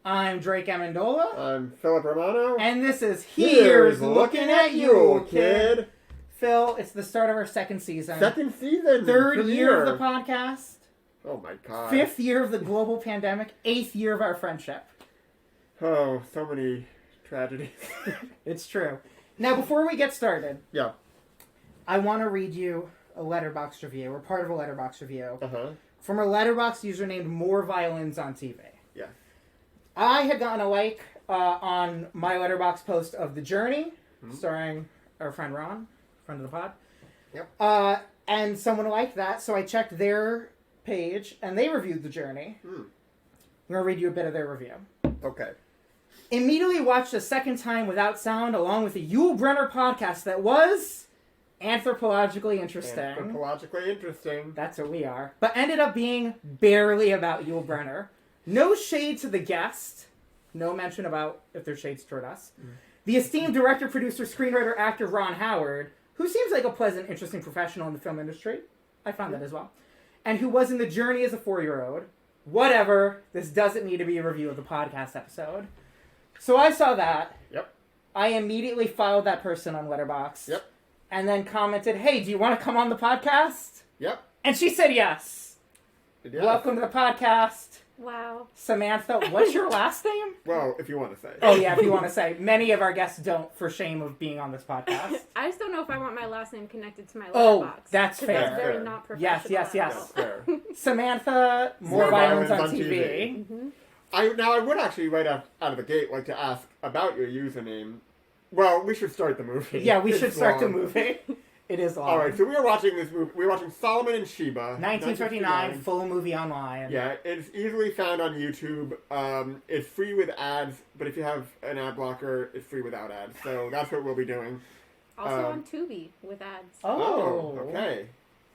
I'm Drake Amendola. I'm Philip Romano. And this is Here's Looking at You, Kid. Phil, it's the start of our second season. Second season. Third year of the podcast. Oh my god. Fifth year of the global pandemic. Eighth year of our friendship. Oh, so many tragedies. It's true. Now, before we get started, Yeah. I want to read you a Letterboxd review. We're part of a Letterboxd review. Uh-huh. From a Letterboxd user named moreviolinsontv. Yeah. I had gotten a like on my Letterboxd post of The Journey, starring our friend Ron, friend of the pod. Yep. And someone liked that, so I checked their page, and they reviewed The Journey. I'm going to read you a bit of their review. Okay. Immediately watched a second time without sound, along with a Yul Brynner podcast that was anthropologically interesting. Anthropologically interesting. That's what we are. But ended up being barely about Yul Brynner. No shade to the guest. No mention about if there's shades toward us. The esteemed director, producer, screenwriter, actor Ron Howard, who seems like a pleasant, interesting professional in the film industry. I found that as well. And who was in The Journey as a 4-year-old. Whatever. This doesn't need to be a review of the podcast episode. So I saw that. Yep. I immediately followed that person on Letterboxd. Yep. And then commented, hey, do you want to come on the podcast? Yep. And she said yes. Yeah. Welcome to the podcast. Wow. Samantha, what's your last name? Well, if you want to say. Oh, yeah, if you want to say. Many of our guests don't, for shame of being on this podcast. I just don't know if I want my last name connected to my Letterboxd. Oh, that's fair. That's very Fair. not Yes, professional. yes. That's fair. Samantha, More Violence on TV. Mm-hmm. I would actually, right out of the gate, like to ask about your username. Well, we should start the movie. Yeah, we should It's start the long. movie. It is long. Alright, so we are watching this movie. We're watching Solomon and Sheba. 1959, full movie online. Yeah, it's easily found on YouTube. It's free with ads, but if you have an ad blocker, it's free without ads. So that's what we'll be doing. Also on Tubi with ads. Oh. Okay.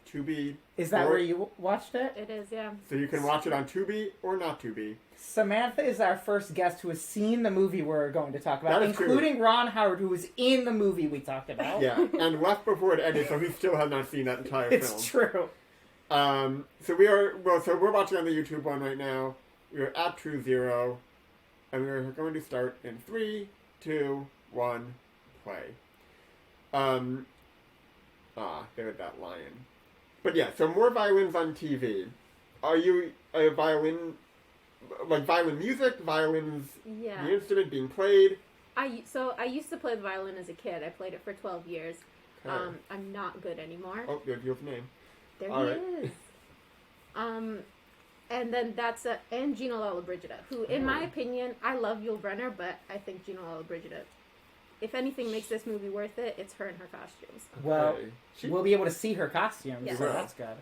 Tubi. Is that where you watched it? It is, yeah. So you can watch it on Tubi or not Tubi. Samantha is our first guest who has seen the movie we're going to talk about, That is true. including Ron Howard, who was in the movie we talked about. Yeah, and left before it ended, so he still has not seen that entire film. It's true. So we're watching on the YouTube one right now. We are at True Zero, and we're going to start in 3, 2, 1, play. There's that lion. But yeah, so more violins on TV. Are you a violin, like violin music, violins, Yeah. the instrument being played? I used to play the violin as a kid. I played it for 12 years. Okay. I'm not good anymore. Oh, there's your name. There all he right. is. And then and Gina Lollobrigida, who, in my opinion, I love Yul Brynner, but I think Gina Lollobrigida, if anything makes this movie worth it, it's her and her costumes. Well, Okay. we'll be able to see her costumes, Yes. so that's good.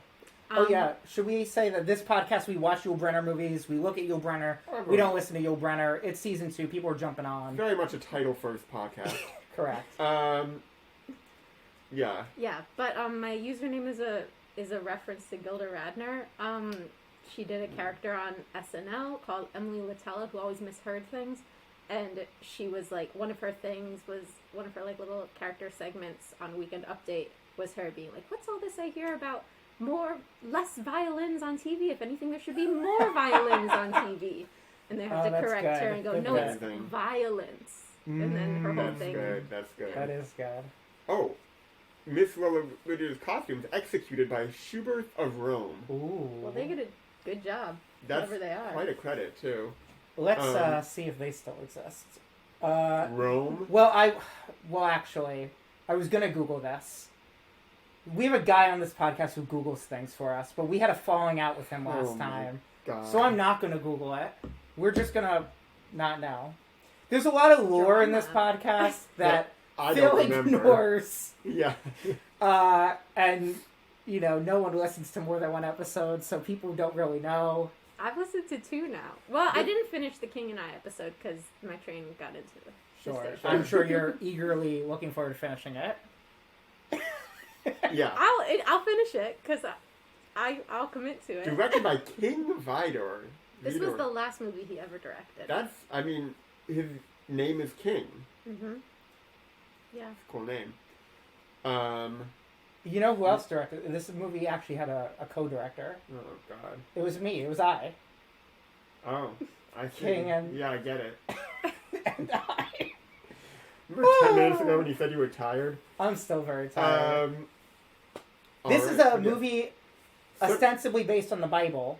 Oh, yeah. Should we say that this podcast, we watch Yul Brynner movies, we look at Yul Brynner, we don't listen to Yul Brynner. It's season 2. People are jumping on. Very much a title-first podcast. Correct. Yeah. Yeah, but my username is a reference to Gilda Radner. She did a character on SNL called Emily Latella, who always misheard things, and she was like one of her like little character segments on Weekend Update was her being like, "What's all this I hear about less violins on TV? If anything, there should be more violins on TV." And they have to that's correct her good. and go, Good "No, it's thing. violence." And then her whole That's thing. good. That's good. That is good. Oh, Miss Lollobrigida's costumes executed by Schubert of Rome. Ooh. Well, they did a good job, That's whoever they are. quite a credit too. Let's see if they still exist. Rome. Well, actually, I was gonna Google this. We have a guy on this podcast who Googles things for us, but we had a falling out with him last time, God. so I'm not gonna Google it. We're just gonna not know. There's a lot of lore in this podcast that I Phil don't remember. ignores, Yeah. and no one listens to more than one episode, so people don't really know. I've listened to 2 now. Well, I didn't finish the King and I episode because my train got into the Sure, station. I'm sure you're eagerly looking forward to finishing it. Yeah. I'll finish it because I'll commit to it. Directed by King Vidor. This was the last movie he ever directed. His name is King. Mm-hmm. Yeah. Cool name. You know who else directed? This movie actually had a co-director. Oh, God. It was me. It was I. Oh. I see. King and Yeah, I get it. and I. Remember 10 minutes ago when you said you were tired? I'm still very tired. This is alright, a movie ostensibly based on the Bible,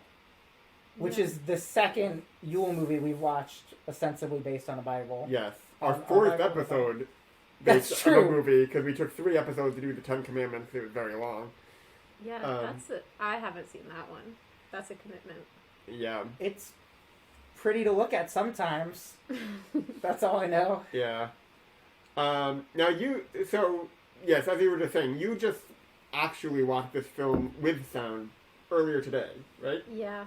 which is the second Yule movie we've watched ostensibly based on the Bible. Yes. Our On fourth Bible. episode That's based on a true. movie, because we took 3 episodes to do the 10 Commandments. It was very long. Yeah, I haven't seen that one. That's a commitment. Yeah. It's pretty to look at sometimes. That's all I know. Yeah. Now yes, as you were just saying, you just actually watched this film with sound earlier today, right? Yeah.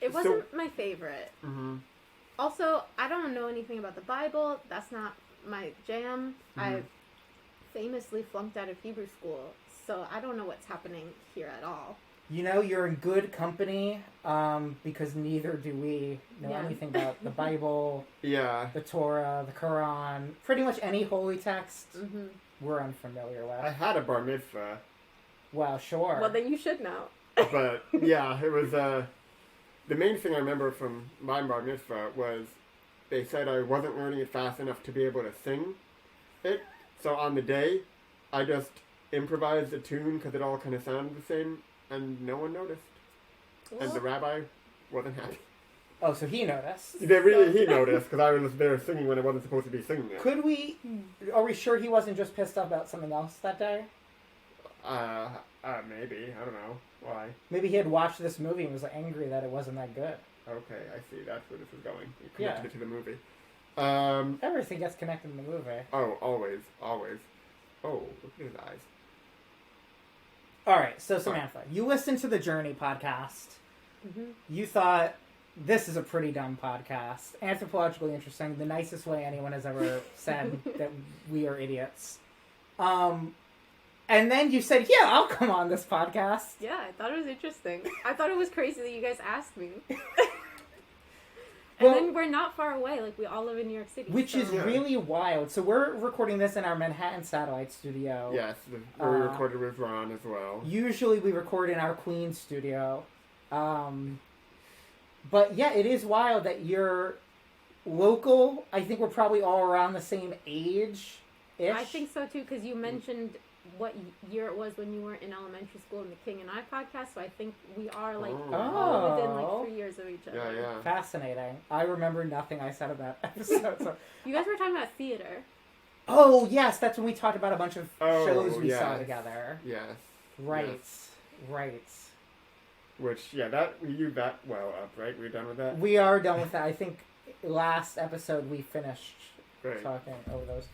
It wasn't my favorite. Mm-hmm. Also, I don't know anything about the Bible. That's not my jam. I famously flunked out of Hebrew school, so I don't know what's happening here at all. You know, you're in good company because neither do we know anything about the Bible, Yeah. the Torah, the Quran, pretty much any holy text we're unfamiliar I with. had a bar mitzvah, Well, sure. Well, then you should know. but yeah, it was the main thing I remember from my bar mitzvah was they said I wasn't learning it fast enough to be able to sing it. So on the day, I just improvised a tune because it all kind of sounded the same, and no one noticed. And the rabbi wasn't happy. Oh, so he noticed. He noticed because I was there singing when I wasn't supposed to be singing it. Could we... Are we sure he wasn't just pissed off about something else that day? Maybe. I don't know. Why? Maybe he had watched this movie and was angry that it wasn't that good. Okay, I see. That's where this is going. You Yeah. connected it to the movie. Everything gets connected in the movie. Oh, always. Always. Oh, look at his eyes. All right, so Samantha, you listened to the Journey podcast. You thought, this is a pretty dumb podcast. Anthropologically interesting, the nicest way anyone has ever said that we are idiots. And then you said, yeah, I'll come on this podcast. Yeah, I thought it was interesting. I thought it was crazy that you guys asked me. Well, and then we're not far away. Like, we all live in New York City. which so. is really wild. So we're recording this in our Manhattan satellite studio. Yes, where we recorded with Ron as well. Usually we record in our Queens studio. But yeah, it is wild that you're local. I think we're probably all around the same age-ish. I think so, too, because you mentioned what year it was when you were in elementary school in the King and I podcast, so I think we are, like, all within, like, 3 years of each other. Yeah, yeah. Fascinating. I remember nothing I said about episodes. You guys were talking about theater. Oh, yes, that's when we talked about a bunch of shows we saw yes. together. Yes. Right, Yes. right. Which, yeah, that we used that well up, right? We're done with that? We are done with that. I think last episode we finished Great. talking over those.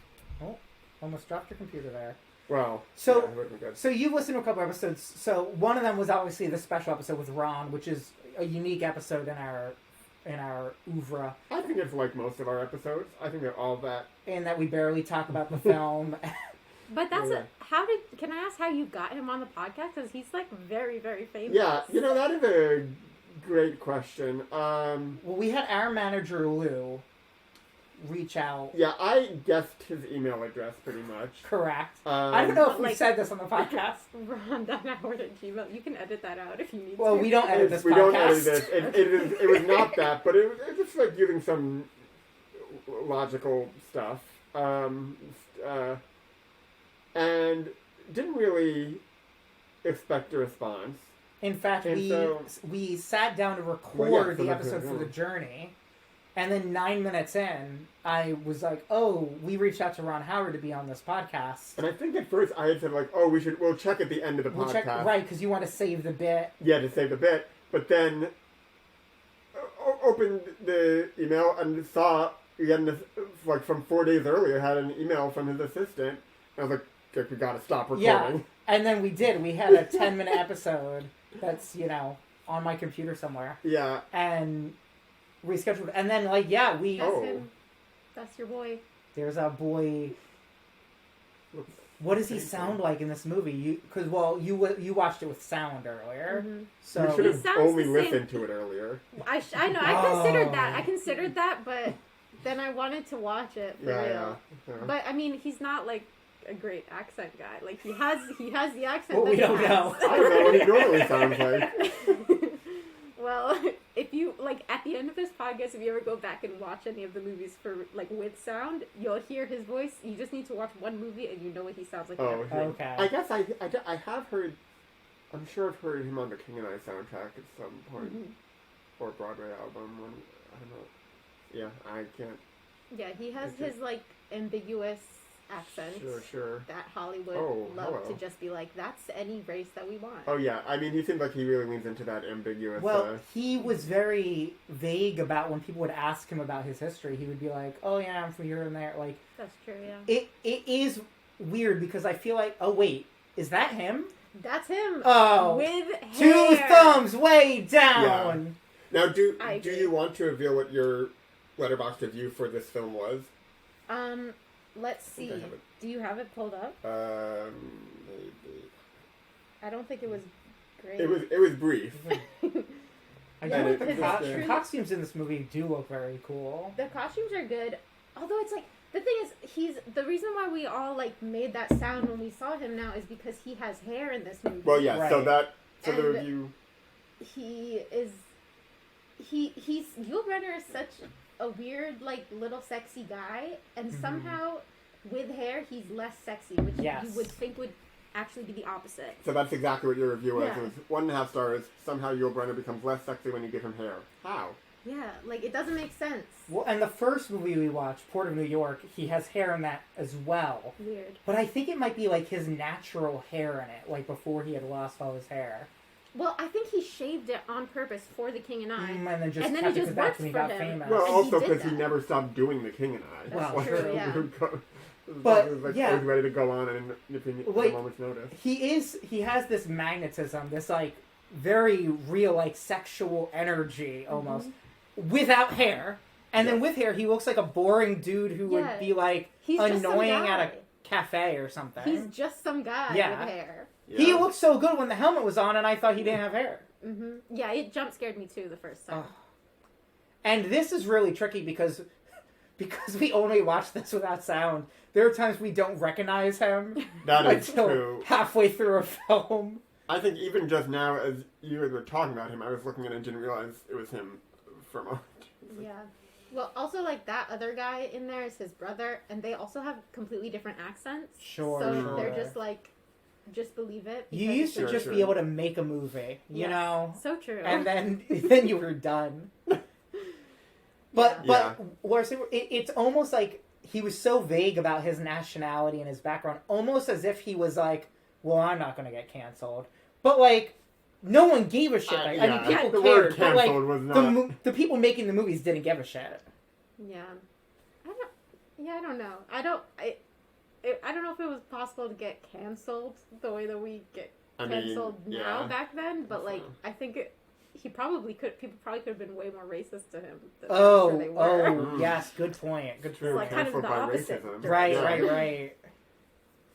Oh, almost dropped your computer there. Well, So- yeah, it would've been good. So you've listened to a couple episodes. So one of them was obviously the special episode with Ron, which is a unique episode in our oeuvre, I think it's like most of our episodes. I think they're all that. in that we barely talk about the film. But that's Yeah. can I ask how you got him on the podcast? Because he's, like, very, very famous. Yeah, that is a great question. Well, we had our manager Lou reach out. Yeah, I guessed his email address pretty much. Correct. I don't know if we like- said this on the podcast. Ron.Howard@gmail. You can edit that out if you need Well, to. we don't edit this we podcast. don't edit it. It was not that, but it's just like using some logical stuff. And didn't really expect a response. In fact, And we sat down to record Well, yeah, the episode for the journey, and then 9 minutes in, I was like, "Oh, we reached out to Ron Howard to be on this podcast." And I think at first I had said like, "Oh, we'll check at the end of the We'll podcast." check, right, because you want to save the bit. Yeah, to save the bit. But then opened the email and saw again this, like from 4 days earlier had an email from his assistant. I was like, "Okay, we gotta stop recording." Yeah, and then we did. We had a 10-minute episode that's on my computer somewhere, Yeah. and rescheduled. And then we That's Oh. him. That's your boy. there's a boy. What does he sound like in this movie? You you watched it with sound earlier, so We should have sounds only the same. listened to it earlier. I know. I considered that, but then I wanted to watch it for real. Yeah. But I mean, he's not like a great accent guy. Like he has the accent. Well, that we he don't has. know. I don't know what he normally sounds like. Well, if you, like, at the end of this podcast, if you ever go back and watch any of the movies for, like, with sound, you'll hear his voice. You just need to watch one movie and you know what he sounds like. Oh, now. Okay. I guess I have heard. I'm sure I've heard him on the King and I soundtrack at some point, or Broadway album. When I don't know. Yeah, I can't. Yeah, he has his, like, ambiguous accents Sure. that Hollywood love hello. to just be like, that's any race that we want. Oh yeah, I mean, he seems like he really leans into that ambiguous. Well, he was very vague about when people would ask him about his history. He would be like, "Oh yeah, I'm from here and there." Like, That's true, yeah. it is weird because I feel like, oh wait, is that him? That's him. Oh, with two hair. thumbs way down. Now, do agree. you want to reveal what your Letterboxd review for this film was? Let's see. I have it. Do you have it pulled up? Maybe. I don't think it was great. It was brief. I Yeah, know because the costumes in this movie do look very cool. The costumes are good, although it's like the thing is the reason why we all like made that sound when we saw him now is because he has hair in this movie. Well, yeah. Right. So the And review. He's Yul Brynner is such a weird like little sexy guy, and somehow with hair he's less sexy, which Yes. you would think would actually be the opposite. So that's exactly what your review was. Yeah. It was 1.5 stars. Somehow Yul Brynner becomes less sexy when you give him hair. How? Yeah, like it doesn't make sense. Well, and the first movie we watched, Port of New York, he has hair in that as well. Weird. But I think it might be like his natural hair in it, like before he had lost all his hair. Well, I think he shaved it on purpose for The King and I. And then just And then kept he it just because that's works when he for got him. famous. Well, And he also did because he that. never stopped doing the King and I. That's Well, true, yeah. But, he was like yeah. always ready to go on and nipping at a Like, moment's notice. He has this magnetism, this like very real like sexual energy almost, without hair. And then with hair, he looks like a boring dude who Yeah. would be like He's just some annoying at guy. a cafe or something. He's just some guy Yeah. with hair. Yeah. He looked so good when the helmet was on, and I thought he didn't have hair. Yeah, it jump scared me too the first time. And this is really tricky because we only watch this without sound. There are times we don't recognize him That is until true. halfway through a film. I think even just now, as you were talking about him, I was looking at it and didn't realize it was him for a moment. Yeah. Well, also, like, that other guy in there is his brother, and they also have completely different accents. Sure, So sure. they're just, like, just believe it. You because used to it's just Sure. be able to make a movie, you Yes. know, so true. and then you were done. But Yeah. Larson, it's almost like he was so vague about his nationality and his background, almost as if he was like, "Well, I'm not going to get canceled," but like no one gave a shit. I mean, yeah, people the word cared, but like canceled was not. the people making the movies didn't give a shit. Yeah. I don't know. I don't know if it was possible to get canceled the way that we get canceled now back then, but like I think people probably could have been way more racist to him than I'm sure they were. Yes, good point. Good True, point. like kind of canceled the by opposite racism. Right, Yeah. right.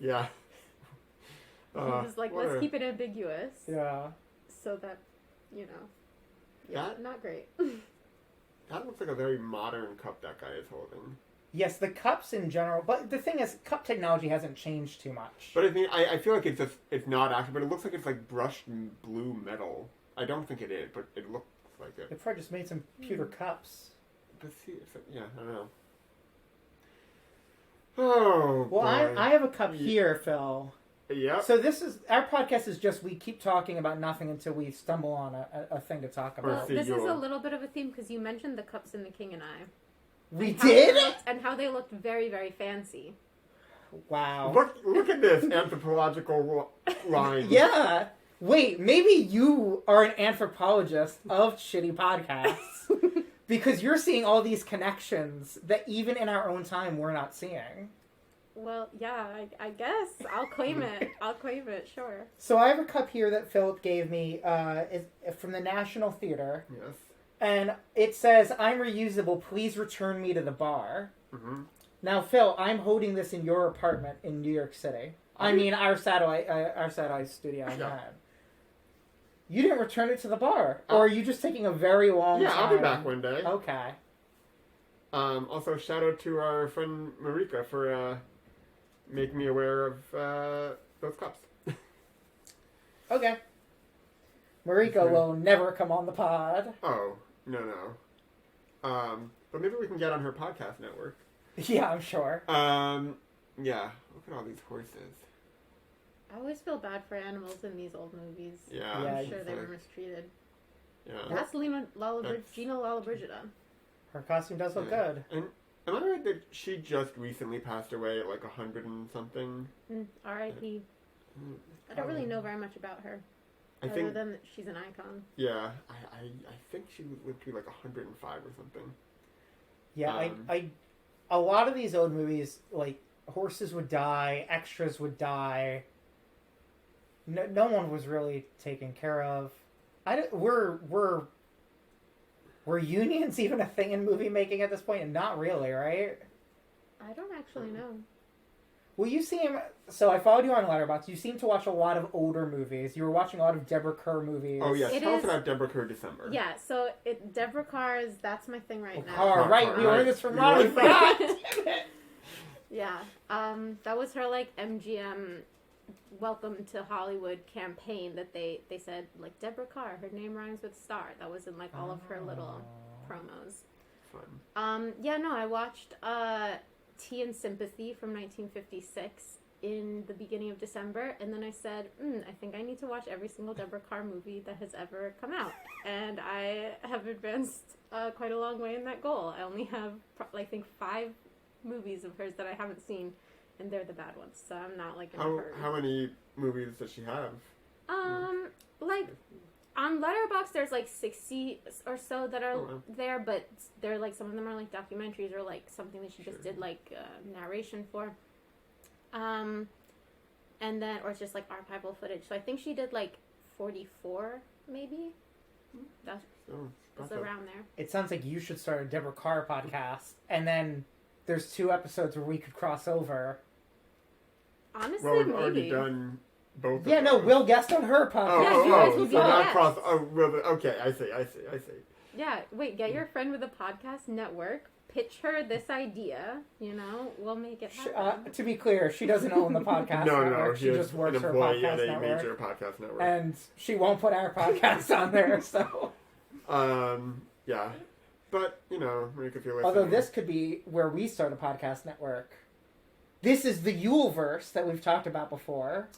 Yeah. He was like, what let's a- keep it ambiguous Yeah. so that, you know, yeah, not great. That looks like a very modern cup that guy is holding. Yes, the cups in general, but the thing is, cup technology hasn't changed too much. But I mean, I feel like it's not actually, but it looks like it's like brushed blue metal. I don't think it is, but it looks like it. They probably just made some pewter cups. But see, yeah, I don't know. Oh, Well, boy. I have a cup here, Phil. Yep. So this is our podcast is just we keep talking about nothing until we stumble on a thing to talk Well, about. see, this is you'll- a little bit of a theme because you mentioned the cups in The King and I. We And how they did? looked- and how they looked very, very fancy. Wow. Look at this anthropological line. Yeah. Wait, maybe you are an anthropologist of shitty podcasts because you're seeing all these connections that even in our own time we're not seeing. Well, yeah, I guess. I'll claim it. I'll claim it, sure. So I have a cup here that Philip gave me is from the National Theater. Yes. And it says, "I'm reusable. Please return me to the bar." Mm-hmm. Now, Phil, I'm holding this in your apartment in New York City. I mean, our satellite studio. in Yeah. Manhattan. You didn't return it to the bar, or are you just taking a very long Yeah, time? I'll be back one day. Okay. Also, shout out to our friend Marika for making me aware of those cups. Okay. Mariko will never come on the pod. Oh, no. But maybe we can get on her podcast network. Yeah, I'm sure. Yeah. Look at all these horses. I always feel bad for animals in these old movies. Yeah. I'm sure they were mistreated. Yeah. That's Gina Lollobrigida. Her costume does look good. And am I right that she just recently passed away at like 100 and something? R.I.P. I don't really know very much about her. Other than that she's an icon. Yeah. I think she lived to be like 105 or something. Yeah, a lot of these old movies, like, horses would die, extras would die. No one was really taken care of. Were unions even a thing in movie making at this point? Not really, right? I don't actually know. Well, you seem... So I followed you on Letterboxd. You seem to watch a lot of older movies. You were watching a lot of Deborah Kerr movies. Oh, yes. Tell us about Deborah Kerr December. Yeah, so Deborah Kerr that's my thing right now. Kerr, right. We ordered this from Ron. We forgot. Yeah. That was her, like, MGM Welcome to Hollywood campaign that they said, like, Deborah Kerr, her name rhymes with star. That was in, like, all of her little promos. Fun. I watched Tea and Sympathy from 1956 in the beginning of December, and then I said, I think I need to watch every single Deborah Kerr movie that has ever come out. And I have advanced quite a long way in that goal. I only have, I think, 5 movies of hers that I haven't seen, and they're the bad ones, so I'm not, like, in a hurry. How many movies does she have? Like, on Letterboxd, there's, like, 60 or so that are there, but they're, like, some of them are, like, documentaries or, like, something that she just did, like, narration for. And then, or it's just, like, archival footage. So I think she did, like, 44, maybe? That's around there. It sounds like you should start a Deborah Kerr podcast, and then there's 2 episodes where we could cross over. Honestly, well, we've maybe. already done both. Yeah, no, we'll guest on her podcast. you guys will be so not guests. cross. Okay, I see. Yeah, wait, get your friend with a podcast network, pitch her this idea, we'll make it happen. To be clear, she doesn't own the podcast network. No, she just works for a employee podcast at a network. major podcast network. And she won't put our podcast on there, so... Yeah. But, if you're listening... Although this could be where we start a podcast network. This is the Yulverse that we've talked about before.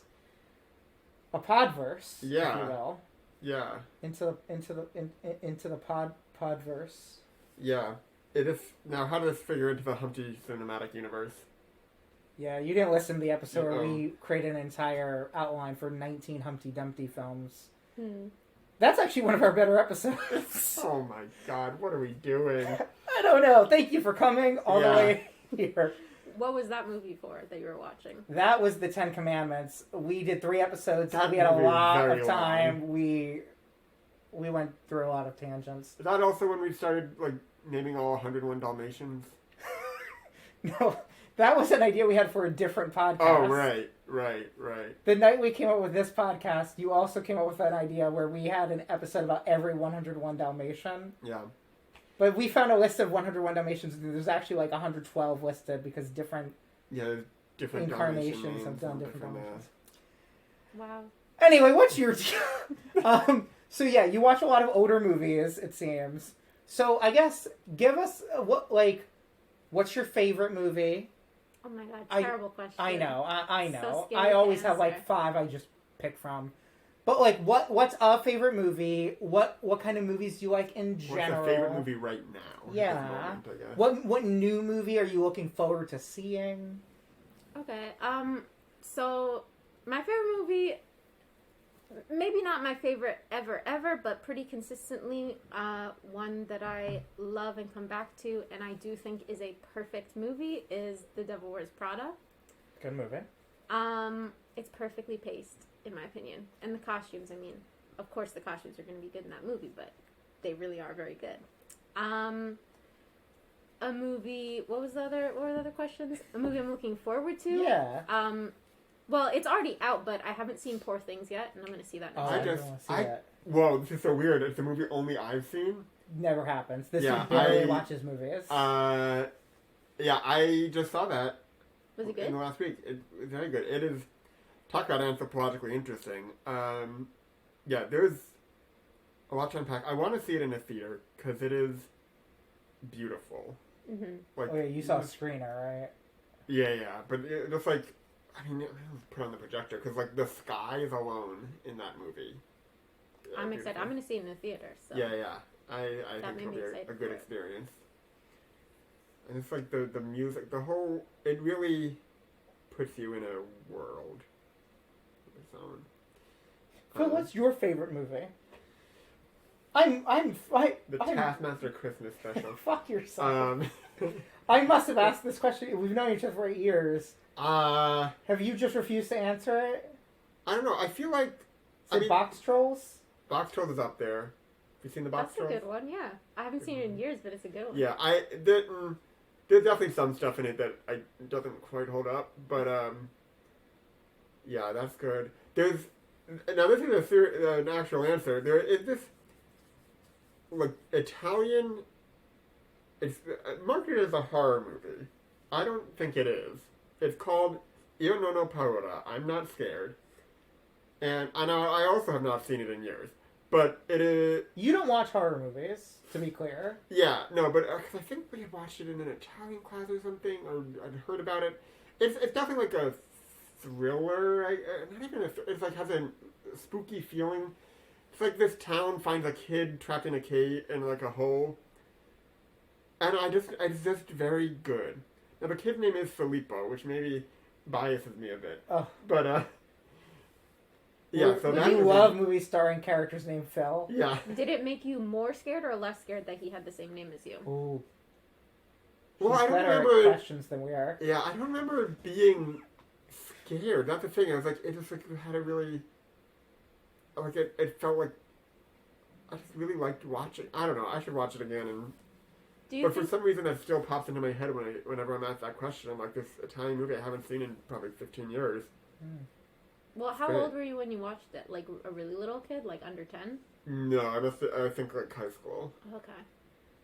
A podverse, if you will. Yeah. Into the podverse. Yeah. It is. Now, how does this figure into the Humpty cinematic universe? Yeah, you didn't listen to the episode where we created an entire outline for 19 Humpty Dumpty films. That's actually one of our better episodes. Oh my god, what are we doing? I don't know. Thank you for coming all the way here. What was that movie for that you were watching? That was the 10 Commandments. We did 3 episodes. That we had a lot very of time. long. We went through a lot of tangents. Is that also when we started, naming all 101 Dalmatians? No, that was an idea we had for a different podcast. Oh, right. The night we came up with this podcast, you also came up with an idea where we had an episode about every 101 Dalmatian. Yeah. But we found a list of 101 Dalmatians. There's actually 112 listed because different incarnations have done different Dalmatians. Wow. Anyway, what's your deal? So yeah, you watch a lot of older movies, it seems. So I guess give us what's your favorite movie? Oh my god, terrible question. I know. So I always have answer. 5 I just pick from. But what's a favorite movie? What kind of movies do you like in general? What's your favorite movie right now? Yeah. At this moment, I guess. What new movie are you looking forward to seeing? Okay. So my favorite movie, maybe not my favorite ever, but pretty consistently one that I love and come back to, and I do think is a perfect movie, is The Devil Wears Prada. Good movie. It's perfectly paced, in my opinion. And the costumes, of course the costumes are going to be good in that movie, but they really are very good. A movie, what were the other questions? A movie I'm looking forward to? Yeah. Well, it's already out, but I haven't seen Poor Things yet, and I'm going to see that next week. Whoa, this is so weird. It's a movie only I've seen. Never happens. This dude barely watches movies. Yeah, I just saw that. Was it good? In the last week. It's very good. It is, talk about anthropologically interesting. Yeah, there's a lot to unpack. I want to see it in a theater because it is beautiful. Mm-hmm. Like, Oh, yeah, you saw a screener, right? Yeah. But it, just like, I mean, it was put on the projector because like the skies alone in that movie. I'm excited. I'm going to see it in the theater. So. Yeah. I That think made it'll me be excited a good for it. experience. And it's like the music, the whole, it really puts you in a world of its own. Phil, what's your favorite movie? The I'm Taskmaster Christmas special. Fuck yourself. Um, I must have asked this question. We've known each other for 8 years. Have you just refused to answer it? I don't know. I feel like Is it Box Trolls? Box Trolls is up there. Have you seen the Box That's Trolls? a good one, yeah. I haven't seen it in years, but it's a good one. Yeah, there's definitely some stuff in it that doesn't quite hold up, but yeah, that's good. There's now this is an actual answer. There is this like Italian. It's marketed as a horror movie. I don't think it is. It's called Io non ho paura. I'm not scared. And I also have not seen it in years. But it is... You don't watch horror movies, to be clear. Yeah, no, but cause I think we had watched it in an Italian class or something, or I'd heard about it. It's definitely like a thriller. Not even it's like has a spooky feeling. It's like this town finds a kid trapped in a cave in like a hole. And it's just very good. Now the kid's name is Filippo, which maybe biases me a bit. Oh. But yeah, so that you love movies starring characters named Phil. Yeah. Did it make you more scared or less scared that he had the same name as you? Ooh. Well, She's I don't better at remember questions than we are. Yeah, I don't remember being scared. That's the thing. I was like, it just like had a really like it felt like I just really liked watching. I don't know. I should watch it again. But for some reason, that still pops into my head whenever I'm asked that question. I'm like, this Italian movie I haven't seen in probably 15 years. Mm. Well, how old were you when you watched it? Like a really little kid, like under 10? No, I think like high school. Okay.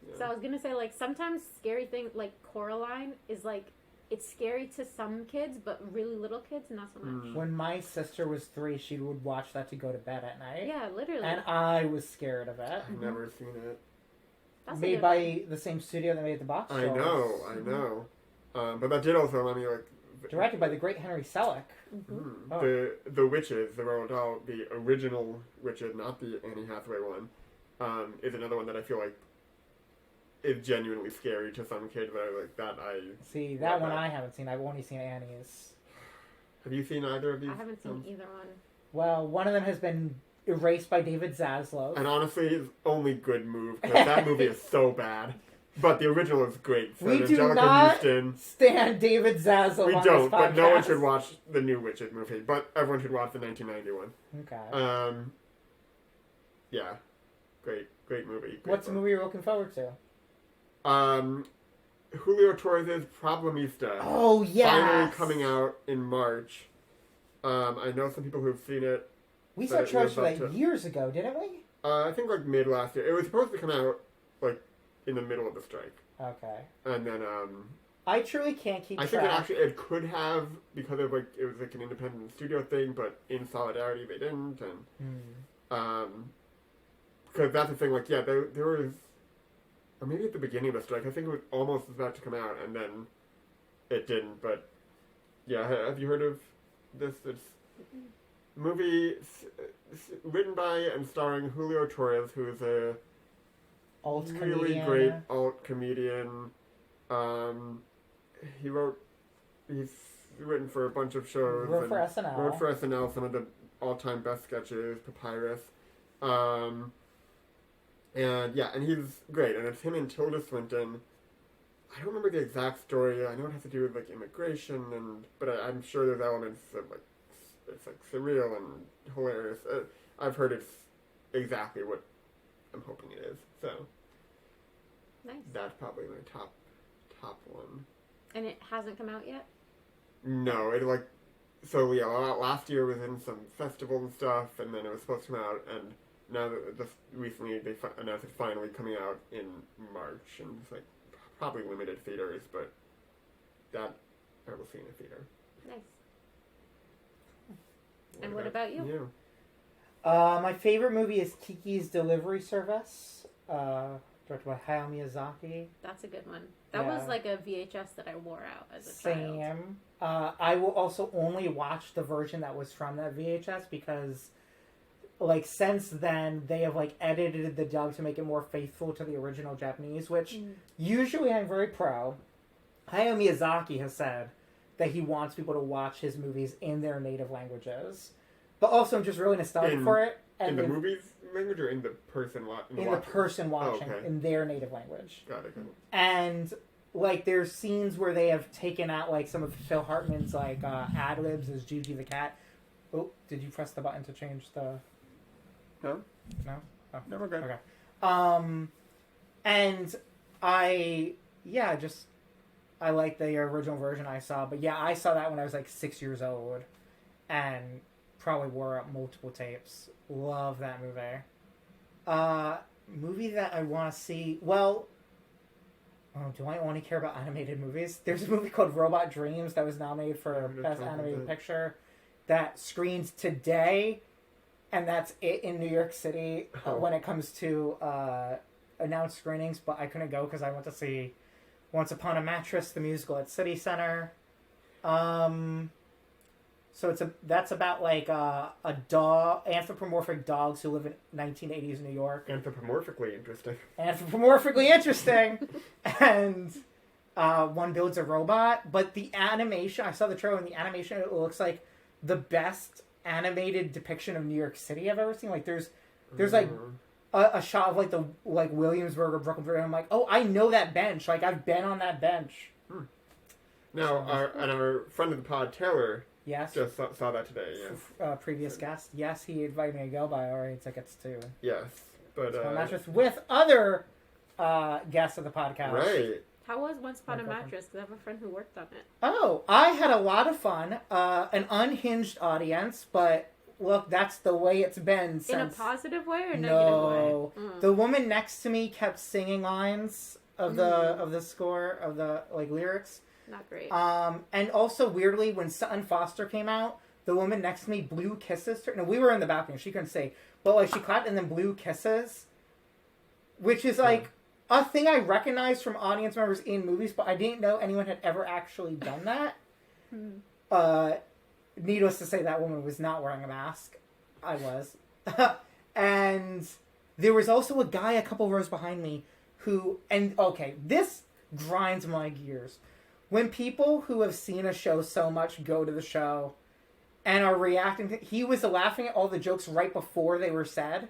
Yeah. So I was gonna say, like, sometimes scary things, like Coraline, is like, it's scary to some kids, but really little kids, not so much. When my sister was 3, she would watch that to go to bed at night. Yeah, literally. And I was scared of it. I've never seen it. That's made by the same studio that made the Box Trolls. I know. But that did also let me like... Directed by the great Henry Selick. Mm-hmm. Oh. The Witches, the Roald Dahl, the original Witches, not the Annie Hathaway one, is another one that I feel like is genuinely scary to some kids. But See, that one I haven't seen. I've only seen Annie's. Have you seen either of these? I haven't seen either one. Well, one of them has been erased by David Zaslav. And honestly, his only good move, because that movie is so bad. But the original is great. So we do Angelica not Houston, stand David Zaslav. We on don't, this but no one podcast. should watch the new Witches movie. But everyone should watch the 1991. Okay. Yeah, great movie. Great What's the movie you're looking forward to? Julio Torres' Problemista. Oh, yes! Finally coming out in March. I know some people who've seen it. We saw trailers for that years ago, didn't we? I think like mid last year. It was supposed to come out like in the middle of the strike. Okay. And then I truly can't keep track. I think it could have, because of like it was like an independent studio thing, but in solidarity they didn't, and because that's the thing. Like there was, or maybe at the beginning of the strike, I think it was almost about to come out, and then it didn't. But yeah, have you heard of this? It's movie written by and starring Julio Torres, who is a really great alt comedian. He's written for a bunch of shows. Wrote for SNL. Wrote for SNL some of the all-time best sketches, Papyrus. And he's great. And it's him and Tilda Swinton. I don't remember the exact story. I know it has to do with like immigration, but I'm sure there's elements of like it's like surreal and hilarious. I've heard it's exactly what I'm hoping it is. So nice. That's probably my top one. And it hasn't come out yet? No, last year was in some festival and stuff, and then it was supposed to come out, and now that recently they announced it's finally coming out in March, and it's like probably limited theaters, but that I will see in a theater. Nice. And what about you? My favorite movie is Kiki's Delivery Service, directed by Hayao Miyazaki. That's a good one. That Yeah. was like a VHS that I wore out as a child. Same. I will also only watch the version that was from that VHS because, like, since then they have like edited the dub to make it more faithful to the original Japanese, which usually I'm very pro. Hayao Miyazaki has said that he wants people to watch his movies in their native languages, but also I'm just really nostalgic for it. And in the movie's language or in the person in the person watching in their native language. Got it. And like there's scenes where they have taken out like some of Phil Hartman's like ad libs as Gigi the cat. Oh, did you press the button to change the? No. No. Oh. No, we're good. Okay. And I like the original version I saw, but yeah, I saw that when I was like 6 years old, and probably wore up multiple tapes. Love that movie. Movie that I want to see. Well, do I only care about animated movies? There's a movie called Robot Dreams that was nominated for Best Animated Picture that screens today, and that's it in New York City when it comes to announced screenings. But I couldn't go because I went to see Once Upon a Mattress, the musical at City Center. So that's about like a anthropomorphic dogs who live in 1980s New York. Anthropomorphically interesting. Anthropomorphically interesting, and one builds a robot. But the animation, I saw the trailer, and the animation, it looks like the best animated depiction of New York City I've ever seen. Like there's like a shot of like the Williamsburg or Brooklyn Bridge, and I'm like, oh, I know that bench. Like I've been on that bench. Now, our friend of the pod, Taylor. Yes. Just saw that today, yes. Previous guest. Yes, he invited me to go, but I already tickets too. Yes. But, Mattress with other guests of the podcast. Right. How was Once Upon a Mattress? Because I have a friend who worked on it. Oh, I had a lot of fun. An unhinged audience, but look, that's the way it's been since... In a positive way or negative No. way? The woman next to me kept singing lines of the score, of the like lyrics. Not great. And also weirdly, when Sutton Foster came out, the woman next to me blew kisses to her. No, we were in the balcony. She couldn't see, but like she clapped and then blew kisses, which is like a thing I recognized from audience members in movies, but I didn't know anyone had ever actually done that. Needless to say, that woman was not wearing a mask. I was, and there was also a guy a couple rows behind me who, and okay, this grinds my gears. When people who have seen a show so much go to the show and are reacting to... He was laughing at all the jokes right before they were said.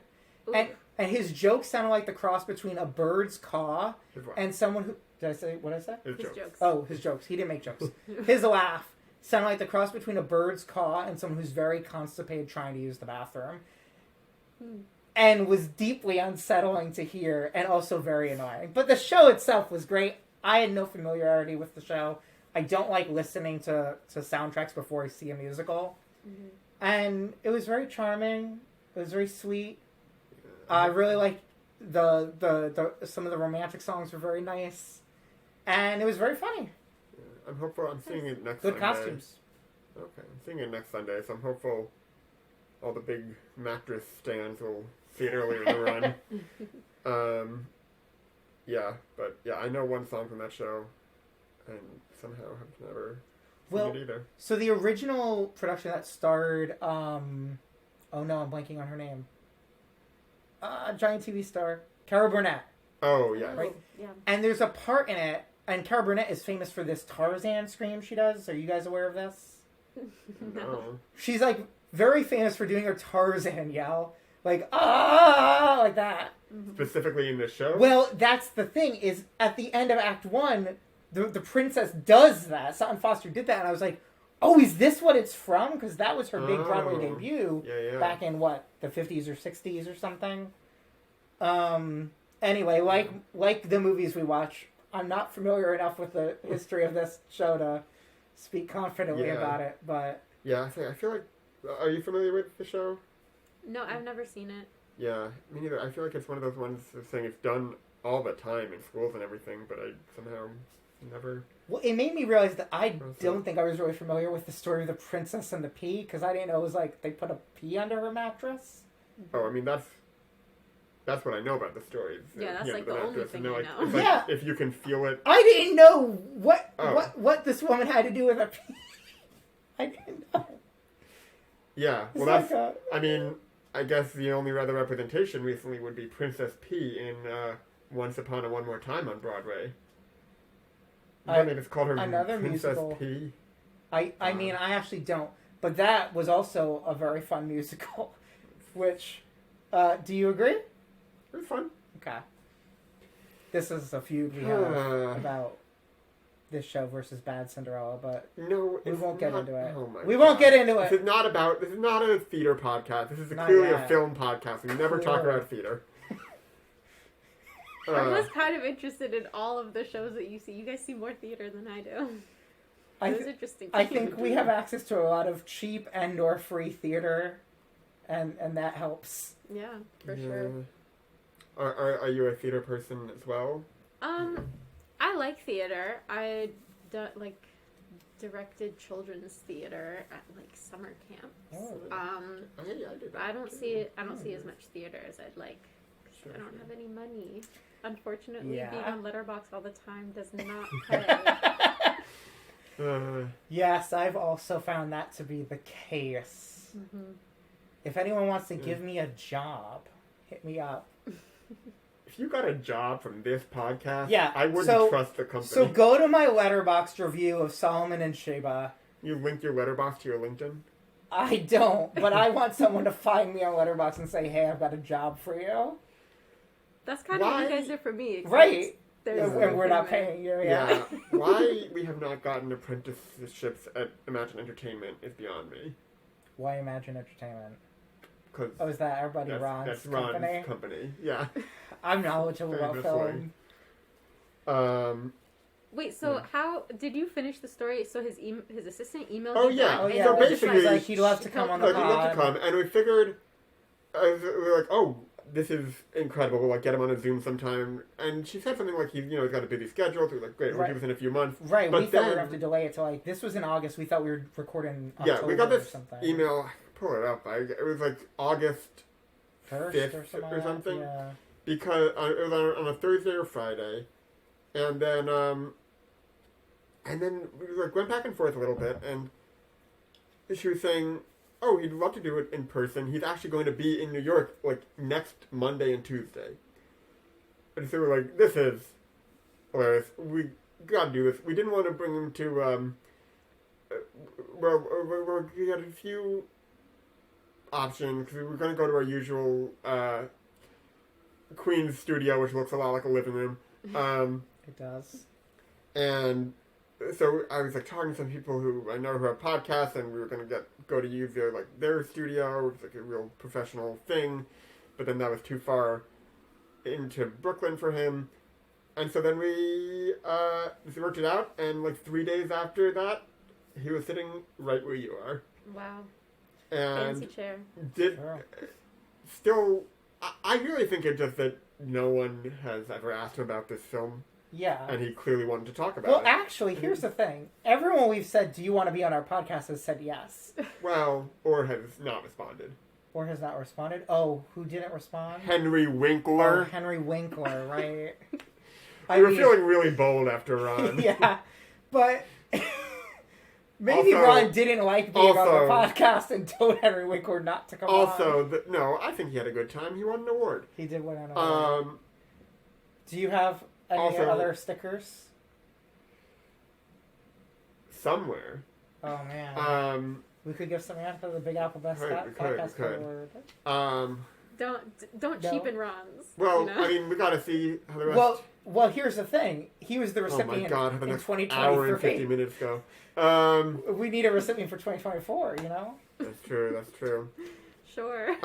And his jokes sounded like the cross between a bird's caw and someone who... Did I say... What did I say? His jokes. Oh, his jokes. He didn't make jokes. His laugh sounded like the cross between a bird's caw and someone who's very constipated trying to use the bathroom. And was deeply unsettling to hear and also very annoying. But the show itself was great. I had no familiarity with the show. I don't like listening to soundtracks before I see a musical. And it was very charming. It was very sweet. I really liked the some of the romantic songs were very nice. And it was very funny. Yeah, I'm hopeful. I'm seeing it next Sunday. Sunday. Good costumes. Okay, I'm seeing it next Sunday, so I'm hopeful all the big mattress stands will see it earlier in the run. Yeah, but yeah, I know one song from that show, and somehow have never seen it either. So the original production that starred, oh no, I'm blanking on her name. Giant TV star, Carol Burnett. Oh, yeah. Right? Yeah. And there's a part in it, and Carol Burnett is famous for this Tarzan scream she does. Are you guys aware of this? No. She's like very famous for doing her Tarzan yell. Like, ah, like that. Specifically in this show? Well, that's the thing, is at the end of Act 1, the princess does that. Sutton Foster did that, and I was like, oh, is this what it's from? Because that was her big Broadway debut back in, what, the 50s or 60s or something? Anyway, like the movies we watch, I'm not familiar enough with the history of this show to speak confidently about it, but... Yeah, I feel like... Are you familiar with the show? No, I've never seen it. Yeah, me neither. I feel like it's one of those ones saying it's done all the time in schools and everything, but I somehow never... Well, it made me realize that I don't think I was really familiar with the story of the princess and the pea, because I didn't know it was like they put a pea under her mattress. oh, I mean, that's what I know about the stories. Yeah, that's like the an only actress, thing and they're I like, know. it's like, Yeah. if you can feel it. I didn't know Oh. what this woman had to do with a I didn't know. Yeah, It's well, like I mean, I guess the only other representation recently would be Princess P in Once Upon a One More Time on Broadway. I think it's called her another Princess musical. P. I mean, I actually don't. But that was also a very fun musical. Which, do you agree? It was fun. Okay. This is a feud we have about this show versus Bad Cinderella, but No, we won't get into it. Oh my We won't get into This it. is not a theater podcast. This is Not clearly yet. a film podcast. We never talk Clearly. about theater. I was kind of interested in all of the shows that you see. You guys see more theater than I do. It was interesting. I think we have access to a lot of cheap and/or free theater, and that helps. Yeah, for sure. Are you a theater person as well? I like theater. I directed children's theater at like summer camps. Oh. I did that I don't too. see as much theater as I'd like. Sure, I don't sure. have any money. Unfortunately, Yeah. being on Letterboxd all the time does not pay. Yes, I've also found that to be the case. Mm-hmm. If anyone wants to give me a job, hit me up. If you got a job from this podcast, Yeah, I wouldn't so- trust the company. So go to my Letterboxd review of Solomon and Sheba. You link your letterbox to your LinkedIn? I don't, but I want someone to find me on Letterboxd and say, "Hey, I've got a job for you." That's kind of what you Why? guys do for me. except Right. there's And we're not payment. paying you. Yeah. Yeah. Why we have not gotten apprenticeships at Imagine Entertainment is beyond me. Why Imagine Entertainment? Because Oh, is that everybody Ron's that's Ron's company? company. Yeah. I'm knowledgeable about Famously. film. Wait, so Yeah. how did you finish the story? So his assistant emailed Oh, you yeah. back Oh and yeah. So was Basically, basically- like he'd love to come on the Like, we love to pod. come, and we figured, we were like, oh, this is incredible. We'll like get him on a Zoom sometime. And she said something like he's got a busy schedule. So we're like, great, we'll Right. do this in a few months. Right. But We thought we were then- gonna have to delay it to like this was in August. We thought we were recording Yeah, October we got or this something. email. I can pull it up. It was like August First 5th or something. or like that? something. Yeah. because it was on a Thursday or Friday, and then we like went back and forth a little bit, and she was saying, "Oh, he'd love to do it in person. He's actually going to be in New York like next Monday and Tuesday." And so we're like, "This is hilarious. We gotta do this." We didn't want to bring him to we had a few options. We were going to go to our usual Queen's studio, which looks a lot like a living room. It does. And so I was like talking to some people who I know who have podcasts, and we were going to go to use their studio, which is like a real professional thing. But then that was too far into Brooklyn for him. And so then we worked it out, and like 3 days after that, he was sitting right where you are. Wow. And Fancy chair. Sure. still, I really think it's just that no one has ever asked him about this film, Yeah. and he clearly wanted to talk about Well, it. actually, here's the thing. Everyone we've said, "Do you want to be on our podcast?" has said yes, Well, or has not responded. or has not responded. Oh, who didn't respond? Henry Oh, Winkler. Henry Winkler, right? We were feeling really bold after Ron. yeah, but maybe Also- Ron didn't like being on the also- podcast and told Henry Winkler not to come on. Also, no, I think he had a good time. He won an award. He did win an award. Do you have any also- other stickers? Somewhere. Oh man, Um, we could give something out for the Big Apple Best we Podcast could. Award. Don't No. cheapen Ron's. well, you know? I mean, we gotta see how the rest... Well, here's the thing. He was the oh my recipient god, the in next hour and 50 2023. minutes go. We need a recipient for 2024. You know. That's true. Sure.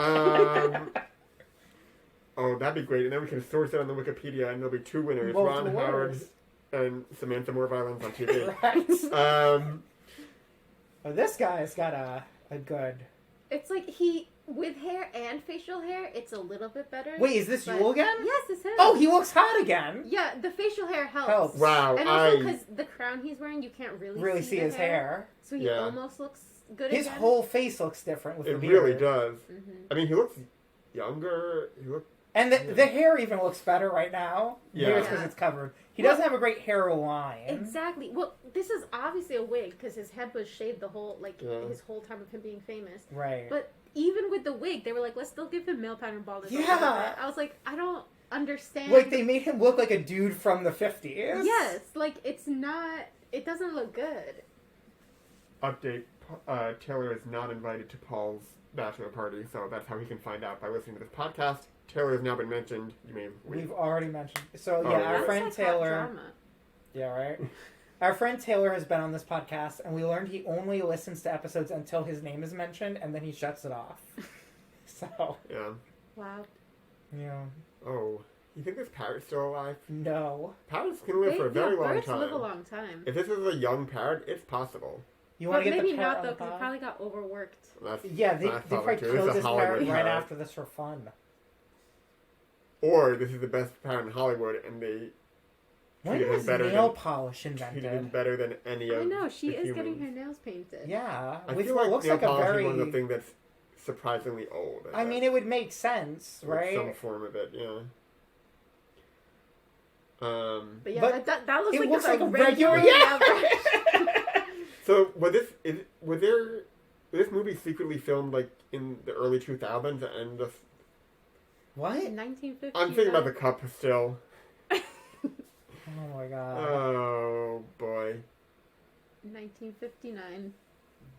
Oh, that'd be great. And then we can source it on the Wikipedia, and there'll be two winners, Multiple Ron Howard winners. and Samantha More Violence on TV. Right. Um, This guy's got a good. It's like with hair and facial hair, it's a little bit better. Wait, is this but- Yul again? Yes, it's him. Oh, he looks hot again. Yeah, the facial hair helps. Helps. wow, And also because the crown he's wearing, you can't really see the his hair. So he Yeah. almost looks good His again. whole face looks different with it the beard. really does. Mm-hmm. I mean, he looks younger. He looked. And the hair even looks better right now. Yeah. Maybe it's because it's covered. He doesn't have a great hairline. Exactly. Well, this is obviously a wig because his head was shaved the whole his whole time of him being famous. Right. But even with the wig, they were like, let's still give him male pattern baldness. Yeah. I was like, I don't understand. Like, they made him look like a dude from the 50s. Yes. Like, it's not... It doesn't look good. Update. Taylor is not invited to Paul's bachelor party, so that's how he can find out by listening to this podcast. Taylor has now been mentioned. You may We've already mentioned. So, Oh, yeah, yeah. our It's friend like hot Taylor... drama. Yeah, right? Our friend Taylor has been on this podcast, and we learned he only listens to episodes until his name is mentioned, and then he shuts it off. So... Yeah. Wow. Yeah. Oh. You think this parrot's still alive? No. Parrots can live for a very long birds time. live a long time. If this is a young parrot, it's possible. You want But to get maybe the parrot not, on though, the because it pod? probably got overworked. That's, Yeah, they that's probably true. killed It's a this parrot Hollywood right parrot. after this for fun. Or this is the best parrot in Hollywood, and they When treated him was better nail than polish treated him invented? better than any of I know, she the is humans. getting her nails painted. Yeah. I Which feel like looks nail like a polish very... is one of the things that's surprisingly old. I mean, it would make sense, Like right? some form of it, yeah. But yeah, But that looks it like looks a like a regular regular... average. So was this movie secretly filmed like in the early 2000s and just What? In 1950. I'm thinking about the cup still. Oh my god. Oh boy. 1959.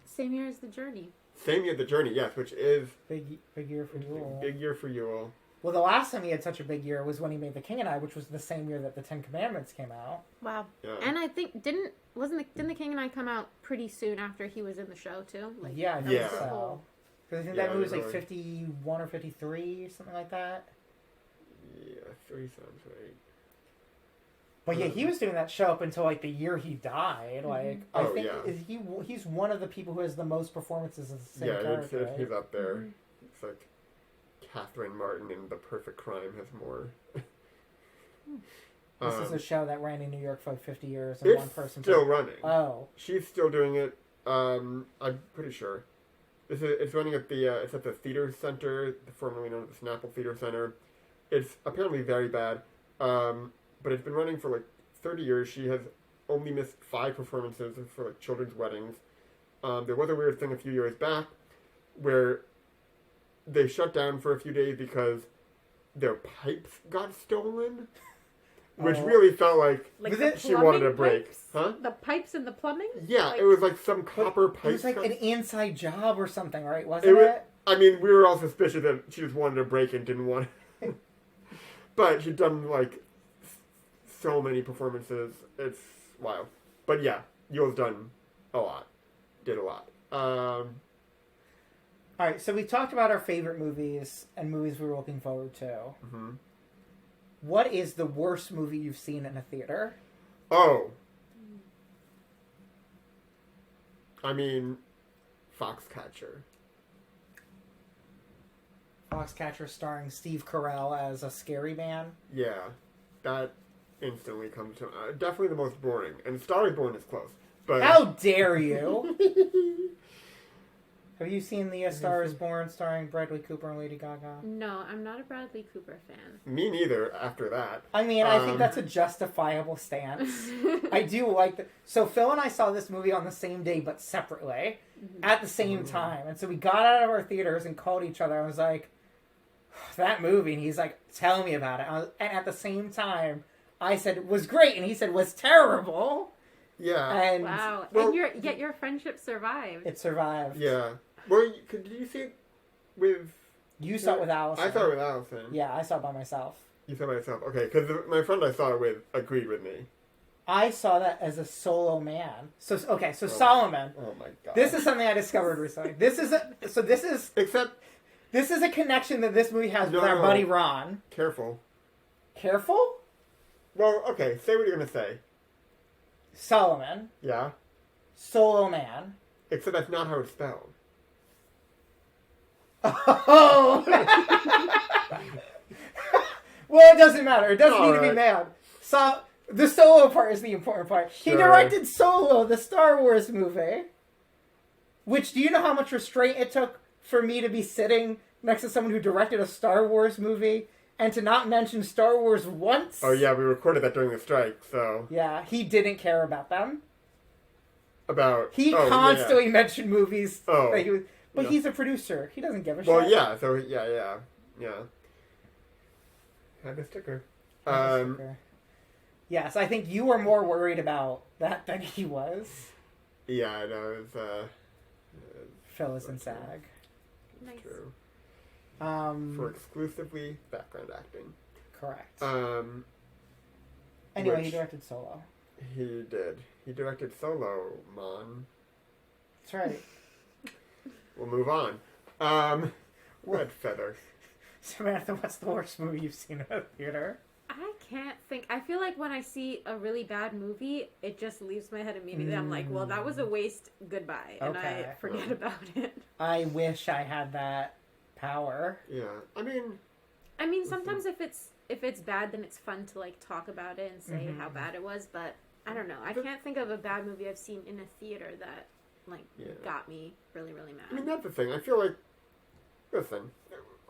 Same year as The Journey. Same year The Journey, yes, which is Big year for Yule. big year for Yule. Well, the last time he had such a big year was when he made The King and I, which was the same year that the Ten Commandments came out. Wow. Yeah. And I think didn't The King and I come out pretty soon after he was in the show too? Like, Yeah, I that think Yeah. was the so. whole- Because I think Yeah, that movie was like really. 51 or 53, something like that. Yeah, 3 sounds right. But yeah, he was doing that show up until like the year he died. Like, I Oh, think yeah. he's one of the people who has the most performances as the same Yeah, character. Right? he's up there. Mhm. It's like Catherine Martin in The Perfect Crime has more. This is a show that ran in New York for like 50 years, and It's one person. still running. Oh, She's still doing it. I'm pretty sure. It's running at the it's at the theater center, formerly known as the Snapple Theater Center. It's apparently very bad, but it's been running for like 30 years. She has only missed 5 performances for like children's weddings. There was a weird thing a few years back where they shut down for a few days because their pipes got stolen, which Oh. really felt like Like Was the it- she wanted a plumbing break. pipes? Huh? The pipes and the plumbing? Yeah, Like- it was like some copper it pipe. was like got- an inside job or something, right? It Wasn't was- it? I mean, we were all suspicious that she just wanted a break and didn't want. But she'd done like so many performances. It's wild. But yeah, Yule's done a lot. Did a lot. All right, so we talked about our favorite movies and movies we were looking forward to. Mhm. What is the worst movie you've seen in a theater? Oh. I mean, Foxcatcher. Foxcatcher starring Steve Carell as a scary man. Yeah, that instantly comes to definitely the most boring. And Star is Born is close, but How dare you? Have you seen The Star is Born starring Bradley Cooper and Lady Gaga? No, I'm not a Bradley Cooper fan. me neither. After that, I mean, I think Um, that's a justifiable stance. I do like that. So Phil and I saw this movie on the same day, but separately, at the same time. And so we got out of our theaters and called each other. I was like, that movie. And he's like, tell me about it. And at the same time, I said, it was great. And he said, was terrible. yeah, And Wow. Well- And yet your friendship survived. it survived. yeah. Well, did you see it with? You saw it with Allison. I saw it with Allison. Yeah, I saw it by myself. You saw it by yourself. Okay, because my friend I saw it with agreed with me. I saw that as a solo man. So Solomon. Oh my god. This is something I discovered recently. This is Except, a connection that this movie has with our No. buddy Ron. careful. Careful? Well, okay, say what you're gonna say. Solomon. Yeah? Solo man. Except that's not how it's spelled. Oh! Well, it doesn't matter. It doesn't need to be Alright. mad. So, the solo part is the important part. He Sure. directed Solo, the Star Wars movie. Which, do you know how much restraint it took for me to be sitting next to someone who directed a Star Wars movie, and to not mention Star Wars once. Oh yeah, we recorded that during the strike, so. Yeah, he didn't care about them. He Oh, constantly mentioned movies. Oh, that he was, but yeah. he's a producer. He doesn't give a shit. Well, yeah, so, yeah. Had the sticker. Yes, I think you were more worried about that than he was. Yeah, I know, it was, Phyllis and SAG. Nice. True. For exclusively background acting. Correct. Anyway, he which- directed Solo. He did. He directed Solo, Mon. That's right. We'll move on. Red Feather. Samantha, what's the worst movie you've seen in a theater? I can't think. I feel like when I see a really bad movie, it just leaves my head immediately. I'm like, well, that was a waste. Goodbye. And Okay. I forget about it. I wish I had that power. Yeah, I mean, sometimes if it's bad, then it's fun to like talk about it and say how bad it was. But I don't know. I can't think of a bad movie I've seen in a theater that like got me really, really mad. I mean, that's the thing. I feel like, listen,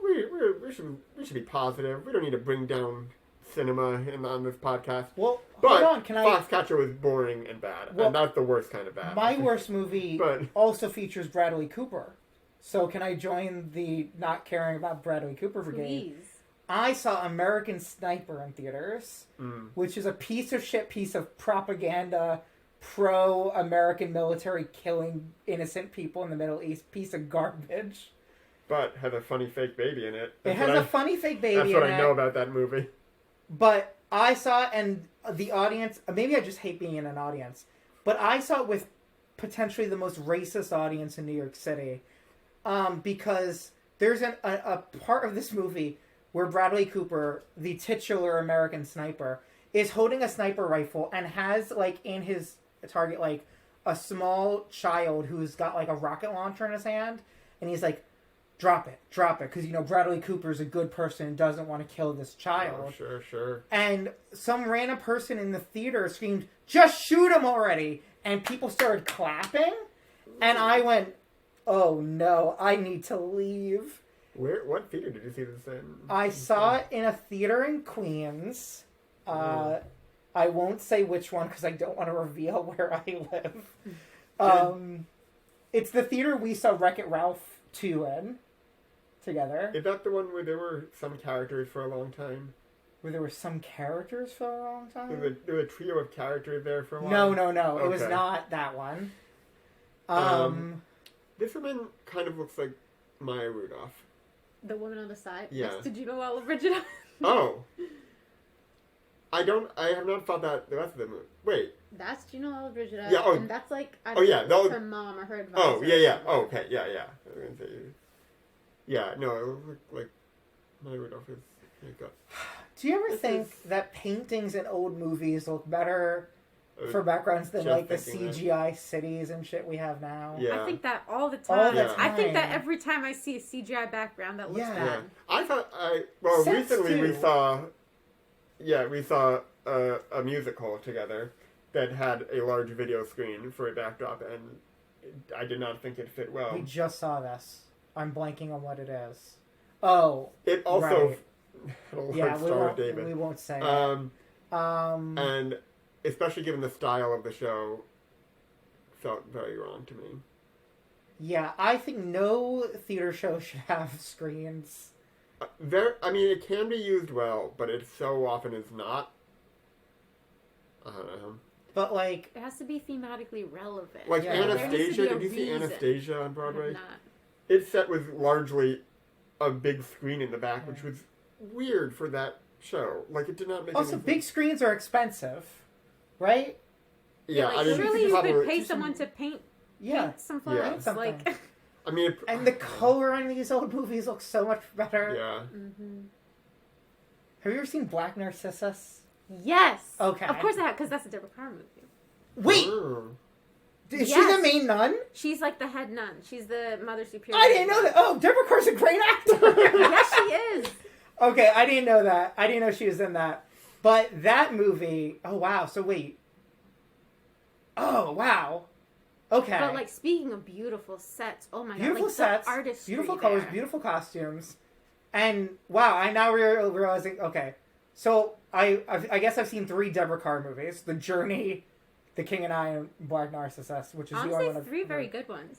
we should be positive. We don't need to bring down cinema on this podcast. Well, But hold on. Can I? Foxcatcher was boring and bad, Well, and that's the worst kind of bad. My worst movie But- also features Bradley Cooper. So can I join the not caring about Bradley Cooper brigade? Please. I saw American Sniper in theaters, which is a piece of propaganda, pro-American military killing innocent people in the Middle East. Piece of garbage. But has a funny fake baby in it. It has a funny fake baby in it. That's what I know about that movie. But I saw it, and the audience, maybe I just hate being in an audience, but I saw it with potentially the most racist audience in New York City. Because there's a part of this movie where Bradley Cooper, the titular American sniper, is holding a sniper rifle and has, like, in his target, like, a small child who's got, like, a rocket launcher in his hand, and he's like, drop it, because, you know, Bradley Cooper's a good person and doesn't want to kill this child. Oh, sure. And some random person in the theater screamed, just shoot him already! And people started clapping, and I went, oh no, I need to leave. What theater did you see this in? I saw it in a theater in Queens. I won't say which one because I don't want to reveal where I live. It's the theater we saw Wreck-It Ralph 2 in together. Is that the one where there were some characters for a long time? Where there were some characters for a long time? There was a trio of characters there for a while? No. Okay. It was not that one. This woman kind of looks like Maya Rudolph. The woman on the side? Yeah. Did you know all of Bridget? Oh. I have not thought that the rest of the movie. Wait. That's Gina Lollobrigida. Yeah, and that's like, her mom or her advisor. Oh, yeah. Oh, okay, yeah. I was gonna say, yeah, no, it looked like Maya Rudolph is good. Do you ever think that paintings in old movies look better for backgrounds than like the CGI cities and shit we have now? Yeah. I think that all the time. All the time. I think that every time I see a CGI background that looks bad. Yeah. Sets Recently too. we saw a musical together that had a large video screen for a backdrop, and I did not think it fit well. We just saw this. I'm blanking on what it is. Oh, It also right. had a large Yeah, star of David. we won't say it. And especially given the style of the show, felt very wrong to me. Yeah, I think no theater show should have screens. It can be used well, but it so often is not. I don't know. But like, It has to be thematically relevant. Like Yeah. There needs to Anastasia, be a did you see reason. Anastasia on I have Broadway? not. Its set was largely a big screen in the back, which was weird for that show. Like, it did not make also any big sense. screens are expensive, right? Yeah, like, I mean, surely you probably, could pay someone to paint some flowers. Yeah. Like, I mean, And the color in these old movies looks so much better. Yeah. Have you ever seen Black Narcissus? yes. Okay. Of course I have, because that's a Deborah Carr movie. Wait, Mm. is she Yes. the main nun? She's like the head nun. She's the mother superior. I didn't know that. Oh, Deborah Carr's a great actor. Yes, she is. Okay, I didn't know that. I didn't know she was in that. But that movie, oh wow, so wait. Oh wow. Okay. But like speaking of beautiful sets, oh my Beautiful god, like sets, the artistry beautiful colors, there. beautiful costumes, and wow! I now realizing. Okay, so I guess I've seen 3 Deborah Carr movies: The Journey, The King and I, and Black Narcissus, which is the only one. Honestly, 3 very good ones.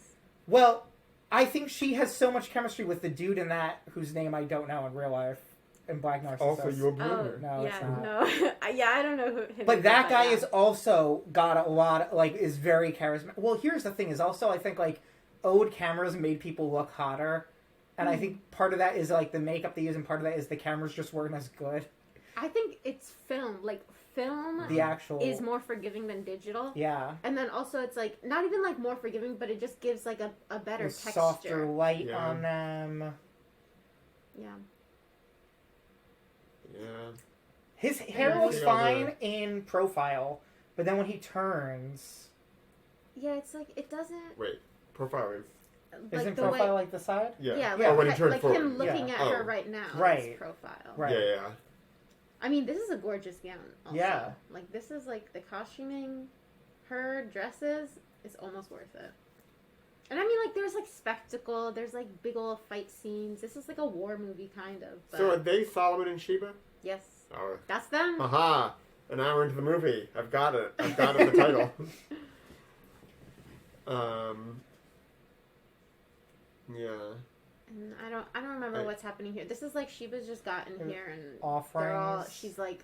Well, I think she has so much chemistry with the dude in that whose name I don't know in real life in Black Narcissus. Also, Yul Brynner. No, it's yeah, not. no, yeah, I don't know who. Him But either, that guy yeah. is also got a lot, like, is very charismatic. Well, here's the thing: is also I think like old cameras made people look hotter, and I think part of that is like the makeup they use, and part of that is the cameras just weren't as good. I think it's film. Like film The actual is more forgiving than digital. yeah, And then also it's like not even like more forgiving, but it just gives like a better with texture. softer light Yeah. on them. Yeah. Yeah. His hair Yeah. looks Yeah. fine in profile, but then when he turns, Yeah, it's like it doesn't Wait, profile is. like isn't the profile way. like the side? Yeah. Yeah, Oh, when he like, turned like forward. him looking Yeah. at her Oh. right now. Right. Is profile. Right. Yeah. I mean, this is a gorgeous gown. Also. Yeah. Like this is like the costuming, her dresses is almost worth it. And I mean, like there's like spectacle. There's like big old fight scenes. This is like a war movie kind of. But So are they Solomon and Sheba? yes, Oh. that's them. Haha. An hour into the movie. I've got it. I've got it, the title. Yeah. And I don't remember what's happening here. This is like Sheba's just gotten here and Offerings. they're all. She's like,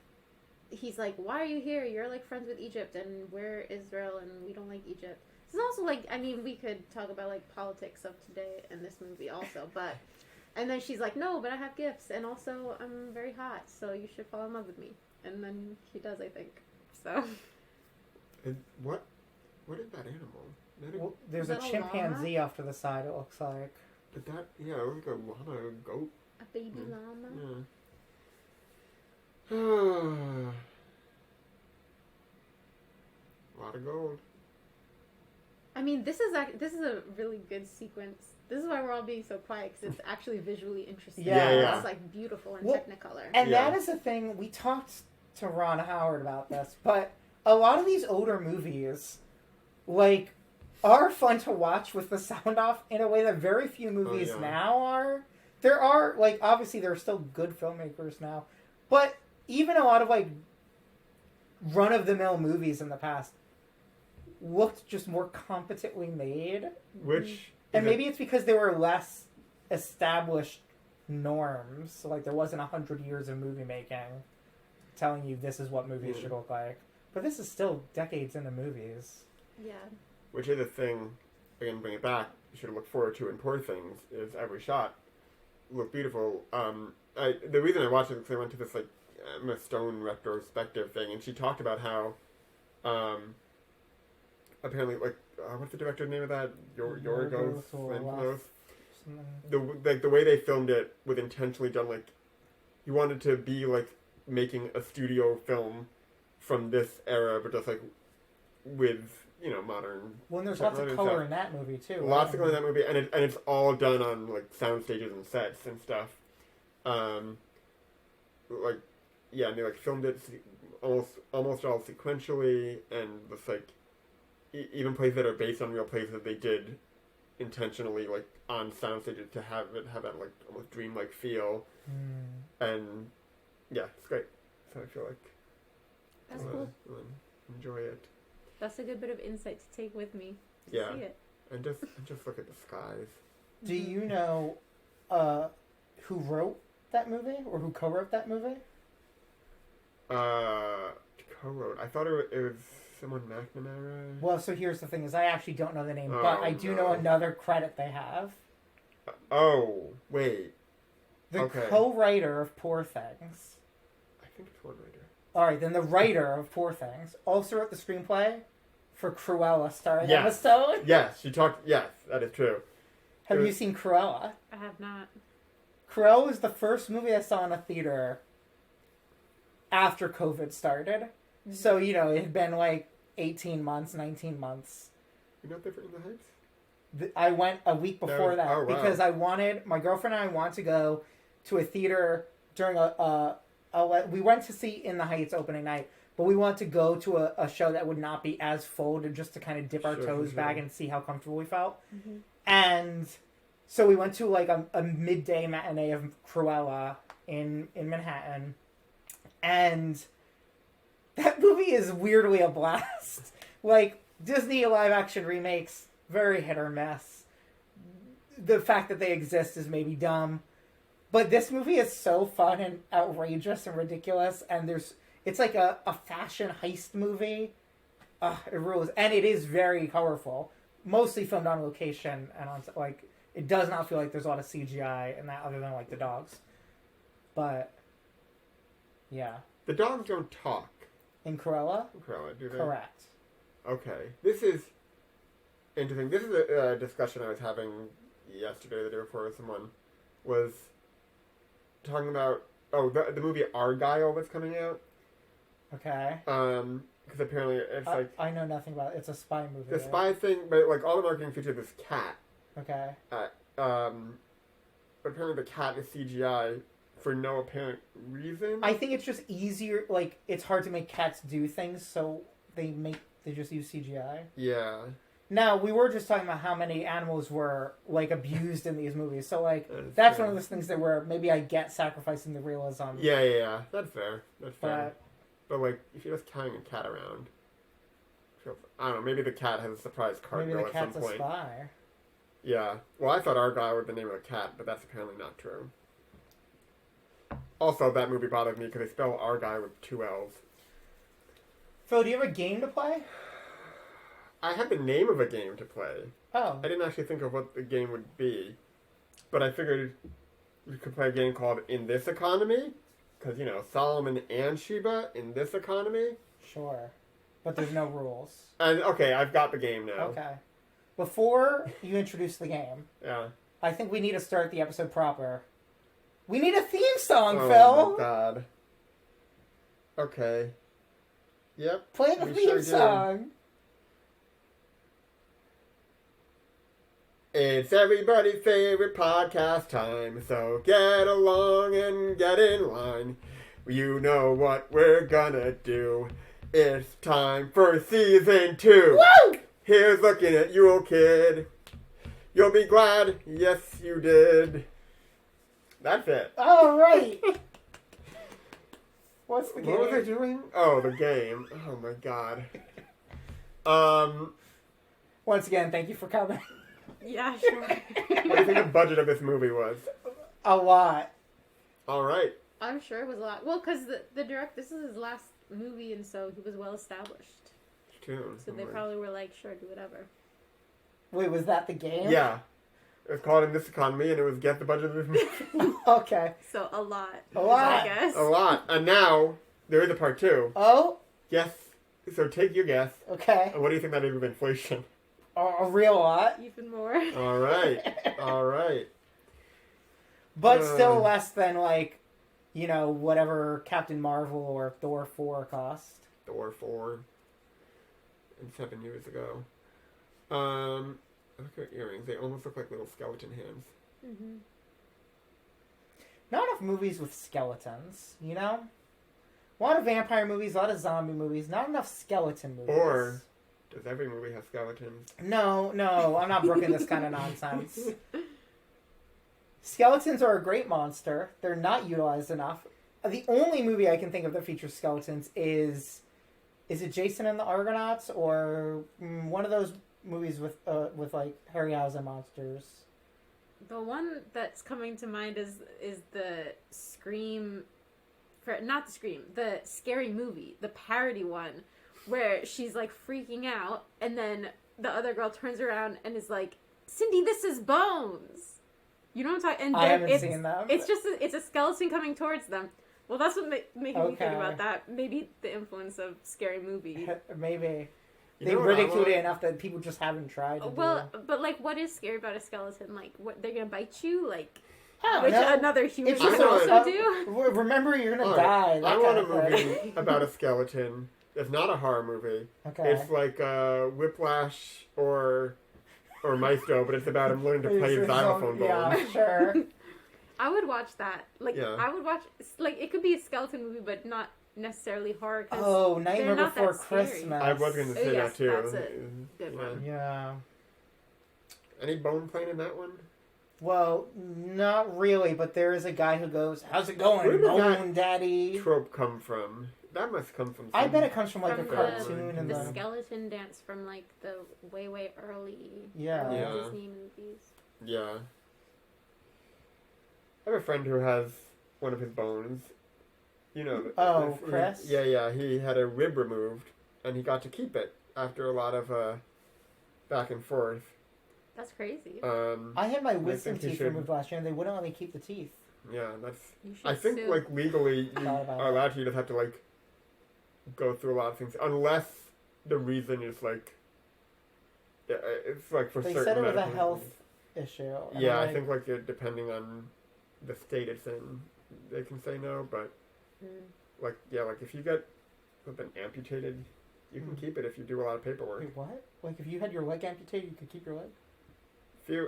he's like, why are you here? You're like friends with Egypt and we're Israel and we don't like Egypt. This is also like, I mean, we could talk about like politics of today in this movie also, but. And then she's like, no, but I have gifts and also I'm very hot, so you should fall in love with me. And then he does, I think. So. And what is that animal? Well, there's Is a that a chimpanzee off to the side. It looks like. But that, yeah, it was like a llama, a goat. A baby llama. Yeah. A lot of gold. I mean, this is a really good sequence. This is why we're all being so quiet, because it's actually visually interesting. Yeah. It's like beautiful and Well, technicolor. And Yeah. that is the thing. We talked to Ron Howard about this, but a lot of these older movies, like, are fun to watch with the sound off in a way that very few movies yeah. now are. There are, like, obviously there are still good filmmakers now, but even a lot of, like, run-of-the-mill movies in the past looked just more competently made. Which. And maybe it's because there were less established norms. So, like, there wasn't 100 years of movie making telling you this is what movies should look like. But this is still decades into movies. Yeah. Which is a thing, again, bring it back, you should look forward to in Poor Things, is every shot looked beautiful. The reason I watched it is because I went to this, like, Emma Stone retrospective thing, and she talked about how, apparently, like, what's the director's name of that? Yorgos Lanthimos? The way they filmed it was intentionally done, like, he wanted to be, like, making a studio film from this era, but just, like, with, you know, modern... Well, and there's lots of color in that movie, too. Lots of color in that movie, and it's all done on, like, sound stages and sets and stuff. Like, yeah, and they, like, filmed it almost all sequentially, and it's, like, even places that are based on real places they did intentionally, like, on sound stages to have that, like, almost dreamlike feel. And, yeah, it's great. So I feel like That's I'll, cool. enjoy it. That's a good bit of insight to take with me. To Yeah. see it. And just look at the skies. Do you know who wrote that movie? Or who co-wrote that movie? Co-wrote. I thought it was someone McNamara. Well, so here's the thing, is I actually don't know the name, Oh, but I do know no. another credit they have. Oh, wait. The Okay. co-writer of Poor Things. I think it's one writer. Alright, then the writer of Poor Things also wrote the screenplay for Cruella starring Yes. Emma Stone. Yes, she talked. Yes, that is true. Have you seen Cruella? I have not. Cruella was the first movie I saw in a theater after COVID started. Mm-hmm. So, you know, it had been like 18 months, 19 months. You're not there for In the Heights? I went a week before that oh, wow. because my girlfriend and I wanted to go to a theater during we went to see In the Heights opening night, but we want to go to a show that would not be as full to kind of dip our toes back and see how comfortable we felt. Mm-hmm. And so we went to like a midday matinee of Cruella in Manhattan, and that movie is weirdly a blast. Like, Disney live action remakes, very hit or miss. The fact that they exist is maybe dumb. But this movie is so fun and outrageous and ridiculous, and it's like a fashion heist movie. It rules. And it is very colorful. Mostly filmed on location, and on, like, it does not feel like there's a lot of CGI in that other than, like, the dogs. But, yeah. The dogs don't talk. In Cruella? Cruella, do they? Correct. Okay. This is interesting. This is a discussion I was having yesterday, the day before, with someone. Was talking about the movie Argyle was coming out. Okay. Because apparently it's like I know nothing about it. It's a spy movie. The spy thing, but like all the marketing featured this cat. Okay. But apparently the cat is CGI for no apparent reason. I think it's just easier. Like, it's hard to make cats do things, so they just use CGI. Yeah. Now, we were just talking about how many animals were, like, abused in these movies. So, like, that's one of those things that where maybe I get sacrificing the realism. Yeah. That's fair. But like, if you're just carrying a cat around, I don't know, maybe the cat has a surprise cargo at some point. Maybe the cat's a spy. Yeah. Well, I thought Argyle was the name of a cat, but that's apparently not true. Also, that movie bothered me because they spell Argyle with 2 L's. Phil, do you have a game to play? I had the name of a game to play. Oh. I didn't actually think of what the game would be. But I figured we could play a game called In This Economy. Because, Solomon and Sheba in this economy. Sure. But there's no rules. And, okay, I've got the game now. Okay. Before you introduce the game, yeah, I think we need to start the episode proper. We need a theme song, Phil! Oh, my God. Okay. Yep. Play the theme song. It's everybody's favorite podcast time, so get along and get in line. You know what we're gonna do. It's time for season 2. Woo! Here's looking at you, old kid. You'll be glad, yes you did. That's it. All right. What's the game? What was I doing? Oh, the game. Oh my God. Once again, thank you for coming. Yeah, sure. What do you think the budget of this movie was? A lot. All right. I'm sure it was a lot. Well, because the this is his last movie, and so he was well established. True. So they probably were like, sure, do whatever. Wait, was that the game? Yeah. It was called In This Economy, and it was Get the Budget of this movie. Okay. So a lot. A lot. I guess. A lot. And now, there is a part 2. Oh? Yes. So take your guess. Okay. And what do you think that is with inflation? A real lot. Even more. All right. All right. But still less than, like, whatever Captain Marvel or Thor 4 cost. Thor 4. And 7 years ago. Look at earrings. They almost look like little skeleton hands. Mm-hmm. Not enough movies with skeletons, A lot of vampire movies, a lot of zombie movies, not enough skeleton movies. Or, does every movie have skeletons? No, I'm not brooking this kind of nonsense. Skeletons are a great monster. They're not utilized enough. The only movie I can think of that features skeletons is it Jason and the Argonauts or one of those movies with like Harryhausen monsters? The one that's coming to mind is the Scream, the Scary Movie, the parody one, where she's like freaking out, and then the other girl turns around and is like, "Cindy, this is Bones." You know what I'm talking? And I haven't seen them. It's a skeleton coming towards them. Well, that's what making me think Okay. about that. Maybe the influence of Scary Movie. Maybe. You They know what ridiculed I it want? enough that people just haven't tried to Well, do. but like, what is scary about a skeleton? Like, what they're gonna bite you? Like, I which don't know. another human It's can just also do? Remember, you're gonna All die. right. That I want a kind of thing. movie about a skeleton. It's not a horror movie. Okay. It's like Whiplash or Maestro, but it's about him learning to play his xylophone bones. Yeah, sure. I would watch that. Like, Yeah. I would watch. Like, it could be a skeleton movie, but not necessarily horror. 'Cause Oh, Nightmare not Before that scary. Christmas. I was going to say yes, that too. that's a good one. Yeah. Any bone playing in that one? Well, not really, but there is a guy who goes, "How's it going, Where did Bone Daddy?" Trope come from? That must come from. I bet it comes from like From a cartoon the, and the the skeleton dance from like the way early Yeah. Yeah. Disney movies. Yeah. I have a friend who has one of his bones. You know. Oh, Chris? Yeah. He had a rib removed, and he got to keep it after a lot of back and forth. That's crazy. I had my wisdom think you teeth should- removed last year, and they wouldn't let me keep the teeth. Yeah, that's. You should I think sue. like legally you Thought about are allowed to. You just have to like go through a lot of things, unless the reason is like. Yeah, it's like for They certain said it was a medical health reasons. issue. and Yeah, I'm I like, think like depending on the state it's in, they can say no. But like if you get something amputated, you can keep it if you do a lot of paperwork. Wait, what? Like, if you had your leg amputated, you could keep your leg? If you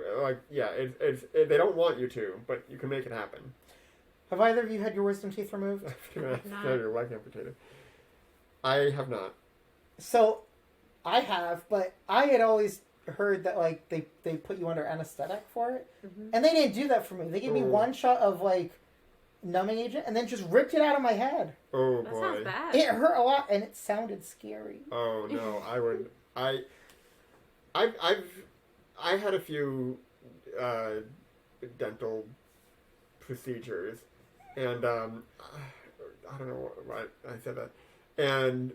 they don't want you to, but you can make it happen. Have either of you had your wisdom teeth removed? You have to Not. have your leg amputated. I have not. So, I have, but I had always heard that, like, they put you under anesthetic for it. And they didn't do that for me. They gave me Oh. one shot of, like, numbing agent and then just ripped it out of my head. Oh That boy. sounds bad. It hurt a lot, and it sounded scary. Oh no, I would. I had a few dental procedures, and I don't know why I said that, and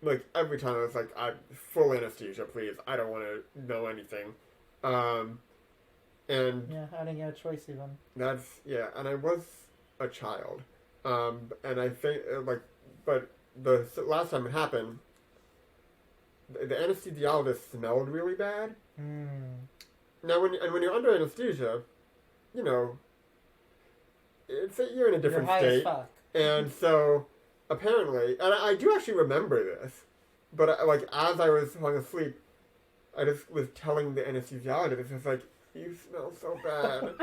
like every time I was like, "I full anesthesia, please. I don't want to know anything," and Yeah, I didn't get a choice even. that's and I was a child, and I think but the last time it happened, the anesthesiologist smelled really bad. Now, when you're under anesthesia, you know, you're in a You're different high as state, fuck. and so apparently, and I do actually remember this, but like as I was falling asleep, I just was telling the anesthesiologist, it's like, "You smell so bad.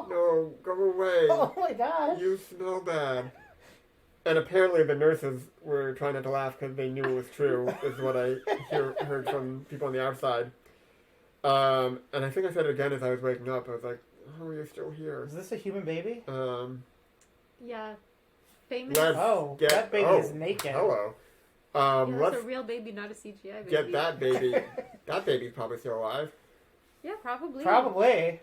No, go away. Oh my god. You smell bad." And apparently the nurses were trying not to laugh because they knew it was true, is what I heard from people on the outside. And I think I said it again as I was waking up. I was like, "Oh, you're still here." Is this a human baby? Yeah. Famous. Let's Oh, get, that baby oh, is naked. Hello. Yeah, that's Let's a real baby, not a CGI baby. get that baby. That baby's probably still alive. Yeah, probably. Probably.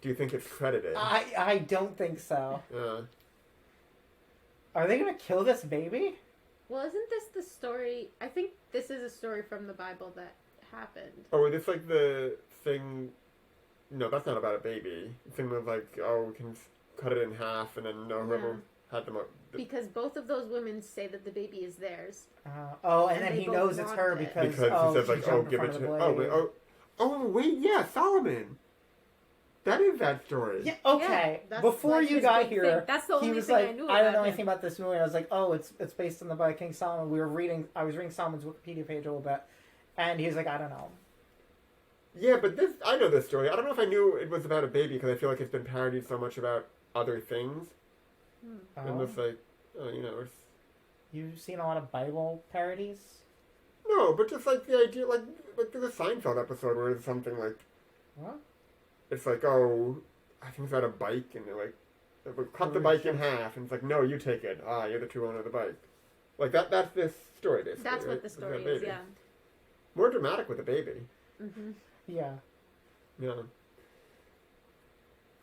Do you think it's credited? I don't think so. Are they gonna kill this baby? Well, isn't this the story? I think this is a story from the Bible that happened. Oh, is this like the thing? No, that's not about a baby. The thing was like, oh, we can cut it in half, and then whoever had them. Because both of those women say that the baby is theirs. And then they he both knows it's her want it. because, Because he says she like, oh, jumped in give front it of to. the Oh, blade. wait, oh, wait, yeah, Solomon. That is that story. Yeah, okay. Yeah, that's Before like you his got big here, thing. That's the he only was thing like, I knew I don't know about anything him. about this movie. I was like, oh, it's based on the Bible King Solomon. I was reading Solomon's Wikipedia page a little bit, and he was like, I don't know. Yeah, but I know this story. I don't know if I knew it was about a baby because I feel like it's been parodied so much about other things. And it's like, it's... You've seen a lot of Bible parodies? No, but just like the idea, like there's a Seinfeld episode where it's something like... What? It's like, oh, I think it's about a bike, and they're like, we'll cut the bike in half, and it's like, no, you take it. You're the true owner of the bike. Like, that's this story, basically. That's right? what the It's story about a is, baby. yeah. More dramatic with a baby. Mm-hmm. Yeah. Yeah.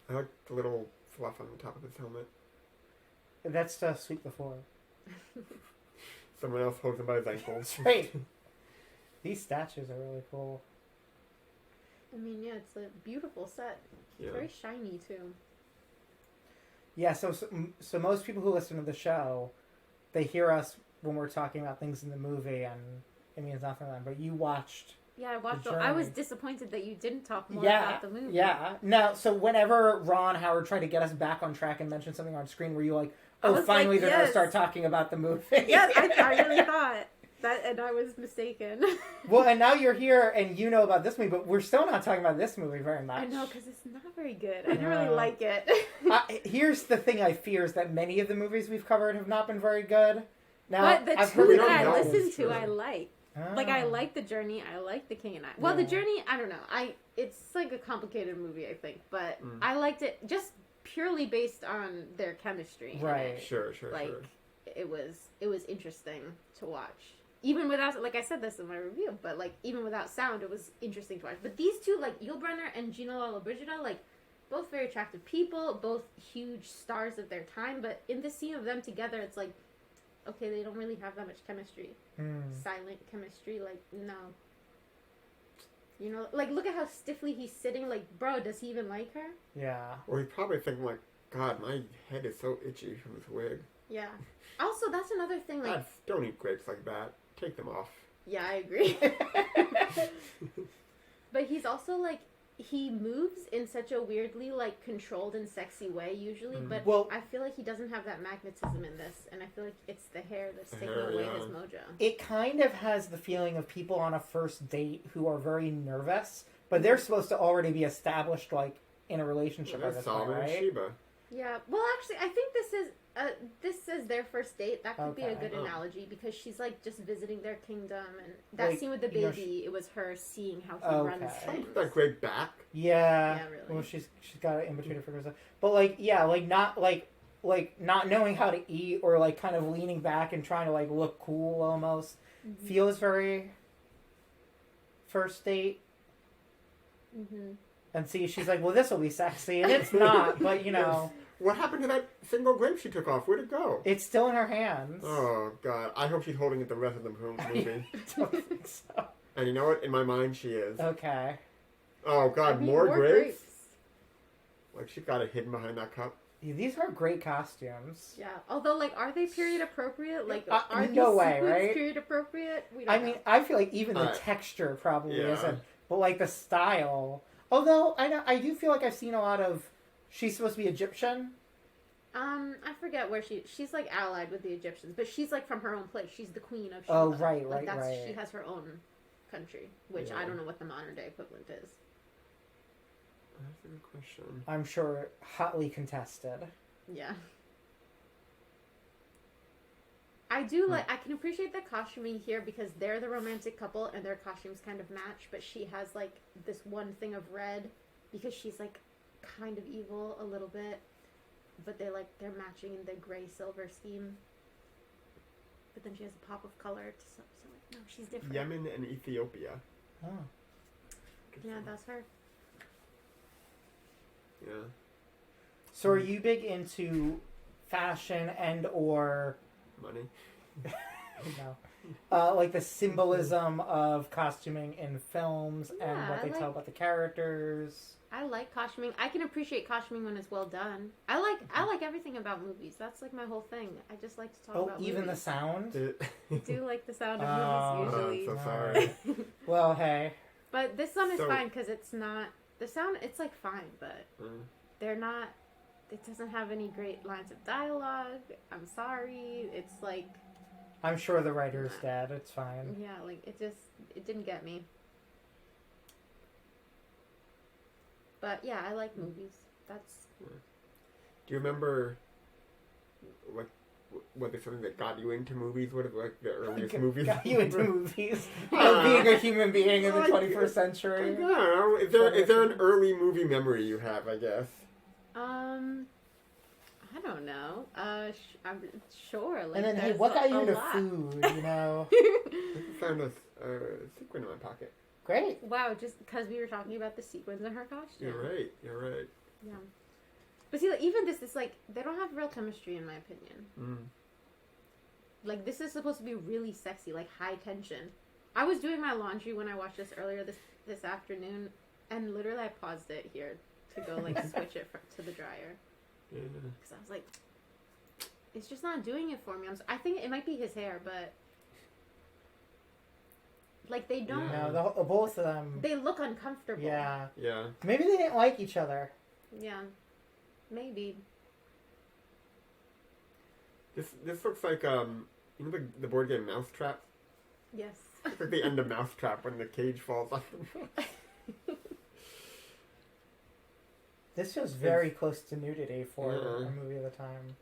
I like the little fluff on the top of his helmet. That's sweep the floor. Someone else holds him by his ankles. Right. These statues are really cool. I mean, yeah, it's a beautiful set. Yeah. Very shiny, too. Yeah, so most people who listen to the show, they hear us when we're talking about things in the movie, and it means nothing to them. But you watched... Yeah, I watched. The I was journey. disappointed that you didn't talk more Yeah, about the movie. yeah. No, so whenever Ron Howard tried to get us back on track and mention something on screen, were you like, I oh, was finally like, they're going to yes. start talking about the movie? Yeah, I really thought. And I was mistaken. Well, and now you're here and you know about this movie, but we're still not talking about this movie very much. I know, because it's not very good. I didn't really like it. Here's the thing I fear is that many of the movies we've covered have not been very good. Now, but the I've two heard that I know. listened to, Sure. I like. Ah. Like, I like The Journey. I like The King and I. Well, The Yeah. Journey, I don't know. It's like a complicated movie, I think. But I liked it just purely based on their chemistry. Right. Sure. Like, Sure. it was interesting to watch. Even without, like I said this in my review, but like even without sound, it was interesting to watch. But these two, like Yul Brynner and Gina Lollobrigida, like both very attractive people, both huge stars of their time. But in the scene of them together, it's like, okay, they don't really have that much chemistry. Silent chemistry, like no. You know, like look at how stiffly he's sitting. Like, bro, does he even like her? Yeah. Or he's probably thinking like, God, my head is so itchy from this wig. Yeah. Also, that's another thing. Like, God, don't eat grapes like that. Take them off. yeah, I agree. But he's also like, he moves in such a weirdly like controlled and sexy way usually, but Well- I feel like he doesn't have that magnetism in this, and I feel like it's the hair that's The taking hair, away yeah. his mojo. It kind of has the feeling of people on a first date who are very nervous, but they're supposed to already be established, like, in a relationship Well, at that's this point, Solomon and right? Sheba. Yeah, well, actually, I think this is their first date. That could be a Okay. good Oh. analogy because she's like just visiting their kingdom, and that Like, scene with the you know, baby, it was her seeing how he Okay. runs things. That great back. Yeah. Yeah, really. Well, she's got it in between her fingers. But, like, yeah, like, not knowing how to eat or, like, kind of leaning back and trying to, like, look cool almost. Mm-hmm. Feels very first date. Mm-hmm. And see, she's like, well, this will be sexy. And it's not, but, you know, What happened to that single grape she took off? Where'd it go? it's still in her hands. Oh, God. I hope she's holding it the rest of the movie. I don't think so. And you know what? In my mind, she is. Okay. Oh, God. I mean, more grapes? Like, she got it hidden behind that cup. Yeah, these are great costumes. Yeah, although, like, are they period appropriate? Like, are no these way, sequins right? period appropriate? We don't I know. mean, I feel like even the Alright. texture probably Yeah. isn't. But, like, the style. Although, I do feel like I've seen a lot of... She's supposed to be Egyptian. I forget where she's like allied with the Egyptians, but she's like from her own place. She's the queen of Sheba. Oh, right, Like, right, right. She has her own country, which I Yeah. don't know what the modern day equivalent is. That's a good question. I'm sure hotly contested. Yeah. I do like, I can appreciate the costuming here because they're the romantic couple and their costumes kind of match, but she has like this one thing of red because she's like kind of evil a little bit, but they're matching in the gray silver scheme. But then she has a pop of color to so like, no, she's different. Yemen and Ethiopia. Oh. Yeah, that's her. Yeah. So are you big into fashion and or... Money. No. Like the symbolism of costuming in films and Yeah, what they I tell like- about the characters. I like costuming. I can appreciate costuming when it's well done. I like everything about movies. That's like my whole thing. I just like to talk Oh, about even the movies. sound? I do like the sound of Oh, movies usually. I'm so sorry. Well, hey. But this one is So- fine because it's not the sound. It's like fine, but they're not. It doesn't have any great lines of dialogue. I'm sorry. It's like I'm sure the writer's dead. It's fine. yeah, like it didn't get me. But yeah, I like movies. That's Do you remember what is something that got you into movies? What are like the earliest movies? Got you into movies. Of being a human being in the 21st I century. don't know. Is there an early movie memory you have? I guess. I don't know. I'm sure. Like, And then, hey, there's what got you a into lot. food, you know? I found a sequin in my pocket. Great. Wow, just because we were talking about the sequins in her costume. You're right. You're right. Yeah. But see, like, even this is like, they don't have real chemistry in my opinion. Like, this is supposed to be really sexy, like high tension. I was doing my laundry when I watched this earlier this afternoon, and literally I paused it here to go like switch it to the dryer. Yeah. Because I was like, it's just not doing it for me. I think it might be his hair, but like they don't. Yeah. No, both of them. They look uncomfortable. Yeah. Yeah. Maybe they didn't like each other. Yeah. Maybe. This looks like you know the board game Mousetrap. Yes. It's like the end of Mousetrap when the cage falls off. This feels very close to nudity for Yeah. a movie of the time.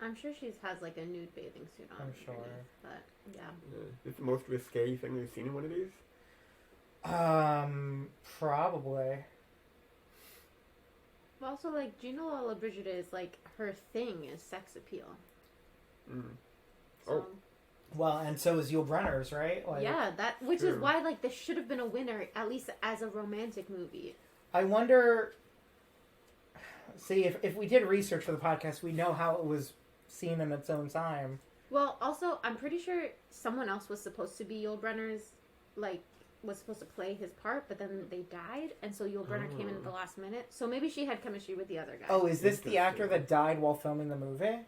I'm sure she has like a nude bathing suit on. I'm sure. But yeah. It's the most risque thing we've seen in one of these. Probably. But also, like, Gina Lollobrigida is like her thing is sex appeal. Mm. So, Oh. Well, and so is Yul Brynner's, right? Like, yeah, that which True. is why like this should have been a winner at least as a romantic movie. I wonder. See, if we did research for the podcast, we know how it was seen in its own time. Well, also, I'm pretty sure someone else was supposed to be Yul Brynner's, like, was supposed to play his part, but then they died, and so Yul Brynner came in at the last minute. So maybe she had chemistry with the other guy. Oh, is this the actor that died while filming the movie?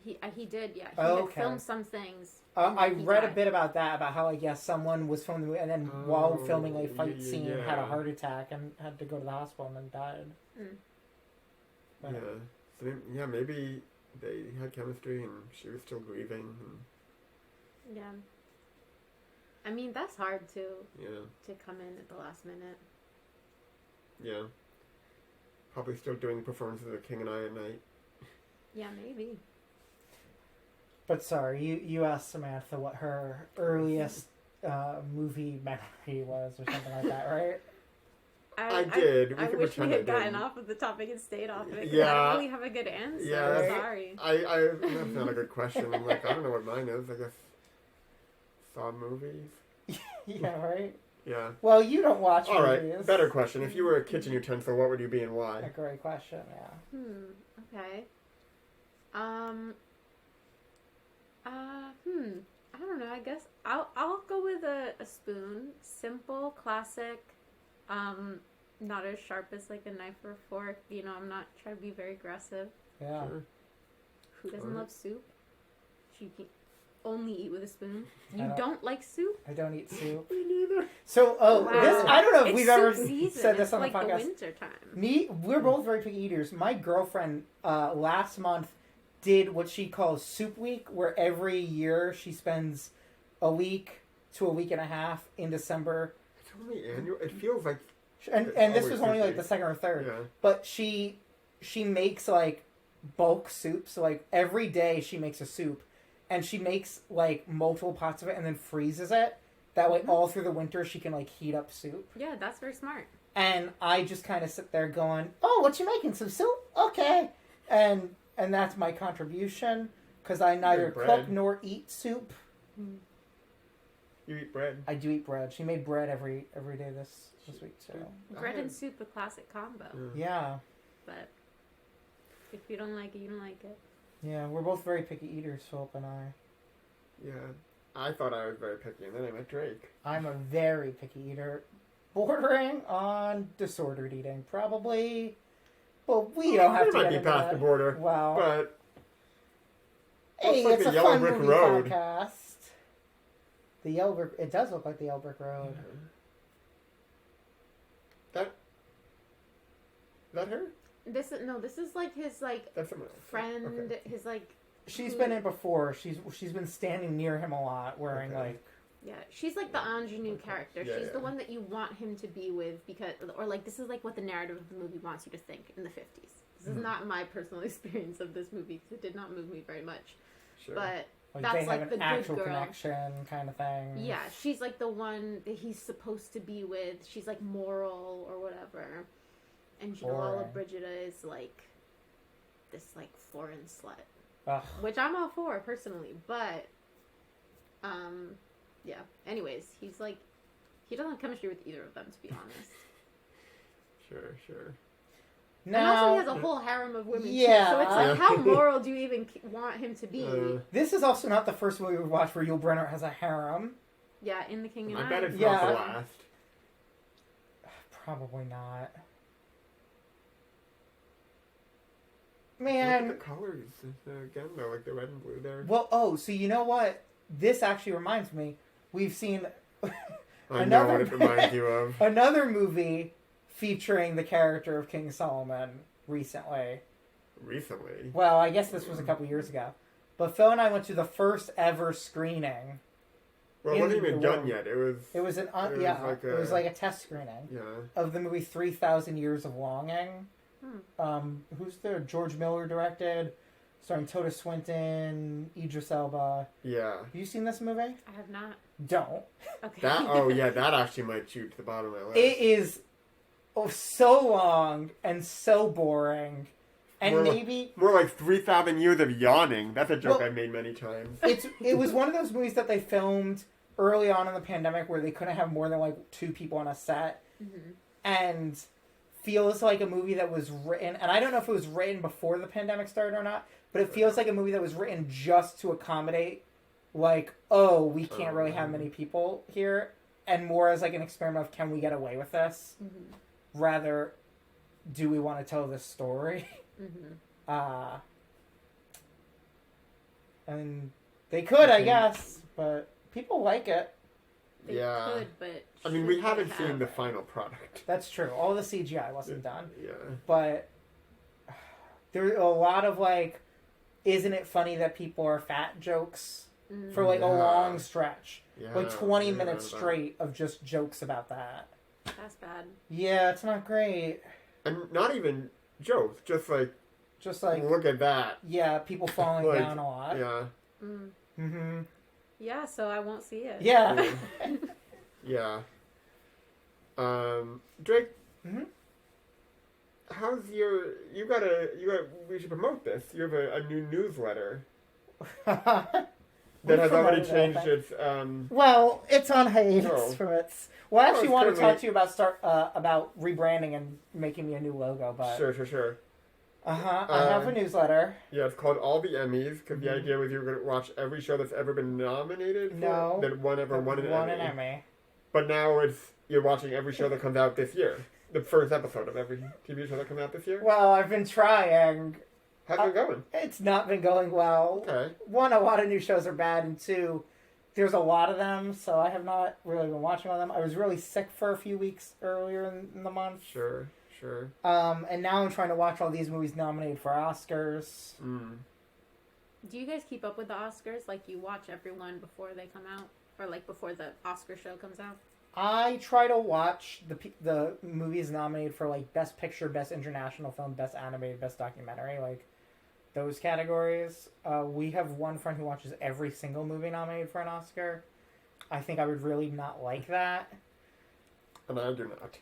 He did, yeah. He Oh, had okay. filmed some things. I and he read a died. bit about that, about how, like, yes, someone was filming the movie, and then while filming a fight yeah, scene, yeah. had a heart attack and had to go to the hospital and then died. Mm. But- Yeah. So yeah, maybe they had chemistry and she was still grieving. And, Yeah. I mean, that's hard, too, yeah. to come in at the last minute. Yeah. Probably still doing performances of King and I at night. Yeah, maybe. But sorry, you asked Samantha what her earliest movie memory was or something like that, right? I did. We I could wish we pretend had I gotten didn't. off of the topic and stayed off of it. 'Cause I Yeah. don't really have a good answer. Yeah, I'm that's- sorry. That's not a good question. I'm like, I don't know what mine is. I guess saw movies. Yeah, right? Yeah. Well, you don't watch All movies. right. Better question. If you were a kitchen utensil, what would you be and A why? great question, yeah. Okay. I don't know. I guess I'll go with a spoon. Simple, classic. Not as sharp as like a knife or a fork. You know, I'm not trying to be very aggressive. Yeah. Sure. Who doesn't Alright. love soup? You can only eat with a spoon. I You don't- don't like soup? I don't eat soup. Me neither. So, Wow. this, I don't know if It's we've soup ever season. said this It's on like the podcast. the winter time. We're both very picky eaters. My girlfriend last month did what she calls Soup Week, where every year she spends a week to a week and a half in December. It's only annual. It feels like. And It's this always was only Soup like the Week. second or third. Yeah. But she makes like bulk soup. So like every day she makes a soup, and she makes like multiple pots of it and then freezes it. That way, all through the winter, she can like heat up soup. Yeah, that's very smart. And I just kind of sit there going, "Oh, what you making? Some soup? Okay." And that's my contribution because I neither Bread. cook nor eat soup. You eat bread. I do eat bread. She made bread every day this week too. Bread I- and soup, a classic combo. Yeah, But if you don't like it, you don't like it. yeah. We're both very picky eaters, Philip and I. Yeah. I thought I was very picky, and then I met Drake. I'm a very picky eater, bordering on disordered eating, probably. But we don't have We to might get be into past that. the border. Well, But hey, looks like it's the a Yellow fun Brick movie Road. podcast. The Yellow Brick. It does look like the Yellow Brick Road. That her? This is like his like That's someone else. friend, Okay. his like She's been in before. She's been standing near him a lot, wearing Okay. like. yeah. She's like the ingenue character. Yeah, She's the yeah. one that you want him to be with because, or like this is like what the narrative of the movie wants you to think in the 50s. This is not my personal experience of this movie because it did not move me very much. Sure. But Like that's they like have the an good actual girl. connection kind of thing. Yeah, she's like the one that he's supposed to be with. She's like moral or whatever. And Gina Boring. Lollobrigida is like this like foreign slut. Ugh. Which I'm all for personally, but yeah. Anyways, he's like he doesn't have chemistry with either of them, to be honest. Sure. And also he Now, has a whole harem of women Yeah. too, so it's like Yeah. how moral do you even want him to be? this is also not the first movie we've watched where Yul Brynner has a harem. Yeah, in The King and I bet it's Yeah. not the last. Probably not. Look at Man, the colors again, though, like the red and blue there. well, so you know what? This actually reminds me. We've seen I know what another- it reminds you of. another movie featuring the character of King Solomon recently. Recently. Well, I guess this was a couple years ago. But Phil and I went to the first ever screening Well, it in wasn't the even done world. yet. It was It was an It was yeah. like It was a- like a test screening yeah. of the movie 3,000 Years of Longing. Who's the George Miller directed, starring Tilda Swinton, Idris Elba. Yeah. Have you seen this movie? I have not. Don't. Okay. That actually might shoot to the bottom of my list. It is so long and so boring, and More like- maybe More like 3,000 years of yawning. That's a joke Well- I've made many times. it was one of those movies that they filmed early on in the pandemic where they couldn't have more than like 2 people on a set, and feels like a movie that was written, and I don't know if it was written before the pandemic started or not, but it feels like a movie that was written just to accommodate, like, oh, we can't really have many people here, and more as like an experiment of can we get away with this, rather do we want to tell this story. And they could, I guess, but people like it. They Yeah. could, but I mean, should we they haven't have seen the it? final product. That's true. All the CGI wasn't done. Yeah. But there are a lot of like, isn't it funny that people are fat jokes for like a Yeah. long stretch. Yeah. Like 20 yeah, minutes but- straight of just jokes about that. That's bad. Yeah, it's not great. And not even jokes, just like, Just like, look at that. yeah, people falling Like, down a lot. Yeah. Mm-hmm. Yeah, so I won't see it. Yeah. Yeah. Drake, Mhm. how's your, we should promote this. You have a new newsletter that has already changed its, Well, it's on hiatus No. from its. Well, I actually it's want to currently- talk to you about rebranding and making me a new logo, but sure. I have a newsletter. Yeah, it's called All the Emmys, because the Mhm. idea was you were going to watch every show that's ever been nominated for No. that won an an Emmy. Emmy. But now you're watching every show that comes out this year. The first episode of every TV show that comes out this year. Well, I've been trying. How's it going? It's not been going well. Okay. One, a lot of new shows are bad, and two, there's a lot of them, so I have not really been watching all of them. I was really sick for a few weeks earlier in the month. Sure. And now I'm trying to watch all these movies nominated for Oscars. Do you guys keep up with the Oscars? Like, you watch everyone before they come out? Or, like, before the Oscar show comes out? I try to watch the movies nominated for like Best Picture, Best International Film, Best Animated, Best Documentary, like those categories. We have one friend who watches every single movie nominated for an Oscar. I think I would really not like that. And I do not.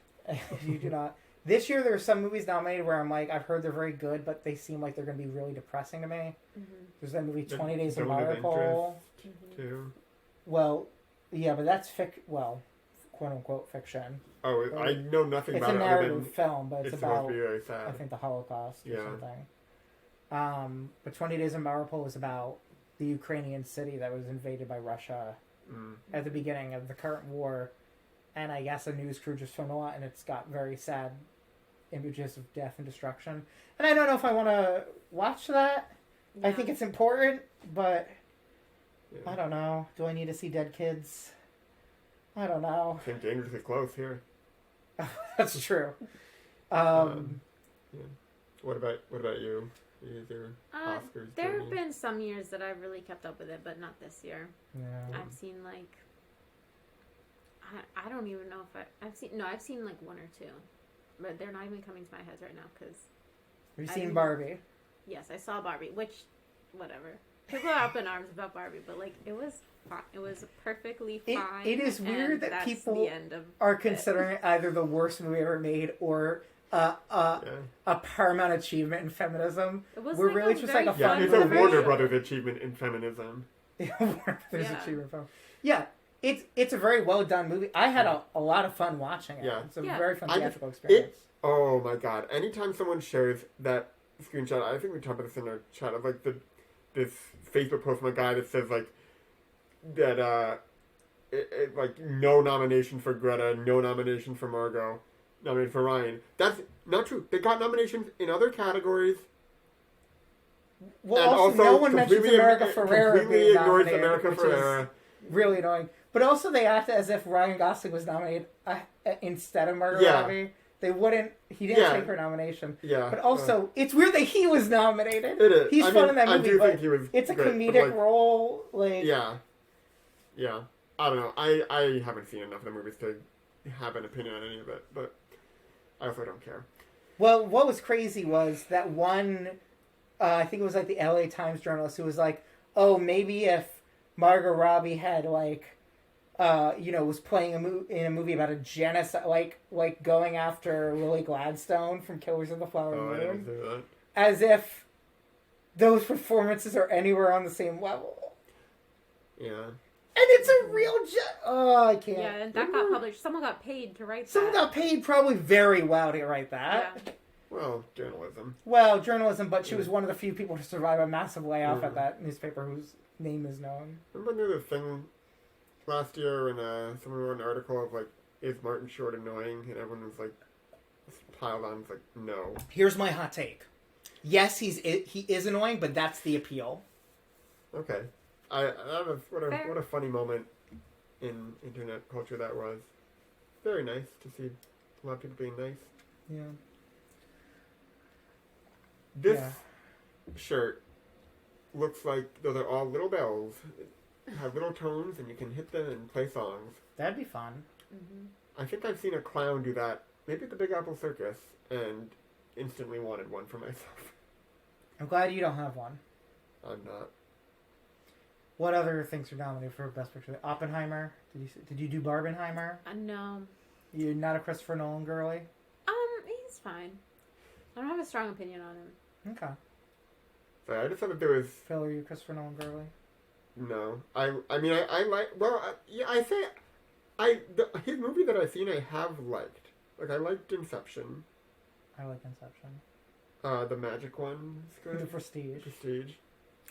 You do not. This year there are some movies nominated where I'm like, I've heard they're very good, but they seem like they're going to be really depressing to me. There's that movie 20 Days of Zone of Miracle. Too. Well, yeah, but that's quote unquote fiction. Oh, I know nothing It's about a it other narrative than film, but it's it's about, supposed to be very sad. I think, the Holocaust or Yeah. something. But 20 Days of Mariupol was about the Ukrainian city that was invaded by Russia at the beginning of the current war. And I guess a news crew just filmed a lot, and it's got very sad images of death and destruction. And I don't know if I want to watch that. Yeah. I think it's important, but Yeah. I don't know. Do I need to see dead kids? I don't know. I think dangerously close here. That's true. Yeah. What about you? Is there Oscars? There have journey? been some years that I've really kept up with it, but not this year. Yeah. I've seen, like... I don't even know if I've seen, like, one or two. But they're not even coming to my head right now, because... Have you seen Barbie? Yes, I saw Barbie, which... Whatever. People are up in arms about Barbie, but, like, it was fine. It was perfectly fine. It is weird and that that's people the end of are it. considering it either the worst movie ever made or a paramount achievement in feminism. It was We're like really a just very like a Yeah, fun it's a movie. Warner Brothers achievement in feminism. There's Yeah. achievement film. Yeah, it's a very well done movie. I had a lot of fun watching it. Yeah. It's a Yeah. very fun I just- theatrical experience. Oh my god! Anytime someone shares that screenshot, I think we talked about this in our chat of like this Facebook post from a guy that says like that like no nomination for Greta, no nomination for Margot, nominated for Ryan. That's not true. They got nominations in other categories. Well, and also, no one mentions completely America Ferrera completely being ignores nominated, America which Ferrera. is really annoying. But also, they act as if Ryan Gosling was nominated instead of Margot Yeah. Robbie. They wouldn't. He didn't Yeah. take her nomination. Yeah, But also, it's weird that he was nominated. it is. He's I fun mean, in that I movie, do but think he was. it's a great, but, comedic like, role. Like, Yeah. I don't know. I haven't seen enough of the movies to have an opinion on any of it, but I also don't care. Well, what was crazy was that one, I think it was like the LA Times journalist who was like, oh, maybe if Margot Robbie had like, was playing in a movie about a genocide, like going after Lily Gladstone from Killers of the Flower Oh, I didn't Moon, see that. as if those performances are anywhere on the same level. Yeah. And it's a real oh, I can't. Yeah, and that got published. Someone got paid to write that. Someone got paid probably very well to write that. Yeah. Well, journalism. Well, journalism, but she was one of the few people to survive a massive layoff at that newspaper whose name is known. Remember the thing last year when someone wrote an article of like, is Martin Short annoying? And everyone was like, piled on. It's like, no. Here's my hot take. Yes, he is annoying, but that's the appeal. Okay. What a funny moment in internet culture that was. Very nice to see a lot of people being nice. Yeah. This shirt looks like those are all little bells. Have little tones, and you can hit them and play songs. That'd be fun. Mm-hmm. I think I've seen a clown do that, maybe at the Big Apple Circus, and instantly wanted one for myself. I'm glad you don't have one. I'm not. What other things are nominated for Best Picture? Oppenheimer. Did you do Barbenheimer? No. You're not a Christopher Nolan girly? He's fine. I don't have a strong opinion on him. Okay. Sorry, I just thought that there was... Phil, are you a Christopher Nolan girly? No. I like... Well, I say... his movie that I've seen I have liked. Like, I liked Inception. I like Inception. The Magic one is good. The Prestige. Prestige.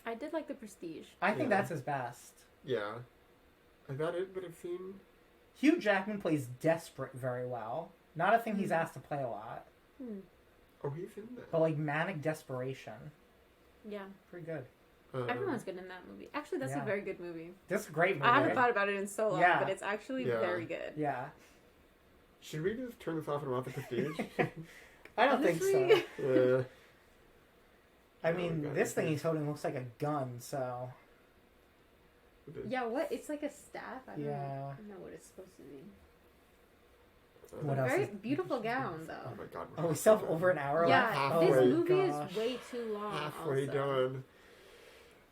I did like The Prestige. I think that's his best. Yeah. Is that it that I've seen? Hugh Jackman plays desperate very well. Not a thing he's asked to play a lot. Oh, he's in that. But like manic desperation. Yeah. Pretty good. Everyone's good in that movie. Actually, that's a very good movie. That's a great movie. I haven't thought about it in so long, but it's actually very good. Yeah. Should we just turn this off and watch The Prestige? I don't think so. Yeah. I mean, this thing he's holding looks like a gun, so... Yeah, what? It's like a staff? I don't know what it's supposed to be. What else? Very beautiful gown, though. Oh my god. Oh, we still have over an hour left? Yeah, halfway. this movie is way too long. Halfway also. done.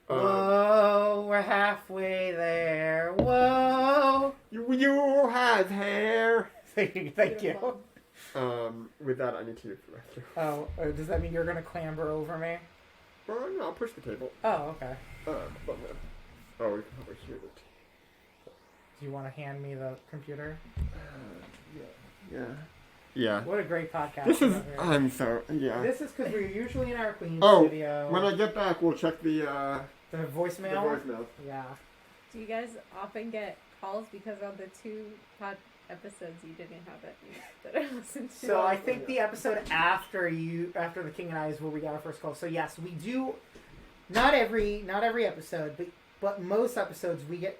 Whoa, we're halfway there. Whoa! You have hair! Thank you. With that, I need to use the restroom. Oh, does that mean you're going to clamber over me? Well, no, I'll push the table. Oh, okay. We can probably hear it. Do you want to hand me the computer? Yeah. What a great podcast. This is... This is because we're usually in our Queens studio. When I get back, we'll check the voicemail? The voicemail. Yeah. Do you guys often get calls because of the two episodes you didn't have that I listened to? So I think the episode after the King and I is where we got our first call. So yes, we do. Not every episode, but most episodes we get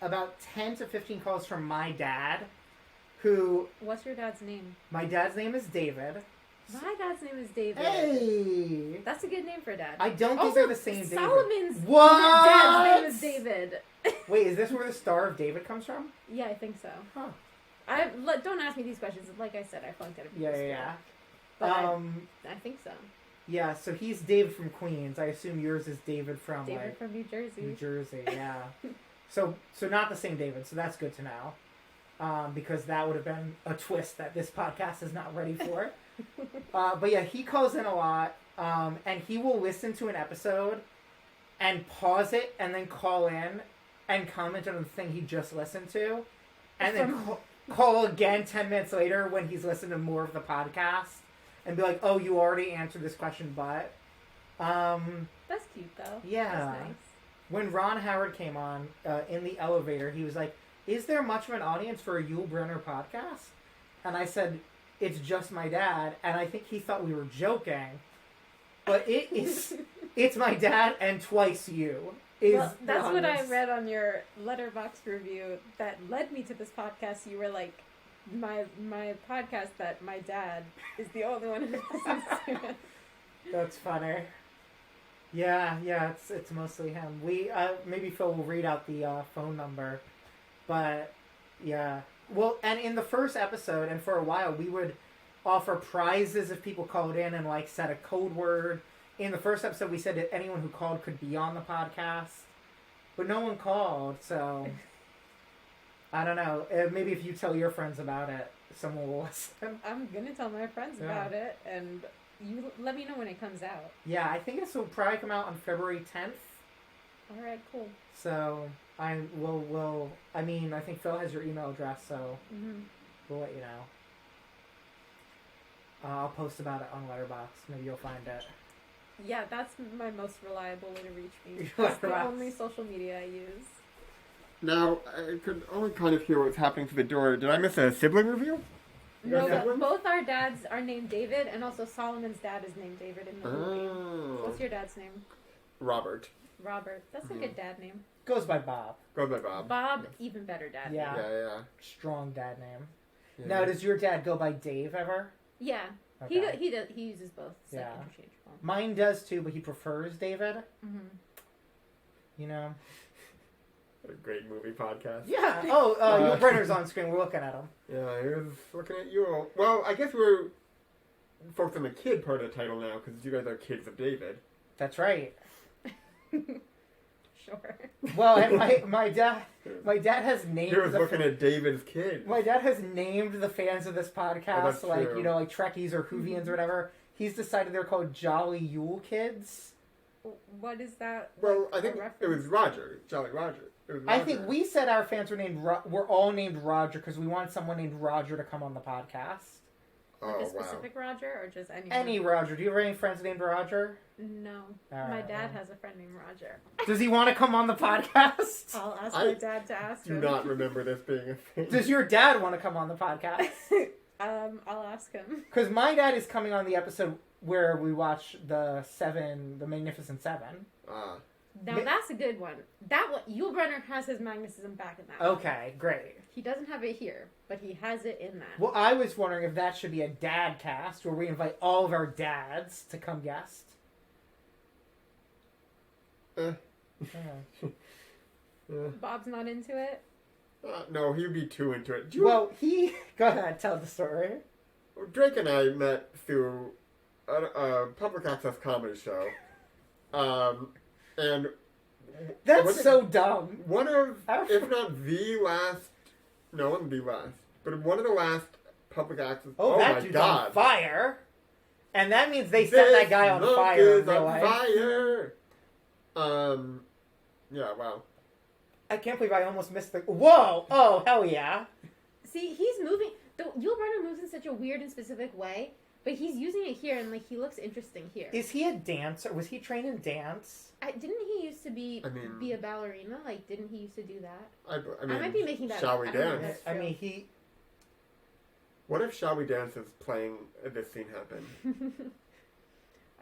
about 10 to 15 calls from my dad. What's your dad's name? My dad's name is David. My dad's name is David. Hey! That's a good name for a dad. I don't think they're the same David. Solomon's What? dad's name is David. Wait, is this where the Star of David comes from? Yeah, I think so. Huh. Don't ask me these questions. Like I said, I flunked out of Yeah. But I think so. Yeah, so he's David from Queens. I assume yours is David from from New Jersey. New Jersey, yeah. so not the same David, so that's good to know. Because that would have been a twist that this podcast is not ready for. But yeah, he calls in a lot, and he will listen to an episode and pause it and then call in and comment on the thing he just listened to, and then call again 10 minutes later when he's listened to more of the podcast and be like, oh, you already answered this question, but... That's cute, though. Yeah. That's nice. When Ron Howard came on in the elevator, he was like, is there much of an audience for a Yul Brynner podcast? And I said, it's just my dad. And I think he thought we were joking. But it's my dad and twice you. That's what I read on your Letterboxd review that led me to this podcast. You were like, my podcast that my dad is the only one who listens to it. That's funny. Yeah, it's mostly him. We maybe Phil will read out the phone number But yeah, well, and in the first episode, and for a while, we would offer prizes if people called in and like said a code word. In the first episode, we said that anyone who called could be on the podcast, but no one called, so I don't know. Maybe if you tell your friends about it, someone will listen. I'm gonna tell my friends about it, and you let me know when it comes out. Yeah, I think this will probably come out on February 10th. All right, cool. So I think Phil has your email address, so we'll let you know. I'll post about it on Letterboxd. Maybe you'll find it. Yeah, that's my most reliable way to reach me. Your That's the Letterboxd. only social media I use. Now, I could only kind of hear what's happening through the door. Did I miss a sibling review? No, Yeah. but both our dads are named David, and also Solomon's dad is named David in the movie. Oh. What's your dad's name? Robert. Robert. That's a good dad name. Goes by Bob. Go by Bob. Bob, even better dad name. Yeah. Yeah. Strong dad name. Yeah. Now, does your dad go by Dave ever? Yeah. Okay. He uses both. It's like interchangeable. Mine does too, but he prefers David. Mm-hmm. You know? What a great movie podcast. Yeah. Oh, Yul Brynner's on screen. We're looking at him. Yeah, he was looking at you all. Well, I guess we're focused on the kid part of the title now, because you guys are kids of David. That's right. Sure. Well, and my dad has named. He was looking at David's kid. My dad has named the fans of this podcast, that's like true. you know, like Trekkies or Whovians or whatever. He's decided they're called Jolly Yule Kids. What is that? Well, like, I think a it reference? was Roger. Jolly Roger. It was I Roger. think we said our fans were named. We're all named Roger because we want someone named Roger to come on the podcast. Oh, Like a specific Roger or just anyone? Any Roger? Do you have any friends named Roger? No. All My right, dad well. has a friend named Roger. Does he want to come on the podcast? I'll ask I my dad to ask Do him. not remember this being a thing. Does your dad want to come on the podcast? I'll ask him. Because my dad is coming on the episode where we watch the Magnificent Seven. Ah. Now that's a good one. That one, Yul Brynner has his magnetism back in that. Okay, great. He doesn't have it here, but he has it in that. Well, I was wondering if that should be a dad cast where we invite all of our dads to come guest. Yeah. Bob's not into it. No, he'd be too into it. Well, go ahead, tell the story. Drake and I met through a public access comedy show. And That's was it so dumb. one of, Our if not the last, no one the last, but one of the last public access. Oh, that my dude's God. on fire. And that means they set that guy on This fire. is in real on life. fire. Yeah, wow. I can't believe I almost missed the. Whoa! Oh, hell yeah. See, he's moving. Yul Brynner moves in such a weird and specific way, but he's using it here, and like he looks interesting here. Is he a dancer? Was he trained in dance? Didn't he used to be a ballerina? Like, didn't he used to do that? I mean, I might be making that Shall up. We I don't know if Dance? that's I true. mean, he. What if Shall We Dance is playing this scene happen?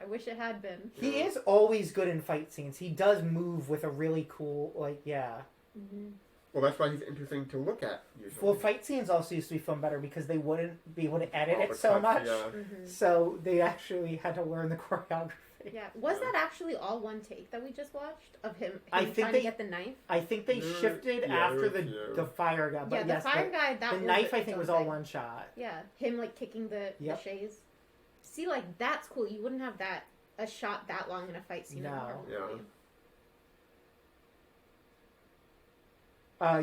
I wish it had been. He is always good in fight scenes. He does move with a really cool, yeah. Mm-hmm. Well, that's why he's interesting to look at, usually. Well, fight scenes also used to be filmed better because they wouldn't be able to edit All it the so cuts, much. yeah. Mm-hmm. So they actually had to learn the choreography. Yeah. Was that actually all one take that we just watched of him I think trying they- to get the knife? I think they Mm, shifted yeah, after there was the fire guy. But Yeah, the yes, fire guy. That the was knife I its think own was all thing. one shot. Yeah, him like kicking the Yep. chaise. See, like that's cool. You wouldn't have a shot that long in a fight scene. in a No. Marvel Yeah. movie.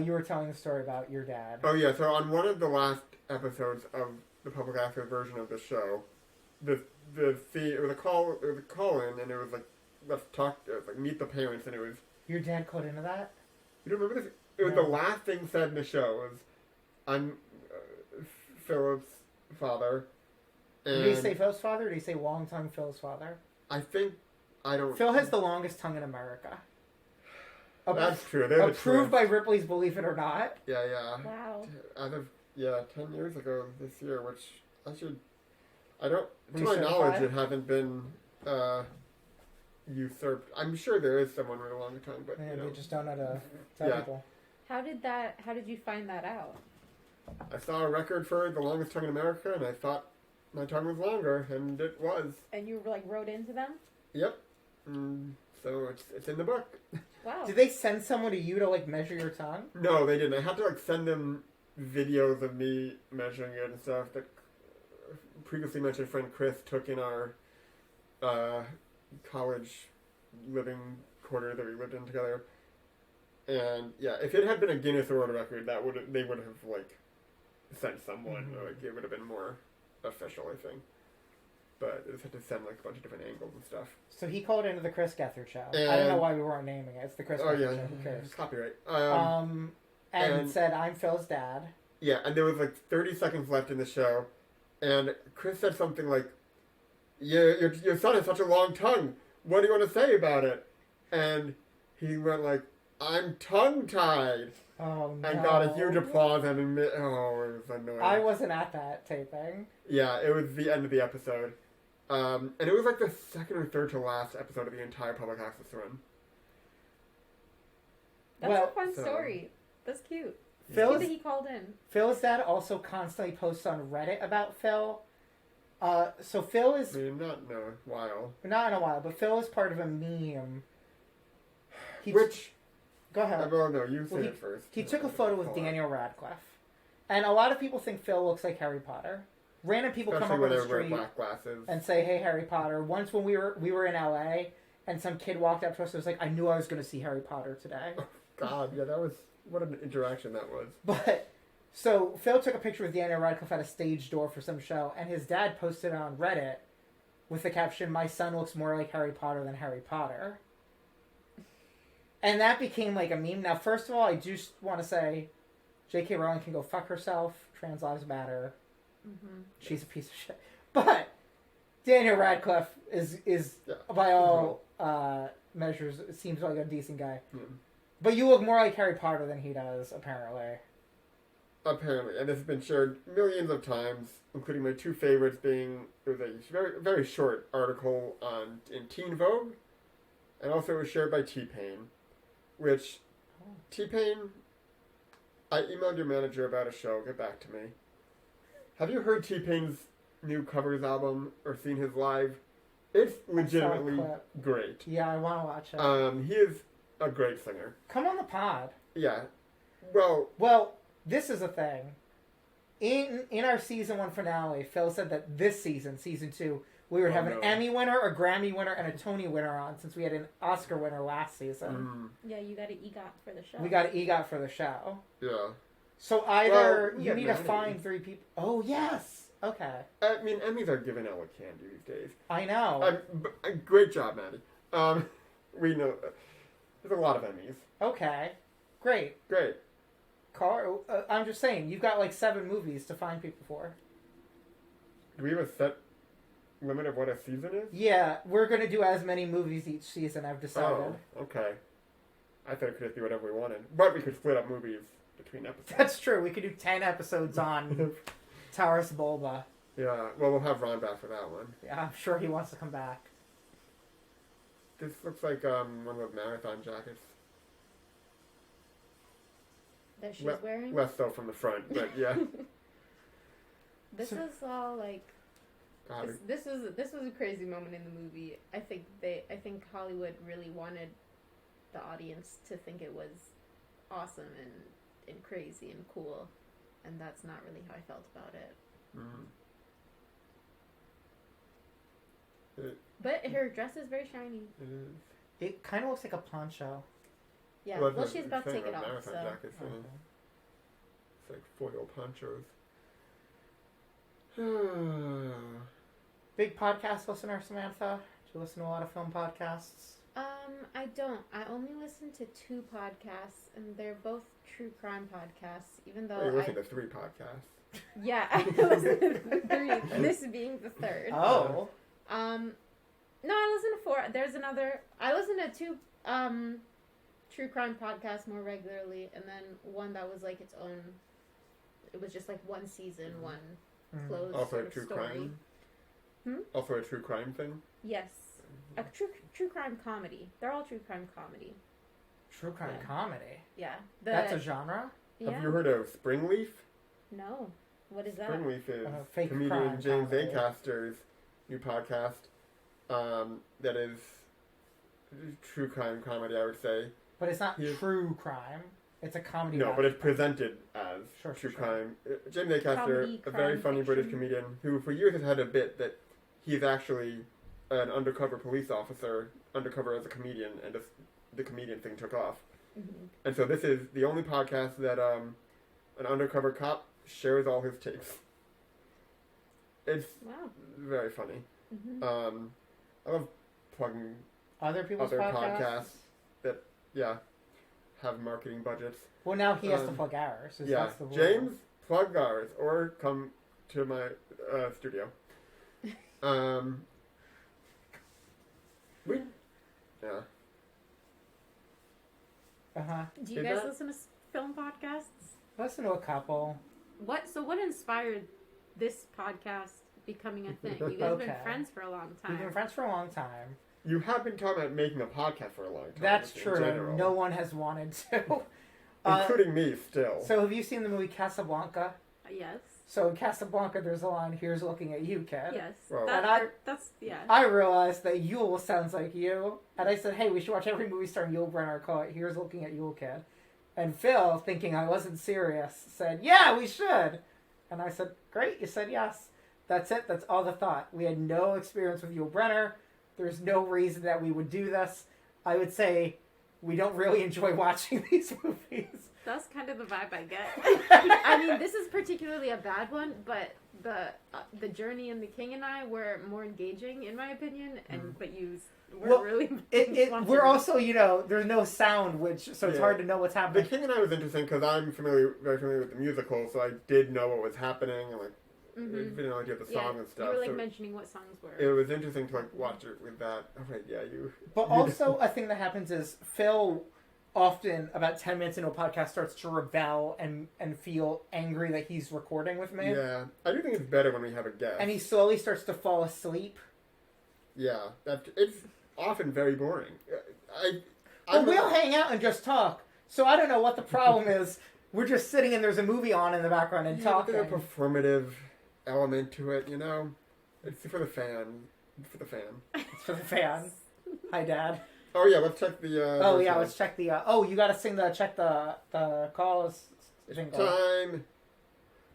You were telling the story about your dad. Oh yeah, so on one of the last episodes of the public access version of the show, it was a call in, and it was like let's talk, it was like meet the parents, and it was Your dad caught into that? you don't remember this? It was No. the last thing said in the show was I'm Philip's father, and Did he say Phil's father or did he say long tongue Phil's father? I think I don't. Phil has the longest tongue in America. That's true. They're the Approved twins. by Ripley's Believe It or Not. Yeah, yeah. Wow. As of 10 years ago this year, which I don't, to Recertify? my knowledge, it hasn't been usurped. I'm sure there is someone with a longer tongue, but Yeah, you know, they just don't know how to tell Yeah. people. How did you find that out? I saw a record for the longest tongue in America, and I thought my tongue was longer, and it was. And you like wrote into them? Yep. So it's in the book. Wow. Did they send someone to you to like measure your tongue? No, they didn't. I had to like send them videos of me measuring it and stuff that previously mentioned friend Chris took in our college living quarter that we lived in together. And yeah, if it had been a Guinness World Record, they would have like sent someone. Mm-hmm. Like it would have been more official, I think. But they just had to send like a bunch of different angles and stuff. So he called into the Chris Gethard show. I And- don't know why we weren't naming it. It's the Chris Oh Gethard yeah, show. Who cares? copyright. And said, "I'm Phil's dad." Yeah, and there was like 30 seconds left in the show, and Chris said something like, your son has such a long tongue. What do you want to say about it? And he went like, I'm tongue-tied. Oh no! And got a huge applause and it was annoying. I wasn't at that taping. Yeah, it was the end of the episode. And it was like the second or third to last episode of the entire public access run. That's Well, a fun so- story. That's cute. Phil's- Cute that he called in. Phil's dad also constantly posts on Reddit about Phil. So Phil is I mean, not in a while. not in a while, but Phil is part of a meme. Which, Go ahead. well, no, you say Well, it first. He took a photo with Daniel Radcliffe, and a lot of people think Phil looks like Harry Potter. Random people Especially come when up they on the wear street black glasses. and say, "Hey, Harry Potter." Once when we were in LA, and some kid walked up to us and was like, "I knew I was going to see Harry Potter today." God, yeah, that was, what an interaction that was. But so Phil took a picture with Daniel Radcliffe at a stage door for some show, and his dad posted it on Reddit with the caption, "My son looks more like Harry Potter than Harry Potter." And that became like a meme. Now, first of all, I just want to say, J.K. Rowling can go fuck herself. Trans lives matter. Mm-hmm. She's a piece of shit. But Daniel Radcliffe is Yeah. by all measures, seems like a decent guy. Yeah. But you look more like Harry Potter than he does, apparently. Apparently, and this has been shared millions of times, including my two favorites being, it was a very, very short article in Teen Vogue, and also it was shared by T-Pain, which, T-Pain, I emailed your manager about a show, get back to me. Have you heard T-Pain's new covers album, or seen his live? It's legitimately clip. great. Yeah, I want to watch it. He is a great singer. Come on the pod. Yeah. Well, Well, this is a thing. In our season 1 finale, Phil said that this season, season 2, we would have an no. Emmy winner, a Grammy winner, and a Tony winner on, since we had an Oscar winner last season. Yeah, you got an EGOT for the show. We got an EGOT for the show. yeah. So either Well, you yeah, need to Grammy. find 3 people. Oh, yes. Okay. I mean, Emmys are given out with candy these days. I know. Great job, Maddie. We know there's a lot of Emmys. Okay. Great. Great. Carl, I'm just saying, you've got like 7 movies to find people for. Do we have a set limit of what a season is? Yeah, we're going to do as many movies each season, I've decided. Oh, okay. I thought it could just be whatever we wanted. But we could split up movies between episodes. That's true. We could do 10 episodes on Taurus Bulba. Yeah, well, we'll have Ron back for that one. Yeah, I'm sure he wants to come back. This looks like one of those marathon jackets. That she's Le- wearing? Less so from the front, but yeah. This is all like... God, This was a crazy moment in the movie. I think Hollywood really wanted the audience to think it was awesome and crazy and cool, and that's not really how I felt about it. But her dress is very shiny. It is. It kind of looks like a poncho. Yeah, Well, well, the she's about to thing take it about off, marathon so... jackets, it's like foil ponchos. Big podcast listener, Samantha? Do you listen to a lot of film podcasts? I don't. I only listen to 2 podcasts, and they're both true crime podcasts, even though You listen to 3 podcasts. Yeah, I listen to 3, this being the 3rd. Oh. No, I listen to 4. There's another... I listen to 2, true crime podcasts more regularly, and then one that was like its own... It was just like one season, one closed Also sort a of true story. crime? Also a true crime thing? Yes. A true crime comedy. They're all true crime comedy. True crime Yeah. comedy. Yeah. That's a genre? Yeah. Have you heard of Springleaf? No. What is that? Springleaf is Fake comedian crime James comedy. Acaster's new podcast that is true crime comedy, I would say. But it's not He is- true crime. It's a comedy. No, about but it's crime. presented as Sure, true sure. crime. James Acaster, Comedy, a very crime funny British fiction. comedian who for years has had a bit that he's actually an undercover police officer, undercover as a comedian, and just the comedian thing took off. Mm-hmm. And so this is the only podcast that an undercover cop shares all his tapes. It's Wow. very funny. Mm-hmm. I love plugging Other people's other podcasts. that, have marketing budgets. Well, now he has to Um, plug ours. So Yeah, that's the rule. James, plug ours or come to my studio. Yeah. Do you Is guys that- listen to film podcasts? Listen to a couple. What inspired this podcast becoming a thing? You guys have been Okay. friends for a long We've been time. friends for a long time. You have been talking about making a podcast for a long time. That's in true. general, No one has wanted to. including me still. So have you seen the movie Casablanca? Yes. So in Casablanca, there's a line, "Here's looking at you, kid." Yes. Well- That's yeah. I realized that Yul sounds like you, and I said, "Hey, we should watch every movie starring Yul Brynner. Call it Here's Looking at Yul, Kid." And Phil, thinking I wasn't serious, said, "Yeah, we should." And I said, "Great, you said yes." That's it. That's all the thought. We had no experience with Yul Brynner. There's no reason that we would do this. I would say we don't really enjoy watching these movies. That's kind of the vibe I get. I mean, this is particularly a bad one, but the Journey and the King and I were more engaging, in my opinion. And but you were Well, really. We're also, there's no sound, so it's Yeah. hard to know what's The happening. King and I was interesting because I'm very familiar with the musical, so I did know what was happening and Mhm. didn't know idea of the Yeah, song and stuff. you were so mentioning what songs were. it was interesting to watch it with that. Oh right, yeah, you. But also, a thing that happens is Phil often, about 10 minutes into a podcast, starts to rebel and feel angry that he's recording with me. Yeah, I do think it's better when we have a guest. And he slowly starts to fall asleep. Yeah, it's often very boring. But we'll hang out and just talk. So I don't know what the problem is. We're just sitting and there's a movie on in the background and talking. There's a performative element to it, It's for the fan. It's for the fan. Hi, Dad. Oh yeah, let's check the. Let's check the. You gotta sing check the calls jingle. Time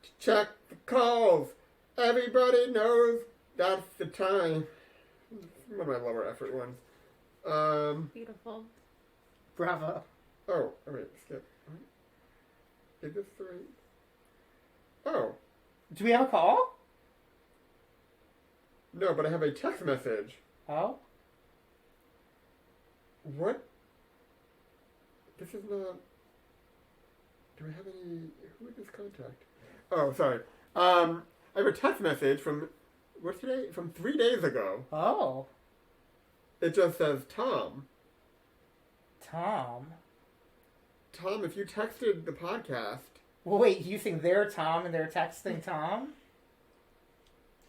to check the calls. Everybody knows that's the time. One of my lower effort ones. Beautiful. Bravo. Oh, wait, skip. Is this the right? Oh, Do we have a call? no, but I have a text message. Oh. What? This is not. Do I have any? Who would this contact? Oh, sorry. I have a text message from. What's today? From 3 days ago. Oh. It just says Tom. Tom. Tom, if you texted the podcast. Well, wait. You think they're Tom and they're texting Tom?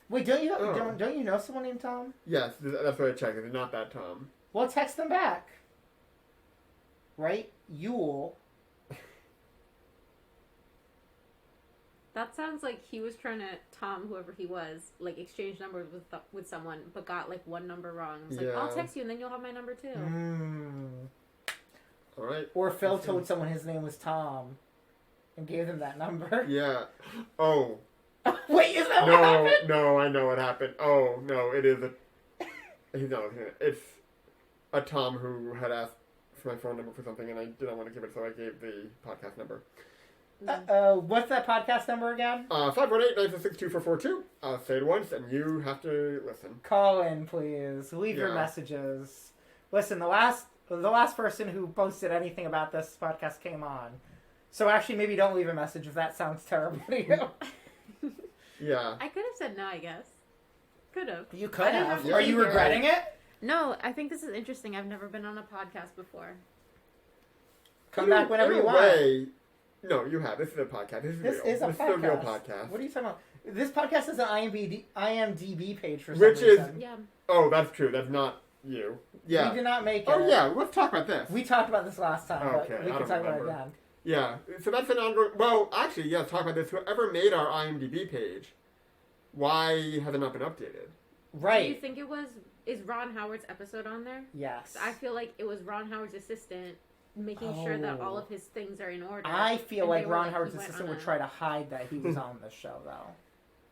Wait, don't you know someone named Tom? Yes, that's what I checked. It's not that Tom. Well, text them back. Right? Yul. That sounds like he was trying to Tom, whoever he was, exchange numbers with someone, but got one number wrong. It was like, I'll Yeah. text you and then you'll have my number too. All right. Or Phil told someone his name was Tom and gave them that number. Yeah. Oh. Wait, is that what happened? No, I know what happened. Oh, no, it is a... He's not listening. It's a Tom who had asked for my phone number for something, and I didn't want to give it, so I gave the podcast number. What's that podcast number again? 518-966-2442. I'll say it once, and you have to listen. Call in, please. Leave your Yeah. messages. Listen, the last person who posted anything about this podcast came on. So actually, maybe don't leave a message if that sounds terrible to you. Yeah. I could have said no, I guess. Could have. You could I didn't have. have to Are be you here. regretting it? No, I think this is interesting. I've never been on a podcast before. Come back whenever in you a want. way, no, you have. This is a podcast. This is This real. is a this podcast. is a real podcast. What are you talking about? This podcast is an IMDb page for some Which is- reason. Yeah. Oh, that's true. That's not you. Yeah. We did not make it. Oh, yeah. Let's talk about this. We talked about this last time, Okay, but we I can don't talk about it remember. again. Yeah, so that's an ongoing... Well, actually, yeah, talk about this. Whoever made our IMDb page, why has it not been updated? Do you Right. think is Ron Howard's episode on there? Yes. I feel like it was Ron Howard's assistant making sure that all of his things are in order. I feel And like they were Ron like, Howard's he went assistant on would a- try to hide that he was on the show, though.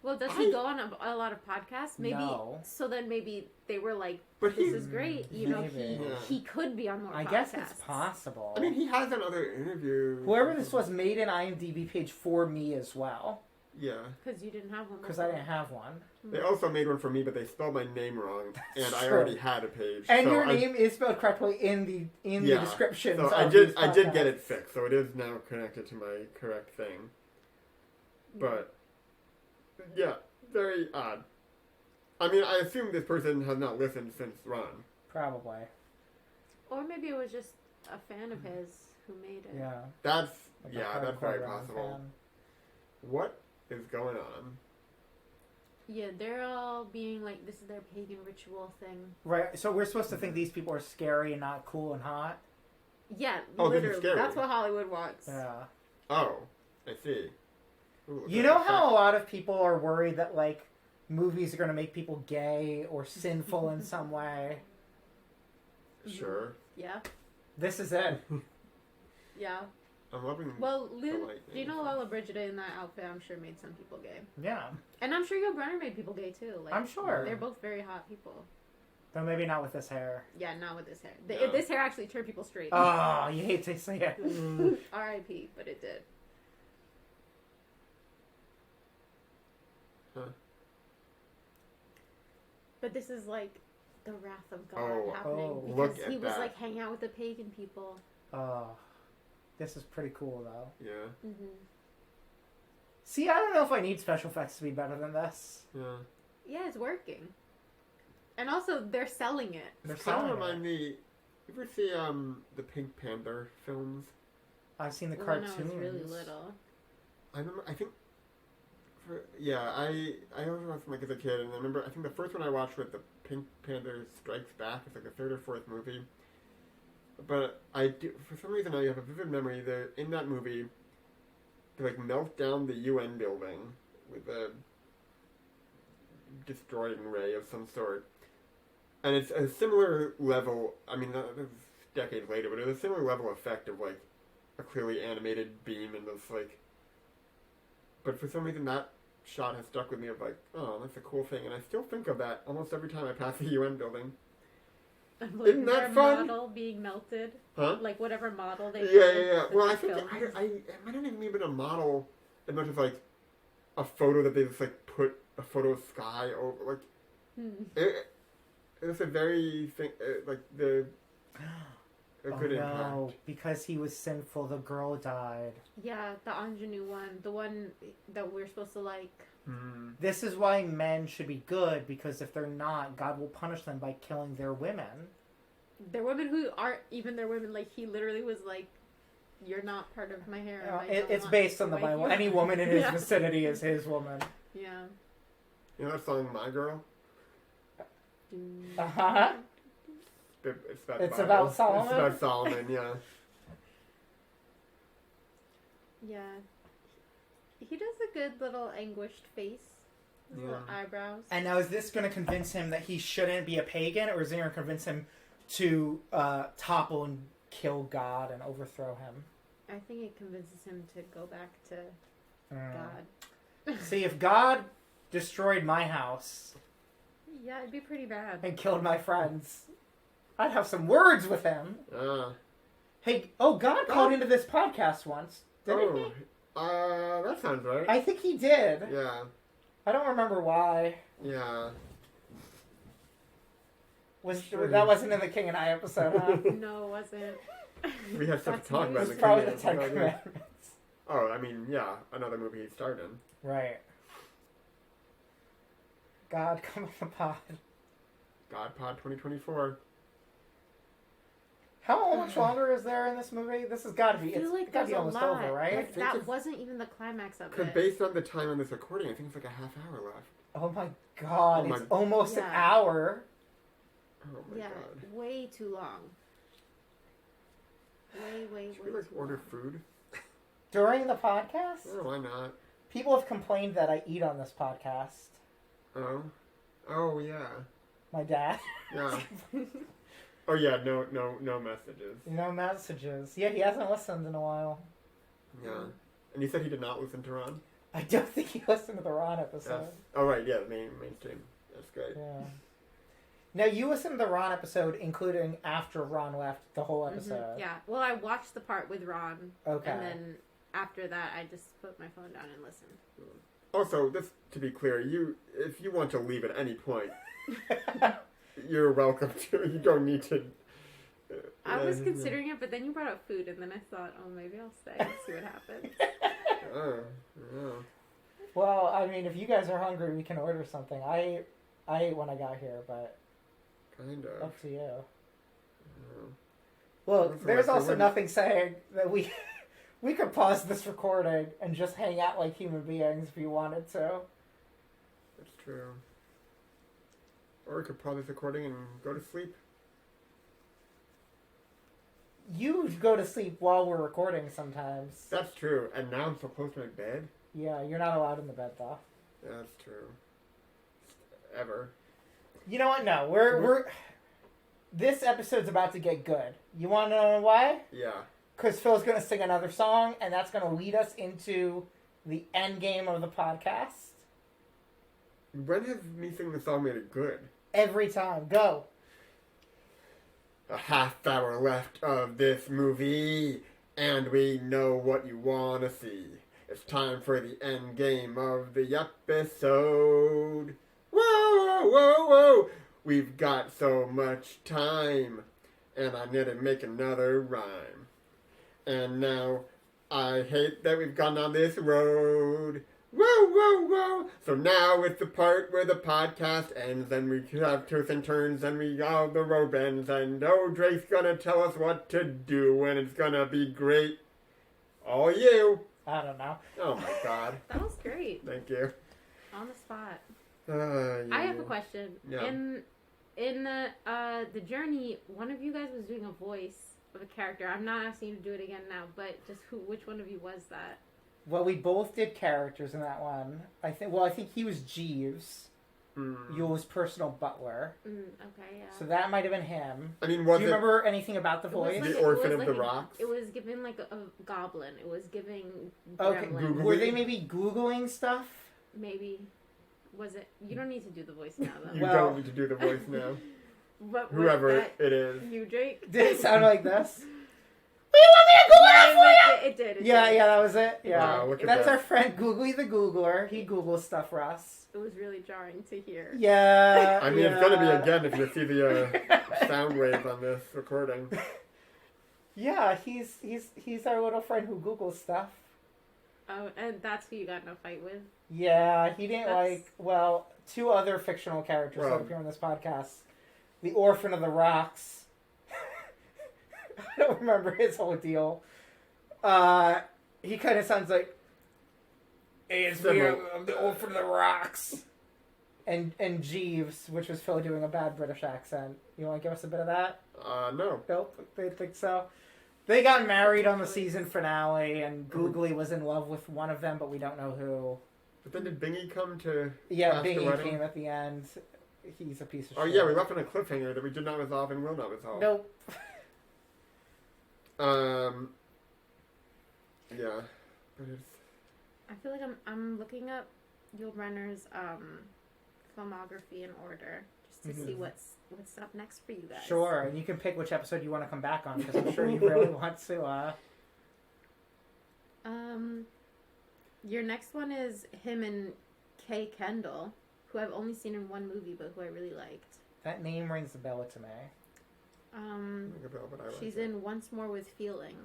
Well, does he go on a lot of podcasts? Maybe. No. So then maybe they were like, But "This is great." You know, Maybe. he could be on more. I podcasts. guess it's possible. I mean, he has done other interviews. Whoever this was made an IMDb page for me as well, Yeah. Because you didn't have one. because I didn't have one. They also made one for me, but they spelled my name wrong, and I True. already had a page. And so your I- name is spelled correctly in the Yeah. description. So I did get it fixed, so it is now connected to my correct thing. But yeah, very odd. I mean, I assume this person has not listened since Ron. Probably. Or maybe it was just a fan of his who made it. Yeah. That's Like a that's very hardcore Ron possible. fan. What is going on? Yeah, they're all being like, this is their pagan ritual thing. Right. So we're supposed to think these people are scary and not cool and hot. Yeah, Oh, this is literally. scary. That's what Hollywood wants. Yeah. Oh, I see. Ooh, You know how a lot of people are worried that like movies are going to make people gay or sinful in some way? Sure. Yeah, This is it. yeah. I'm loving. Well, the Lou, lightning. do you know Lola Brigida in that outfit? I'm sure made some people gay. Yeah. And I'm sure Yul Brynner made people gay too. Like, I'm sure. They're both very hot people. Though maybe not with this hair. Yeah, not with this hair. Yeah. This hair actually turned people straight. Oh, you hate to say it. R.I.P. But it did. Huh. But this is like the wrath of God Oh, happening oh. because Look at he was that. like hanging out with the pagan people. Oh, this is pretty cool though. Yeah. Mm-hmm. See, I don't know if I need special effects to be better than this. Yeah. Yeah, it's working. And also, they're selling it. They're It's kind of selling remind it. me. You ever see the Pink Panther films? I've seen the When cartoons. I was really little. I remember. I think. I always watched them like as a kid, and I remember. I think the first one I watched was the Pink Panther Strikes Back. It's like the third or fourth movie. But I do, for some reason, I have a vivid memory that in that movie, they like melt down the UN building with a destroying ray of some sort, and it's a similar level. I mean, that was decades later, but it was a similar level effect of like a clearly animated beam and this like. But for some reason, that shot has stuck with me of like, oh, that's a cool thing, and I still think of that almost every time I pass the UN building. Like Isn't that their fun? model being melted. Huh? Like whatever model they Yeah. filmed Well, I that think filmed. it might not even been a model as much as like a photo that they just like put a photo of sky over. Like it was a very thing, like a good no, impact. because he was sinful, the girl died. Yeah, the ingenue one. The one that we're supposed to like. This is why men should be good, because if they're not, God will punish them by killing their women. They're women who aren't even their women. Like, he literally was like, you're not part of my harem. I don't It's want based to on the wife Bible. you." Any woman in his Yeah. vicinity is his woman. Yeah. You know that song, "My Girl"? Uh-huh. It's about It's Bible. about Solomon? It's about Solomon, yeah. Yeah. He does a good little anguished face. His little Yeah. eyebrows. And now is this going to convince him that he shouldn't be a pagan, or is it going to convince him to topple and kill God and overthrow him? I think it convinces him to go back to God. See, if God destroyed my house Yeah, it'd be pretty bad. and killed my friends, I'd have some words with him. Hey, God called into this podcast once. Didn't he? That sounds right. I think he did. Yeah. I don't remember why. Yeah. That wasn't in the King and I episode, huh? No, it wasn't. We had stuff That's to talk news. about. It's in the probably the King Ten and I. Commandments. Oh, I mean, yeah, another movie he starred in. Right. God, come on the pod. God Pod 2024. How much longer is there in this movie? This has got to be. I feel It's like got to there's be a almost lot. over, right? Like, think that it's- wasn't even the climax of Because it. based on the time on this recording, I think it's like a half hour left. Oh my God! Oh my- It's almost an Yeah. hour. Oh my Yeah, god. way too long. Way Should we too like order long. food? During the podcast, Oh, why not? people have complained that I eat on this podcast. Oh. Oh, yeah. My dad. Yeah. Oh yeah, no messages. No messages. Yeah, he hasn't listened in a while. Yeah. And you said he did not listen to Ron? I don't think he listened to the Ron episode. Yes. Oh right, yeah, mainstream. That's great. Yeah. Now you listened to the Ron episode, including after Ron left the whole episode. Yeah. Well, I watched the part with Ron. Okay. And then after that, I just put my phone down and listened. Also, just to be clear, if you want to leave at any point, you're welcome to. You don't need to. I was considering it, but then you brought up food, and then I thought, oh, maybe I'll stay and see what happens. Oh. Well, I mean, if you guys are hungry, we can order something. I ate when I got here, but Kind of. up to you. Yeah. Well, Looks there's like also we're- nothing saying that we could pause this recording and just hang out like human beings if you wanted to. That's true. Or we could pause this recording and go to sleep. You go to sleep while we're recording sometimes. That's true. And now I'm so close to my bed. Yeah, you're not allowed in the bed though. That's true. Ever. You know what? No, we're this episode's about to get good. You want to know why? Yeah. Because Phil's going to sing another song, and that's going to lead us into the end game of the podcast. When has me singing the song made it good? Every time. Go. A half hour left of this movie, and we know what you want to see. It's time for the end game of the episode. Whoa, whoa, whoa! We've got so much time, and I need to make another rhyme. And now, I hate that we've gone on this road. Whoa, whoa, whoa! So now it's the part where the podcast ends, and we have twists and turns, and we all the road bends, and oh, Drake's gonna tell us what to do, and it's gonna be great. All you. I don't know. Oh my God. That was great. Thank you. On the spot. Yeah. I have a question. Yeah. In the journey, one of you guys was doing a voice of a character. I'm not asking you to do it again now, but just which one of you was that? Well, we both did characters in that one. I think he was Jeeves, Yul's personal butler. Okay, yeah. So that might have been him. I mean, Do you remember anything about the voice? The Orphan of the Rocks? It was given like a goblin. It was giving Okay, gremlin. were they maybe Googling stuff? Maybe. Was it? You don't need to do the voice now, though. You Well- don't need to do the voice now. But was Whoever that it is. you, Drake? Did it sound like this? It did. Yeah, that was it. Yeah, Wow, look at that's that. our friend Googly the Googler. He Googles stuff for us. It was really jarring to hear. Yeah. I mean, it's gonna be again if you see the sound wave on this recording. Yeah, he's our little friend who Googles stuff. Oh, and that's who you got in a fight with? Yeah, he didn't That's- two other fictional characters Well- that appear on this podcast. The Orphan of the Rocks. I don't remember his whole deal. He kind of sounds like, "Hey, it's me, I'm the Orphan of the Rocks." And Jeeves, which was Phil doing a bad British accent. You want to give us a bit of that? No. Nope, they think so. They got married on the season finale, and Googly was in love with one of them, but we don't know who. But then did Bingy come to Yeah, pass the Bingy wedding? came at the end. He's a piece of Oh shit. yeah, we left on a cliffhanger that we did not resolve and will not resolve. Nope. Yeah, but it's I feel like I'm looking up Yul Brynner's filmography in order just to see what's up next for you guys. Sure, and you can pick which episode you want to come back on, because I'm sure you really want to. Your next one is him and Kay Kendall, who I've only seen in one movie, but who I really liked. That name rings a bell to me. ring a bell, but I like She's it. in Once More with Feeling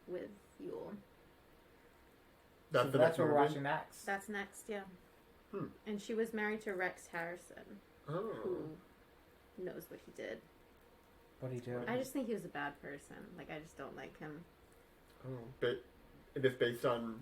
with Yul. That's So the that's next what we're movie? watching next. That's next, yeah. Hmm. And she was married to Rex Harrison, Oh. who knows what he did. What do you do? I just think he was a bad person. Like, I just don't like him. Oh. But it is based on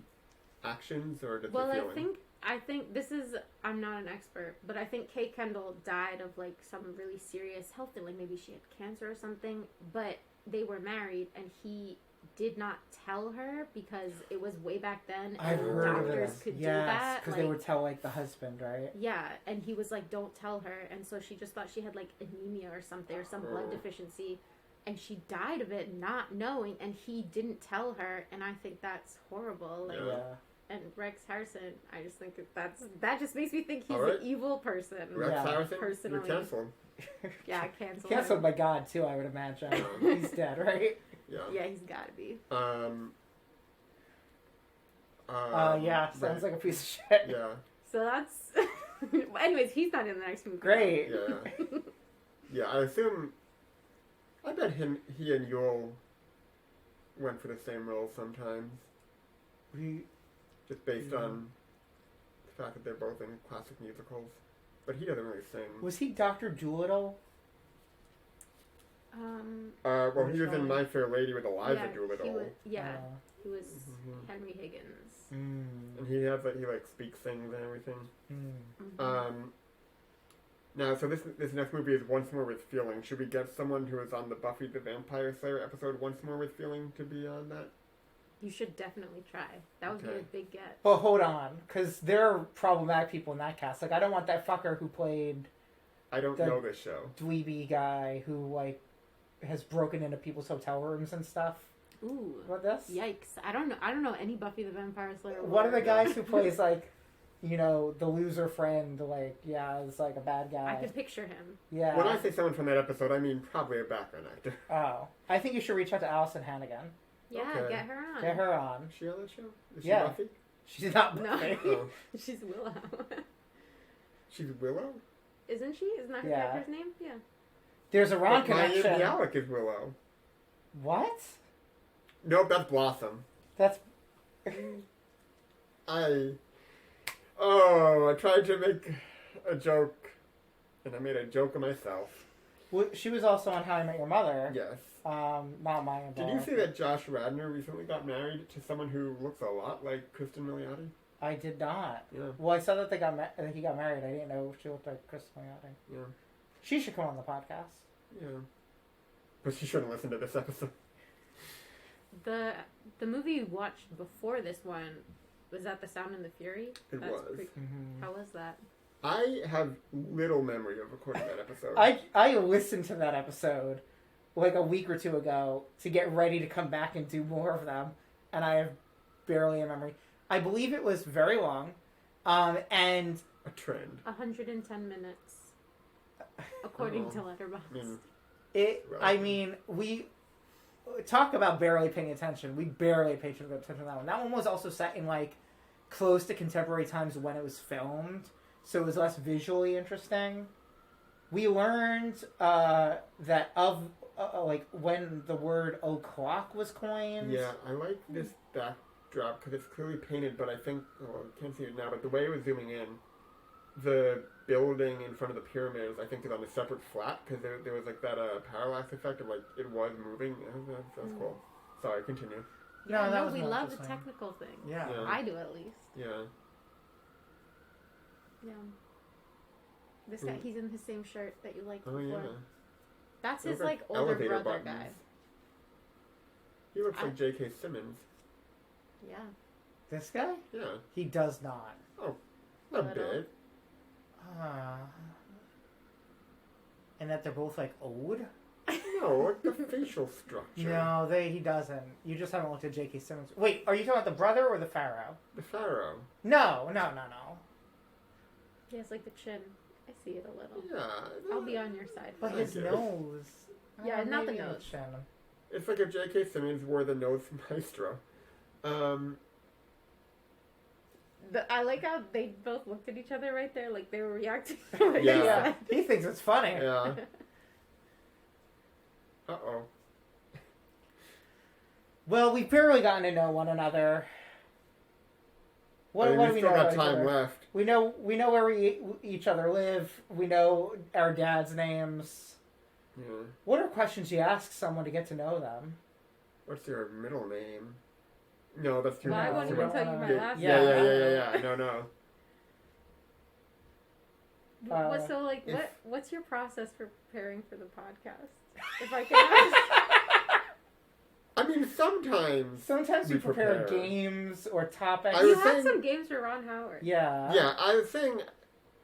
actions or just Well, a feeling? I think this is, I'm not an expert, but I think Kay Kendall died of like some really serious health thing, like maybe she had cancer or something, but they were married and he did not tell her because it was way back then, I've and heard of doctors this. could do Yes, that. because they would tell like the husband, right? Yeah, and he was like, "Don't tell her," and so she just thought she had like anemia or something or some blood deficiency, and she died of it not knowing, and he didn't tell her, and I think that's horrible. Like, Yeah. and Rex Harrison, I just think that just makes me think he's All right. an evil person. Rex Yeah. Harrison, Personally. you're canceled. Yeah, cancel Canceled him. by God too, I would imagine. He's dead, right? Yeah. Yeah, he's gotta be. Yeah, sounds like a piece of shit. Yeah. So that's. Anyways, he's not in the next movie. Great. Yeah. Yeah, I assume. I bet he and Yul went for the same role sometimes. Just based on the fact that they're both in classic musicals. But he doesn't really sing. Was he Dr. Doolittle? Well, he was in My Fair Lady with Eliza yeah, Doolittle. he was Mhm. Henry Higgins. And he has he like speaks things and everything. Mm-hmm. Now, so this next movie is Once More with Feeling. Should we get someone who is on the Buffy the Vampire Slayer episode Once More with Feeling to be on that? You should definitely try. That would be Okay. a big get. Well, hold on, because there are problematic people in that cast. Like, I don't want that fucker who played I don't The- know this show. dweeby guy who, like, has broken into people's hotel rooms and stuff. Ooh. What this? Yikes! I don't know any Buffy the Vampire Slayer. One of the lore. guys who plays, like, you know, the loser friend, like, yeah, is like a bad guy. I could picture him. Yeah. When I say someone from that episode, I mean probably a background actor. Oh. I think you should reach out to Allison Hannigan. Yeah, Okay. get her on. Get her on. Is she on that show? Is she Yeah. Buffy? She's not No. Buffy. Oh. She's Willow. She's Willow? Isn't she? Isn't that her Yeah. character's name? Yeah. There's a Ron But Maya connection. Bialik is Willow. What? Nope, that's Blossom. That's... I tried to make a joke, and I made a joke of myself. Well, she was also on How I Met Your Mother. Yes. Not Maya Did you see that Josh Radnor recently got married to someone who looks a lot like Kristen Milioti? I did not. Yeah. Well, I saw that that he got married. I didn't know she looked like Chris Milioti. Yeah. She should come on the podcast. Yeah. But she shouldn't listen to this episode. The movie you watched before this one was that The Sound and the Fury. It was. How was that? I have little memory of recording that episode. I listened to that episode like a week or two ago to get ready to come back and do more of them, and I have barely a memory. I believe it was very long, and A trend. 110 minutes, according to Letterboxd. I mean, we talk about barely paying attention. We barely paid attention to that one. That one was also set in like close to contemporary times when it was filmed, so it was less visually interesting. We learned that of like when the word o'clock was coined. Yeah, I like this backdrop because it's clearly painted, but I think, I can't see it now, but the way it was zooming in, the building in front of the pyramids, I think, is on a separate flat because there was like that parallax effect of like it was moving. That's cool. Sorry, continue. No, that was we more love the interesting. technical things. Yeah. Yeah. I do at least. Yeah. Yeah. This guy, he's in the same shirt that you liked Oh, before. yeah. That's Those his are like older elevator brother buttons. guy. He looks like J.K. Simmons. Yeah. This guy? Yeah. He does not. A Little. bit. And that they're both like old? No, like the facial structure. No, he doesn't. You just haven't looked at J.K. Simmons. Wait, are you talking about the brother or the pharaoh? The pharaoh. No. He has like the chin. I see it a little. Yeah. I'll be on your side. But for his it. guess. nose. Yeah, not the maybe nose. chin. It's like if J.K. Simmons wore the nose maestro. I like how they both looked at each other right there, like they were reacting. to what Yeah. you Yeah, said. he thinks it's funny. Yeah. Uh-oh. Well, we've barely gotten to know one another. What do we we still know got about each time other? left. We know where each other live. We know our dad's names. Yeah. What are questions you ask someone to get to know them? What's your middle name? No, that's too Well, I much. won't too even much. tell you my Yeah. last Yeah, name. No. So, like, if- what's your process for preparing for the podcast? If I can ask. I mean, sometimes we prepare games or topics. You had some games for Ron Howard. Yeah. Yeah, I was saying,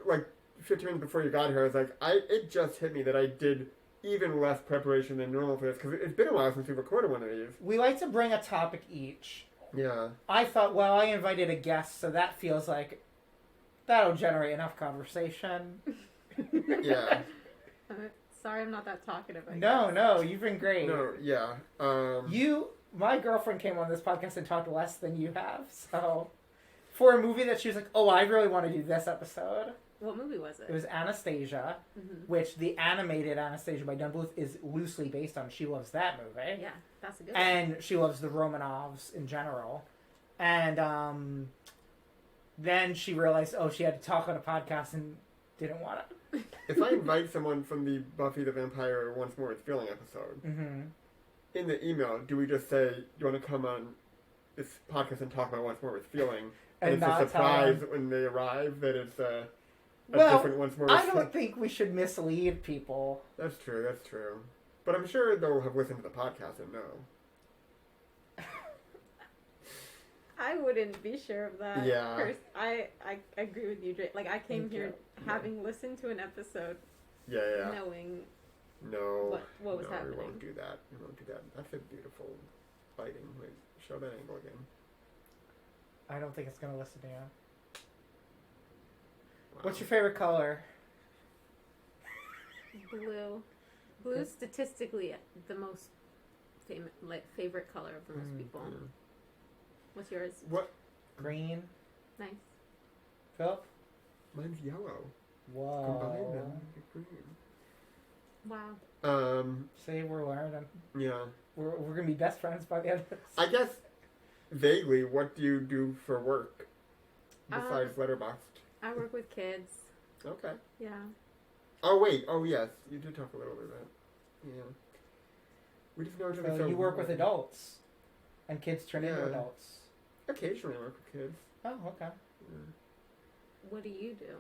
like, 15 minutes before you got here, I was like, it just hit me that I did even less preparation than normal for this, because it's been a while since we recorded one of these. We like to bring a topic each. Yeah. I thought, well, I invited a guest, so that feels like that'll generate enough conversation. Yeah. Sorry, I'm not that talkative. No, you've been great. No, yeah. My girlfriend came on this podcast and talked less than you have, so for a movie that she was like, oh, I really want to do this episode. What movie was it? It was Anastasia, which the animated Anastasia by Don Bluth is loosely based on. She loves that movie. Yeah, that's a good And one. she loves the Romanovs in general. And then she realized, she had to talk on a podcast and didn't want it. If I invite someone from the Buffy the Vampire Once More with Feeling episode, in the email, do we just say, do you want to come on this podcast and talk about Once More with Feeling? And it's a surprise when they arrive that it's a different Once More with Feeling. I don't think we should mislead people. That's true. But I'm sure they'll have listened to the podcast and know. I wouldn't be sure of that. Yeah. I agree with you, Drake. Like, I came here having listened to an episode, knowing what was happening. We won't do that. That's a beautiful lighting. Wait, show that angle again. I don't think it's going to listen to you. Wow. What's your favorite color? Blue. Blue is statistically the most favorite color of the most people. What's yours? What? Green. Nice. Philip? Mine's yellow. Whoa. Combine them, get green. Wow. See, we're learning. Yeah. We're going to be best friends by the end of this. I guess, vaguely, what do you do for work besides Letterboxd? I work with kids. Okay. Yeah. Oh, wait. Oh, yes. You did talk a little bit about it. Yeah. We just know each other So you work with adults, and kids turn into adults. Occasionally I work with kids. Oh, okay. Yeah. What do you do?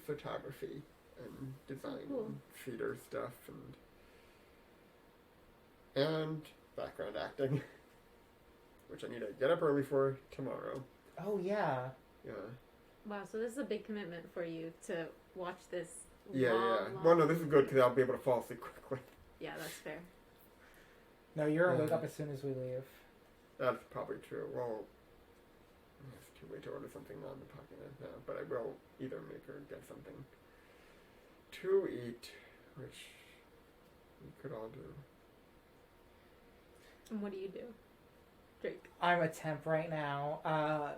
Photography and design and theater stuff and background acting, which I need to get up early for tomorrow. Oh, yeah. Yeah. Wow, so this is a big commitment for you to watch this long. Well, no, this is good because I'll be able to fall asleep quickly. Yeah, that's fair. No, you're going to wake up as soon as we leave. That's probably true. Well, it's too late to order something on the pocket now, but I will either make or get something to eat, which we could all do. And what do you do, Drake? I'm a temp right now.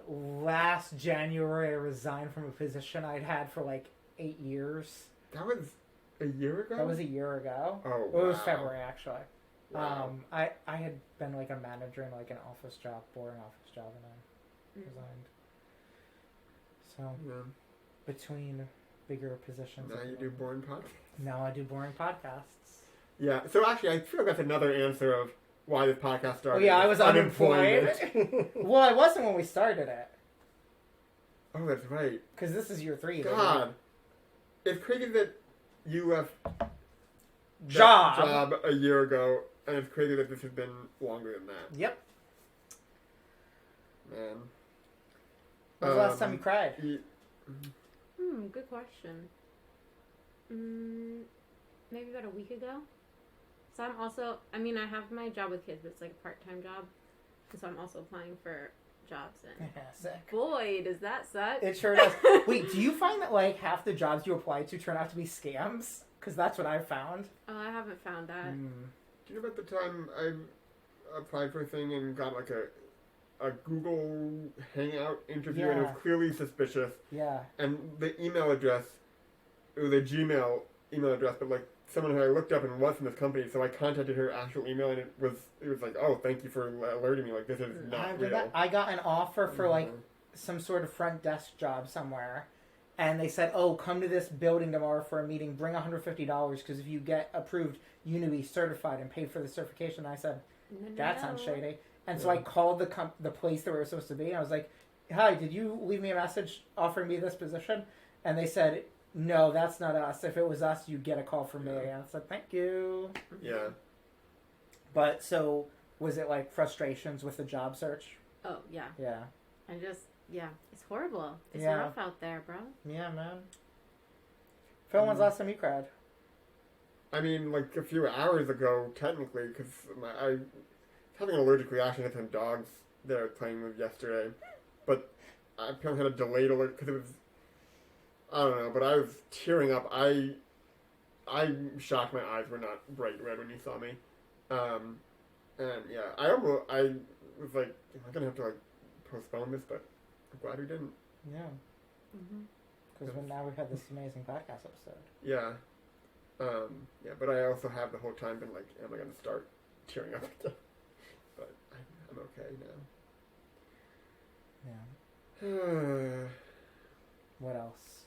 Last January, I resigned from a position I'd had for like 8 years. That was a year ago? That was a year ago. Oh, wow. It was February, actually. Wow. I had been like a manager in like an office job, boring office job, and I resigned. So, between bigger positions. Now you do boring podcasts. Now I do boring podcasts. Yeah, so actually I feel like that's another answer of why this podcast started. Oh yeah, I was unemployed. Well, I wasn't when we started it. Oh, that's right. Because this is year 3. God. It's crazy that you left job a year ago, and it's crazy that this has been longer than that. Yep. Man. When was the last time you cried? Good question. Maybe about a week ago. So I'm also, I have my job with kids, but it's like a part-time job. So I'm also applying for jobs. And Sick. Boy, does that suck. It sure does. Wait, do you find that like half the jobs you apply to turn out to be scams? Because that's what I've found. Oh, I haven't found that. Do you know about the time I applied for a thing and got like a Google Hangout interview and it was clearly suspicious? Yeah. And the email address, it was a Gmail email address, but like someone who I looked up and was from this company, so I contacted her actual email and it was like, oh, thank you for alerting me, like this is not real. I got an offer for like some sort of front desk job somewhere. And they said, oh, come to this building tomorrow for a meeting. Bring $150 because if you get approved, you need to be certified and pay for the certification. And I said, that sounds shady. And so I called the place that we were supposed to be. And I was like, hi, did you leave me a message offering me this position? And they said, no, that's not us. If it was us, you'd get a call from me. Yeah. And it's like, thank you. Yeah. But so, was it like frustrations with the job search? Oh, yeah. Yeah. It's horrible. It's Yeah. rough out there, bro. Yeah, man. Phil, when's the last time you cried? I mean, like a few hours ago, technically, because I was having an allergic reaction to some dogs that I was playing with yesterday. But I kind of had a delayed alert because it was, I don't know, but I was tearing up. I'm shocked my eyes were not bright red when you saw me. And yeah, I was like, am I gonna have to like postpone this? But I'm glad we didn't. Yeah. Mm-hmm. Because now we've had this amazing podcast episode. Yeah. Yeah, but I also have the whole time been like, am I gonna start tearing up again? But I'm okay now. Yeah. What else?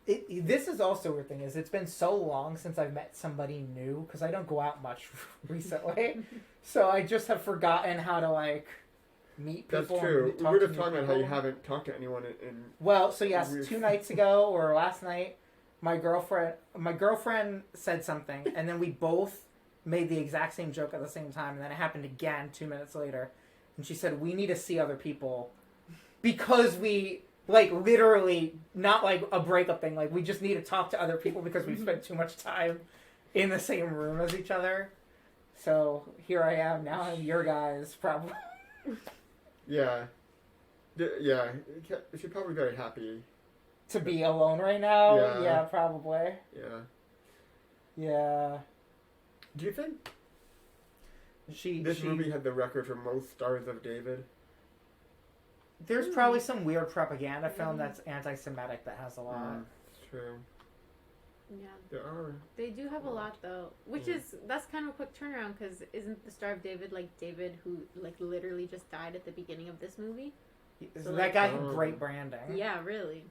This is also a weird thing, is it's been so long since I've met somebody new, because I don't go out much recently. So I just have forgotten how to, like, meet people. That's true. And We talk were to just new talking about how you people. haven't talked to anyone in Well, so yes, Weird. 2 nights ago, or last night, my girlfriend said something, and then we both made the exact same joke at the same time, and then it happened again 2 minutes later. And she said, we need to see other people, because we... Like, literally, not like a breakup thing. Like, we just need to talk to other people because we've spent too much time in the same room as each other. So, here I am. Now I'm your guys' problem. Yeah. Yeah. She's probably very happy. To be alone right now? Yeah. Yeah, probably. Yeah. Yeah. Do you think She this movie had the record for most stars of David? There's probably some weird propaganda film that's anti-Semitic that has a lot. It's true. Yeah. There are. They do have a lot, though. That's kind of a quick turnaround, because isn't the Star of David, like, David who, like, literally just died at the beginning of this movie? So like- that guy had great branding. Yeah, really.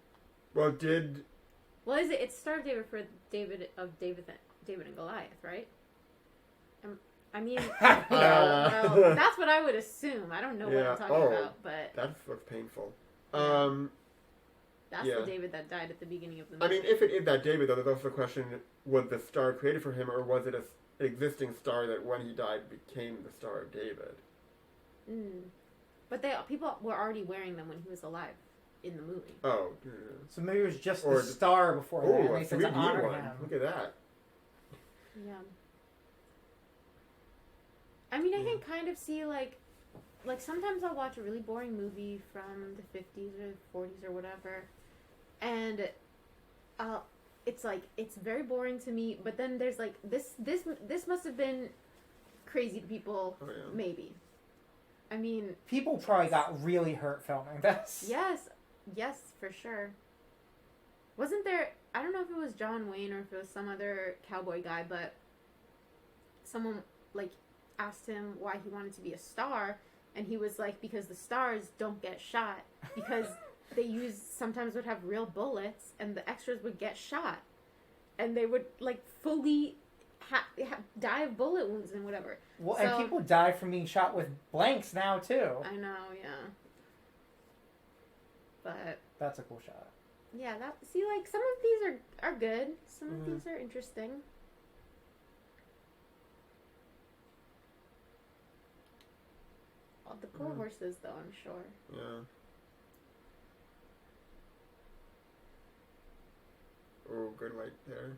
Well, did... Well, it's Star of David for David and Goliath, right? I mean, well, that's what I would assume. I don't know what I'm talking about, but That looks painful. that's yeah. the David that died at the beginning of the movie. I mean, if it is that David, though, there's also the question, was the star created for him, or was it an existing star that when he died became the Star of David? But people were already wearing them when he was alive in the movie. Oh. Yeah. So maybe it was just Or the star before that. Oh, And a they said to 3D honor one. him. Look at that. Yeah. I mean, I can kind of see, like sometimes I'll watch a really boring movie from the 50s or 40s or whatever, and it's like, it's very boring to me, but then there's like, this must have been crazy to people, maybe. I mean... People probably got really hurt filming this. Yes, for sure. Wasn't there, I don't know if it was John Wayne or if it was some other cowboy guy, but someone, like, asked him why he wanted to be a star, and he was like, because the stars don't get shot, because they sometimes would have real bullets, and the extras would get shot, and they would, like, fully die of bullet wounds and whatever. Well, and people die from being shot with blanks now, too. I know, yeah. But... That's a cool shot. Yeah, see, like, some of these are good. Some of these are interesting. The cool horses, though, I'm sure. Yeah. Oh, good light there.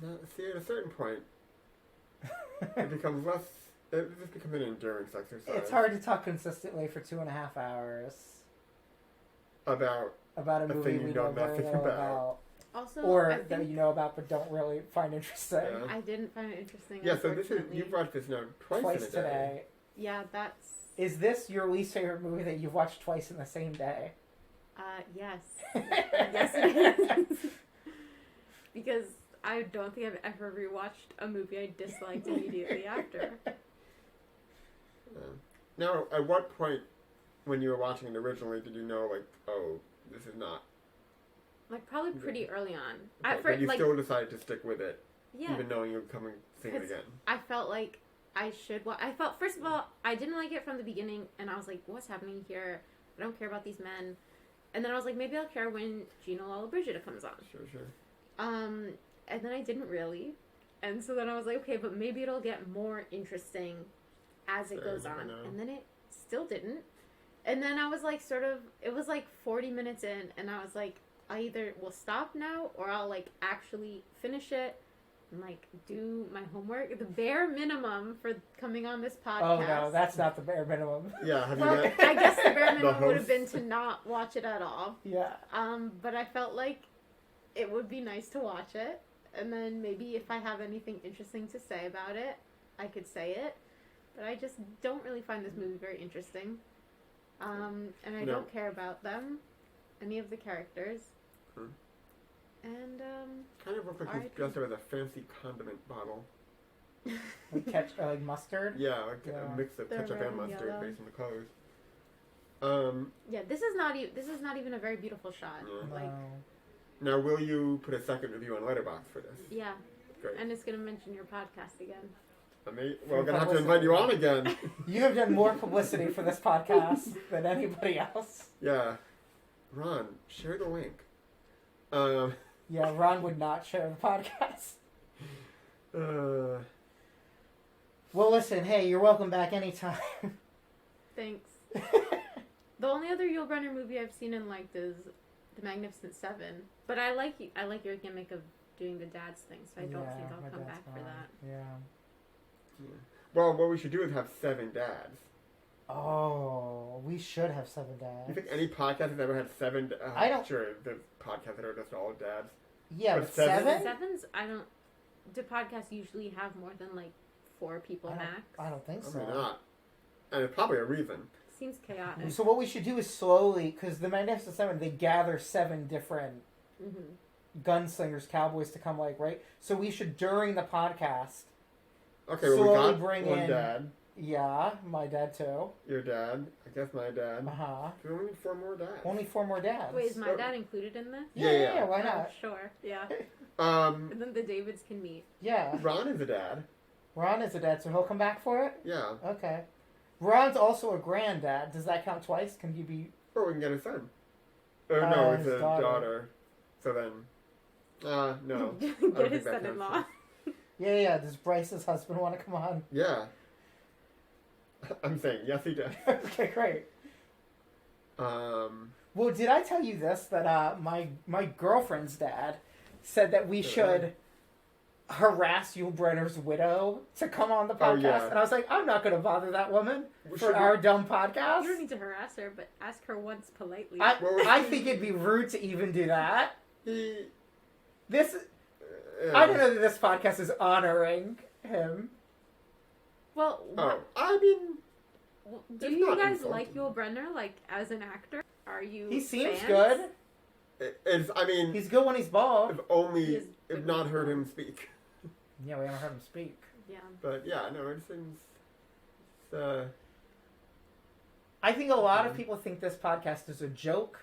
No, see, at a certain point, it becomes less... It just becomes an endurance exercise. It's hard to talk consistently for 2.5 hours about a movie thing you we don't know very know little about. about. Also, Or that you know about but don't really find interesting. Yeah. I didn't find it interesting. Yeah, so this is... You've watched this now twice in a day. Today. Yeah, that's... Is this your least favorite movie that you've watched twice in the same day? Yes. Yes, it is. Because I don't think I've ever rewatched a movie I disliked immediately after. Now, at what point, when you were watching it originally, did you know, like, oh, this is not... Like, probably pretty early on. Okay, but you still decided to stick with it, yeah, even knowing you would come and sing it again. I felt like I should. Well, I felt, first of all, I didn't like it from the beginning, and I was like, what's happening here? I don't care about these men. And then I was like, maybe I'll care when Gina Lollobrigida comes on. Sure. And then I didn't really. And so then I was like, okay, but maybe it'll get more interesting as it goes on. And then it still didn't. And then I was like, it was like 40 minutes in, and I was like, I either will stop now, or I'll like actually finish it and like do my homework. The bare minimum for coming on this podcast. Oh no, that's not the bare minimum. Yeah, have Well, you met I guess the bare the minimum would have host? been to not watch it at all. Yeah. But I felt like it would be nice to watch it, and then maybe if I have anything interesting to say about it, I could say it. But I just don't really find this movie very interesting. And I don't care about them, any of the characters. And Kind of looks like he's dressed up as a fancy condiment bottle. Like mustard. Yeah, like Yeah. a mix of They're ketchup red and and mustard yellow. based on the colors. yeah, this is not even a very beautiful shot. Yeah. Like, No. Now, will you put a second review on Letterboxd for this? yeah, Great. and it's gonna mention your podcast again. Well, I'm gonna have to invite you on again. You have done more publicity for this podcast than anybody else. Yeah, Ron, share the link. Yeah, Ron would not share the podcast. Well, listen, hey, you're welcome back anytime. Thanks. The only other Yul Brynner movie I've seen and liked is The Magnificent Seven. But I like your gimmick of doing the dad's thing, so I don't think my I'll come dad's back for fine. that. Yeah. Well, what we should do is have 7 dads. Oh, we should have 7 dads. You think any podcast has ever had 7? I don't- Sure, the podcasts that are just all dads. Yeah, But but 7? 7? Sevens, I don't. Do podcasts usually have more than like 4 people max? I don't think so. Probably not. And there's probably a reason. Seems chaotic. So what we should do is slowly, because the Magnificent Seven, they gather 7 different gunslingers, cowboys to come, like, right? So we should, during the podcast, Okay, well, we slowly got bring one in- dad. yeah, my dad too. Your dad. I guess my dad. Uh-huh. We only need 4 more dads. Only 4 more dads. Wait, is my dad included in this? Yeah. Why Oh, not? sure. Yeah. Um, And then the Davids can meet. Yeah. Ron is a dad. Ron is a dad, so he'll come back for it? Yeah. Okay. Ron's also a granddad. Does that count twice? Can he be... Or we can get a son. Or no, it's his a daughter. daughter. So then, no. I don't Get think his that son-in-law. counts. Yeah. Does Bryce's husband want to come on? Yeah. I'm saying yes, he does. Okay, great. Well, did I tell you this? That my girlfriend's dad said that we should harass Yul Brynner's widow to come on the podcast. Oh, yeah. And I was like, I'm not going to bother that woman We for should- our dumb podcast. You don't need to harass her, but ask her once politely. I think it'd be rude to even do that. He. This... I don't know that this podcast is honoring him. Well, Oh, I mean, do it's you not guys insulting. like Yul Brynner, like, as an actor? Are you He seems fans? good. it's. I mean, He's good when he's bald. I've only, He is if good not with heard him bald. speak. Yeah, we haven't heard him speak. Yeah. But yeah, no, it seems. I think a lot of people think this podcast is a joke,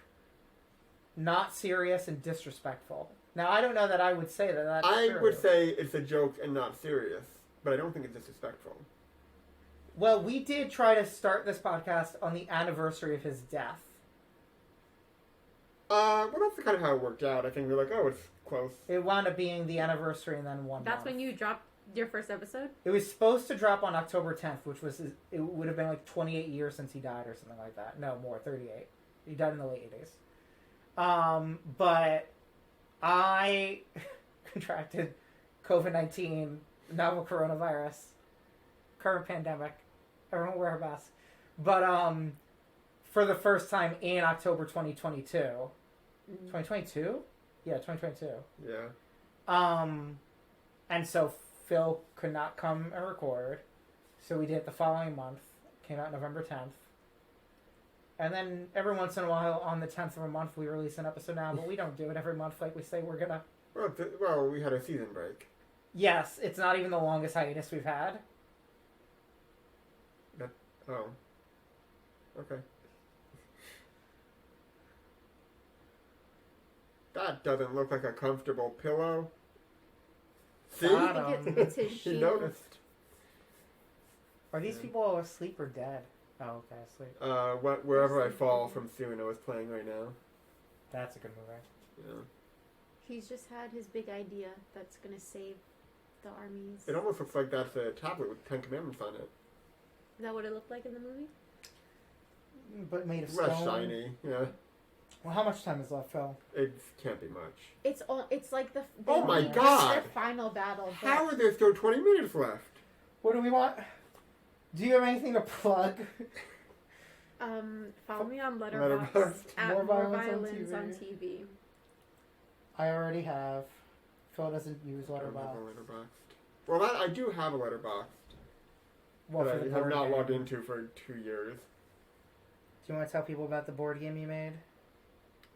not serious and disrespectful. Now, I don't know that I would say that that's I true. would say it's a joke and not serious, but I don't think it's disrespectful. Well, we did try to start this podcast on the anniversary of his death. Well, that's kind of how it worked out. I think we're like, oh, it's close. It wound up being the anniversary and then 1 month. That's when you dropped your first episode? It was supposed to drop on October 10th, which was... It would have been like 28 years since he died or something like that. No, more, 38. He died in the late 80s. But I contracted COVID-19, novel coronavirus, current pandemic. Everyone wear a mask. But for the first time in October 2022. 2022? Yeah, 2022. Yeah. And so Phil could not come and record. So we did it the following month. Came out November 10th. And then every once in a while, on the 10th of a month, we release an episode now. But we don't do it every month like we say we're going to. Well, we had a season break. Yes, it's not even the longest hiatus we've had. Oh. Okay. That doesn't look like a comfortable pillow. See? God. I think it's his He shield. noticed. Are these people asleep or dead? Oh, okay, asleep. Wherever I fall from Cyrano is playing right now. That's a good movie. Yeah. He's just had his big idea that's gonna save the armies. It almost looks like that's a tablet with 10 Commandments on it. Is that what it looked like in the movie? But made of stone. Less shiny, yeah. Well, how much time is left, Phil? It can't be much. It's like the Oh my it's God. their final battle. But How are there still 20 minutes left? What do we want? Do you have anything to plug? Follow me on Letterboxd. Letterboxd at More More Violence Violence on on TV. I already have. Phil doesn't use I don't have Letterboxd. a Letterboxd. Well, I do have a Letterboxd Well, that for I the have board not game. logged into for 2 years. Do you want to tell people about the board game you made?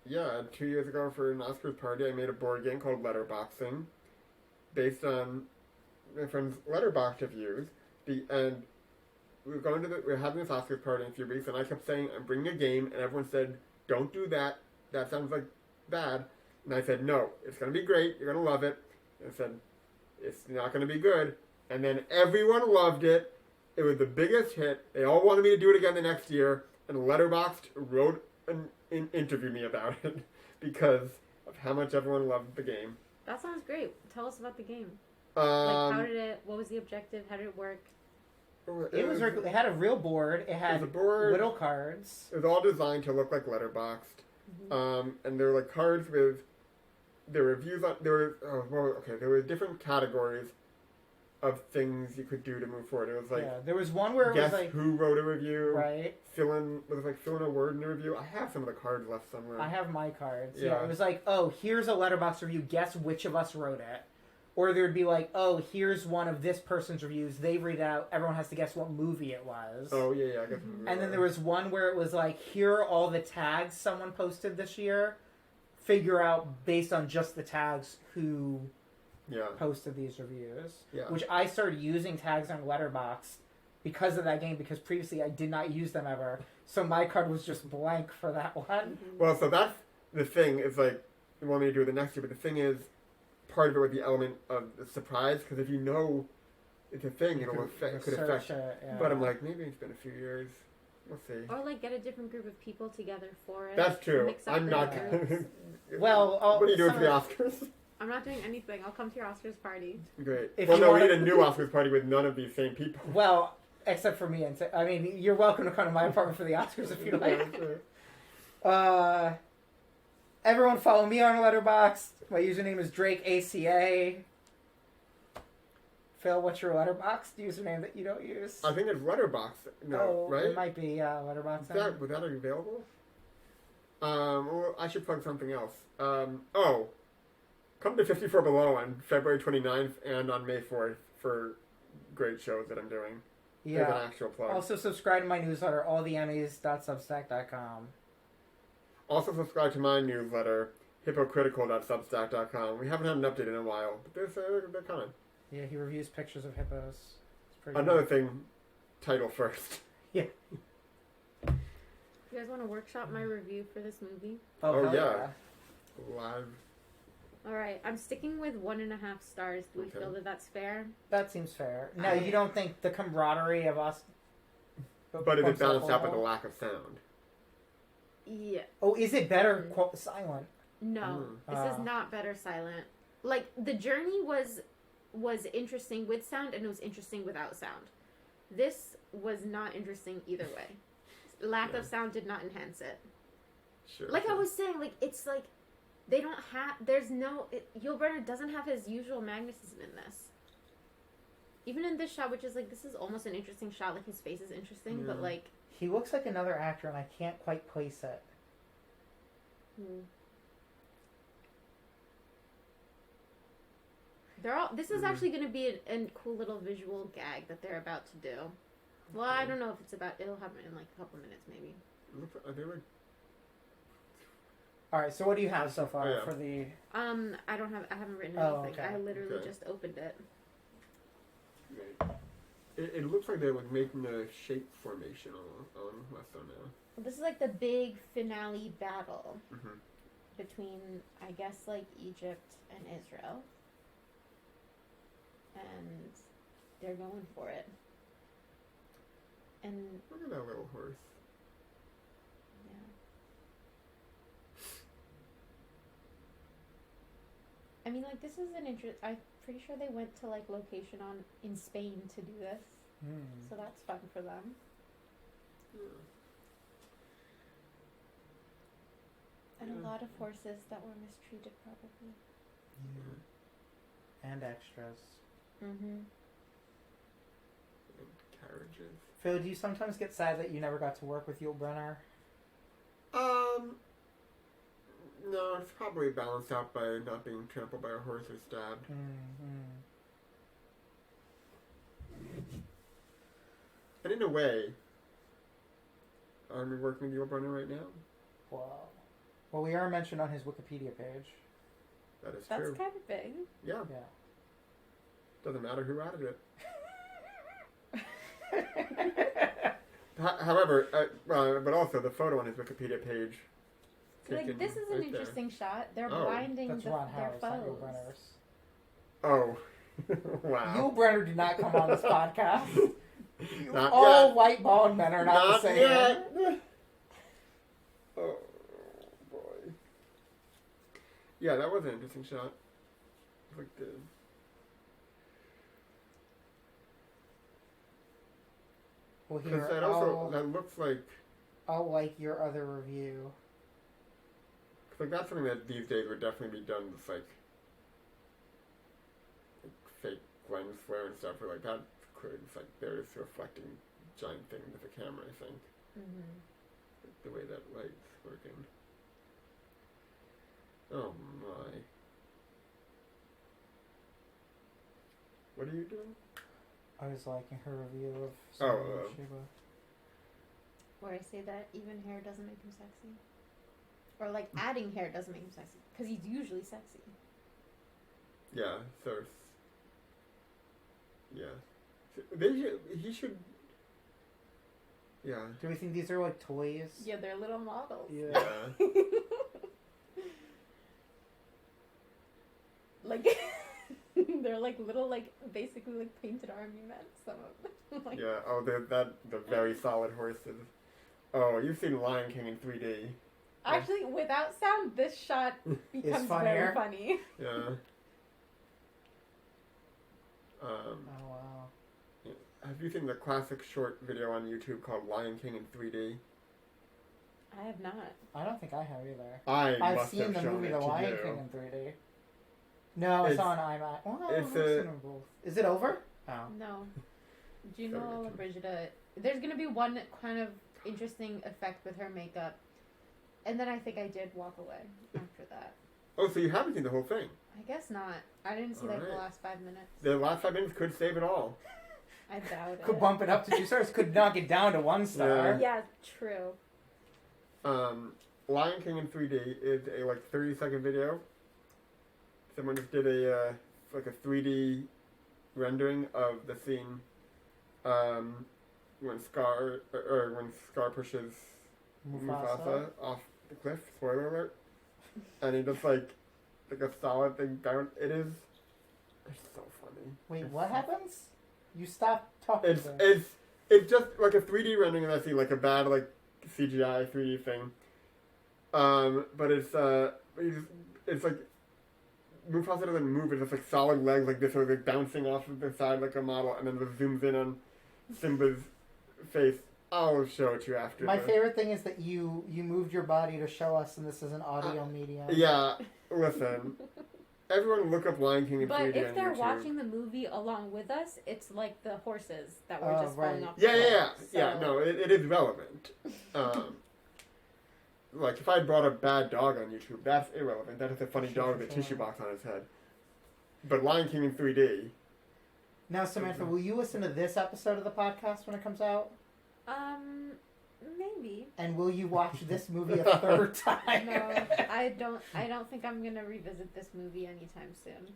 Yeah, 2 years ago for an Oscars party, I made a board game called Letterboxing, based on my friend's Letterboxd reviews. And we were having this Oscars party in a few weeks, and I kept saying, I'm bringing a game, and everyone said, don't do that. That sounds like bad. And I said, no, it's going to be great. You're going to love it. And I said, it's not going to be good. And then everyone loved it. It was the biggest hit. They all wanted me to do it again the next year. And Letterboxd wrote an interview me about it because of how much everyone loved the game. That sounds great. Tell us about the game. Um, What was the objective? How did it work? It had a real board. It had a board. little cards. It was all designed to look like Letterboxd. Mm-hmm. And there were like cards with the reviews on. There were different categories of things you could do to move forward. It was like There was one where it guess was like who wrote a review. right. Fill in a word in the review. I have some of the cards left somewhere. I have my cards. Yeah. It was like, oh, here's a Letterboxd review. Guess which of us wrote it. Or there'd be like, oh, here's one of this person's reviews. They read it out. Everyone has to guess what movie it was. Oh yeah, I guess. And then there was one where it was like, here are all the tags someone posted this year. Figure out based on just the tags who posted these reviews. Yeah. Which I started using tags on Letterboxd because of that game, because previously I did not use them ever. So my card was just blank for that one. Well, so that's the thing. Is like you want me to do it the next year, but the thing is, part of it was the element of the surprise. Because if you know it's a thing, it could affect. But I'm like, maybe it's been a few years. We'll see. Or like get a different group of people together for it. That's true. Mix up I'm the not. groups. Well, what are you doing for the Oscars? I'm not doing anything. I'll come to your Oscars party. Great. If Well, you no, we wanna- need a new Oscars party with none of these same people. Well, except for me. I mean, you're welcome to come to my apartment for the Oscars if you like. Everyone follow me on Letterboxd. My username is DrakeACA. Phil, what's your Letterboxd username that you don't use? I think it's Letterboxd. No, right? It might be Letterboxd. Was that available? Well, I should plug something else. Come to 54 Below on February 29th and on May 4th for great shows that I'm doing. There's an actual plug. Also subscribe to my newsletter, alltheemmys.substack.com. Also subscribe to my newsletter, hypocritical.substack.com. We haven't had an update in a while, but they're coming. Yeah, he reviews pictures of hippos. It's pretty Another good. thing, title first. Yeah. You guys want to workshop my review for this movie? Oh, hell yeah. Live. Alright, I'm sticking with 1.5 stars. Do we Okay. feel that that's fair? That seems fair. No, you don't think the camaraderie of us... But is it bumps up balanced a out with the little? lack of sound? Yeah. Oh, is it better silent? No, this is Ah. not better silent. Like, the journey was interesting with sound, and it was interesting without sound. This was not interesting either way. Lack of sound did not enhance it. Sure. Like I was saying, like, it's like, they don't have, Yul Brynner doesn't have his usual magnetism in this. Even in this shot, which is like, this is almost an interesting shot, like his face is interesting, but like... He looks like another actor, and I can't quite place it. This is actually going to be a cool little visual gag that they're about to do. Well, I don't know if it's about... It'll happen in like a couple minutes, maybe. Alright, so what do you have so far Oh, yeah. for the... I haven't written anything. Oh, okay. I literally Okay. just opened it. It looks like they're like making a shape formation on Westo now. This is like the big finale battle Mm-hmm. between, I guess, like Egypt and Israel. And they're going for it. Look at that little horse. Yeah. I mean, like, this is an I'm pretty sure they went to, like, location in Spain to do this. So that's fun for them. Yeah. And a lot of horses that were mistreated, probably. Yeah. And extras. Mm-hmm. And carriages. Phil, do you sometimes get sad that you never got to work with Yul Brynner? No, it's probably balanced out by not being trampled by a horse or stabbed. And in a way, aren't we working with Yul Brynner right now? Wow. Well, we are mentioned on his Wikipedia page. That is That's true. kind of big. Yeah. Yeah. Doesn't matter who added it. However, but also the photo on his Wikipedia page. So, like, this is an interesting shot. They're blinding That's their Ron Howard's, not Yul foes. Brynner's. Oh. Wow. Yul Brynner did not come on this podcast. Not All yet. white bald men are not the same. Yet. Oh, boy. Yeah, that was an interesting shot. Like the... Well, Because here, that also, that looks like... I'll like your other review. Like, that's something that these days would definitely be done with, like fake lens flare and stuff, where, like, that could, it's like, they're just reflecting giant thing with the camera, I think. Mm-hmm. Like, the way that light's working. Oh, my. What are you doing? I was liking her review of Oh, Solomon and Sheba. Where I say that even hair doesn't make him sexy. Or, like, adding hair doesn't make him sexy. Because he's usually sexy. Yeah, so it's... Yeah. He should... Yeah. Do we think these are like toys? Yeah, they're little models. Yeah. Like, they're like little, like, basically like painted army men, some of them. Like, Yeah, oh, the very solid horses. Oh, you've seen Lion King in 3D. actually, without sound, this shot becomes funnier. very funny. Yeah. Oh wow. Yeah. Have you seen the classic short video on YouTube called Lion King in 3D? I have not. I don't think I have either. I've I've seen the movie The Lion King in 3D. No, it's on IMAX. Well, I've it's seen a- them both. Is it over? Oh. No. Juno Sorry, Brigida. There's gonna be one kind of interesting effect with her makeup, and then I think I did walk away after that. Oh, so you haven't seen the whole thing? I guess not. I didn't see like the Alright. last 5 minutes. The last 5 minutes could save it all. I doubt it. Could bump it up to 2 stars. Could knock it down to 1 star. Yeah, true. Lion King in 3D is a like 30-second video. Someone just did a like a 3D rendering of the scene when Scar pushes Mufasa off the cliff. Spoiler alert! And he just like a solid thing down. It's so funny. Wait, what happens? You stop talking. It's just like a 3D rendering of that scene, like a bad like CGI 3D thing. But it's like Mufasa doesn't move. It's just like solid legs like this, or like bouncing off of the side like a model, and then it zooms in on Simba's face. I'll show it to you after. My favorite thing is that you moved your body to show us, and this is an audio medium. Yeah, listen. Everyone look up Lion King in 3D But if on they're YouTube. watching the movie along with us, it's like the horses that were just falling off. Yeah. So. No, it is relevant. Like if I brought a bad dog on YouTube, that's irrelevant. That is a funny dog with a tissue box on his head. But Lion King in 3D. Now, Samantha, will you listen to this episode of the podcast when it comes out? Maybe. And will you watch this movie a 3rd time? No, I don't think I'm gonna revisit this movie anytime soon.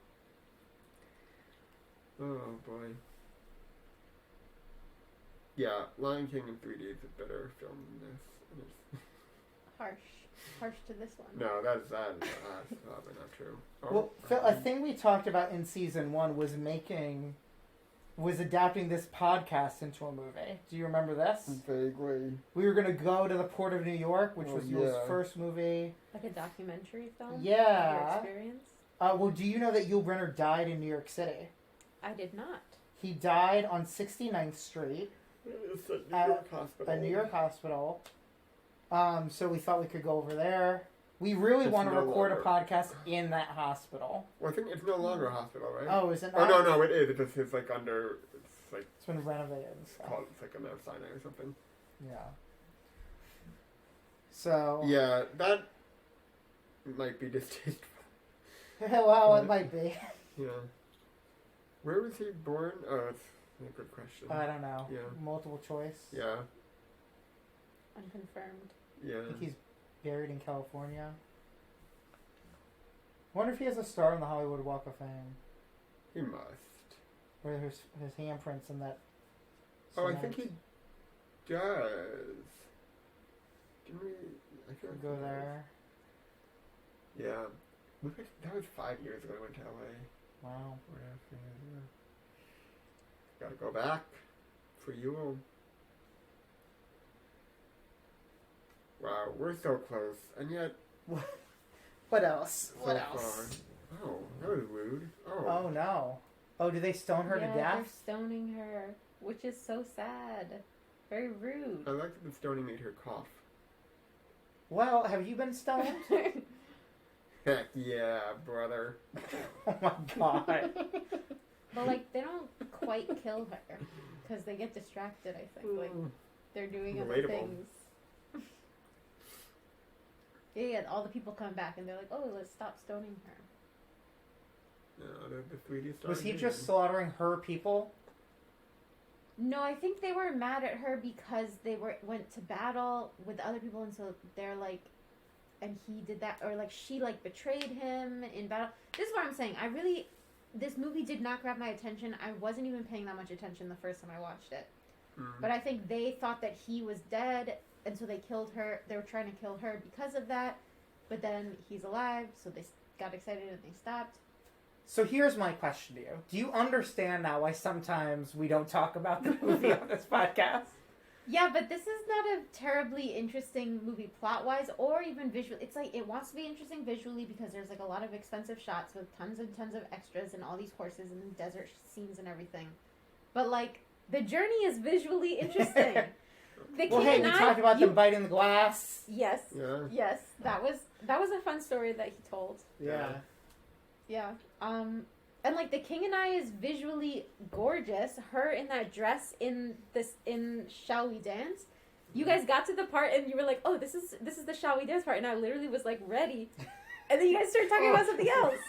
Oh boy. Yeah, Lion King in 3D is a better film than this. Harsh to this one. No, that's probably not true. Oh, Well, Phil, a thing we talked about in season 1 was making was adapting this podcast into a movie. Do you remember this? Vaguely. We were going to go to the Port of New York, which was Yul's yeah. first movie. Like a documentary film? Yeah. Your experience? Well, do you know that Yul Brynner died in New York City? I did not. He died on 69th Street. It's a New York hospital. A New York hospital. So we thought we could go over there. We really want to record a podcast in that hospital. Well, I think it's no longer a hospital, right? Oh, is it Oh, not? no, it is. It just is like under, it's like, It's been renovated and stuff. called, it's like a Mount Sinai or something. Yeah. So. Yeah, that might be distasteful. Well, it might be. Yeah. Where was he born? Oh, that's a good question. I don't know. Yeah. Multiple choice. Yeah. Unconfirmed. Yeah. I think he's buried in California. I wonder if he has a star on the Hollywood Walk of Fame. He must. Where his handprints in that. Oh, I cement. think he does. Didn't we? I feel like Go we did. there. Yeah. That was 5 years ago I went to LA. Wow. Gotta go back for you. Wow, we're so close, and yet What else? so far. Oh, that was rude. Oh no. Oh, do they stone her to They're death? stoning her, which is so sad. Very rude. I like that the stoning made her cough. Well, have you been stoned? Heck yeah, brother. Oh my god. But like, they don't quite kill her because they get distracted. I think like they're doing other Relatable. things. Yeah, all the people come back and they're like, "Oh, let's stop stoning her." No, the 3D star. Was he just slaughtering her people? No, I think they were mad at her because they went to battle with other people, and so they're like, and he did that, or like she like betrayed him in battle. This is what I'm saying. This movie did not grab my attention. I wasn't even paying that much attention the first time I watched it. But I think they thought that he was dead, and so they killed her. They were trying to kill her because of that. But then he's alive, so they got excited and they stopped. So here's my question to you. Do you understand now why sometimes we don't talk about the movie on this podcast? Yeah, but this is not a terribly interesting movie plot-wise or even visually. It's like, it wants to be interesting visually because there's like a lot of expensive shots with tons and tons of extras and all these horses and desert scenes and everything. But like, the journey is visually interesting. The Well, King hey, and we I, talked about them biting the glass. Yes. Yeah. Yes. That was a fun story that he told. Yeah. Yeah. And like, The King and I is visually gorgeous. Her in that dress in Shall We Dance. You guys got to the part and you were like, "Oh, this is the Shall We Dance part," and I literally was like ready, and then you guys started talking about something else,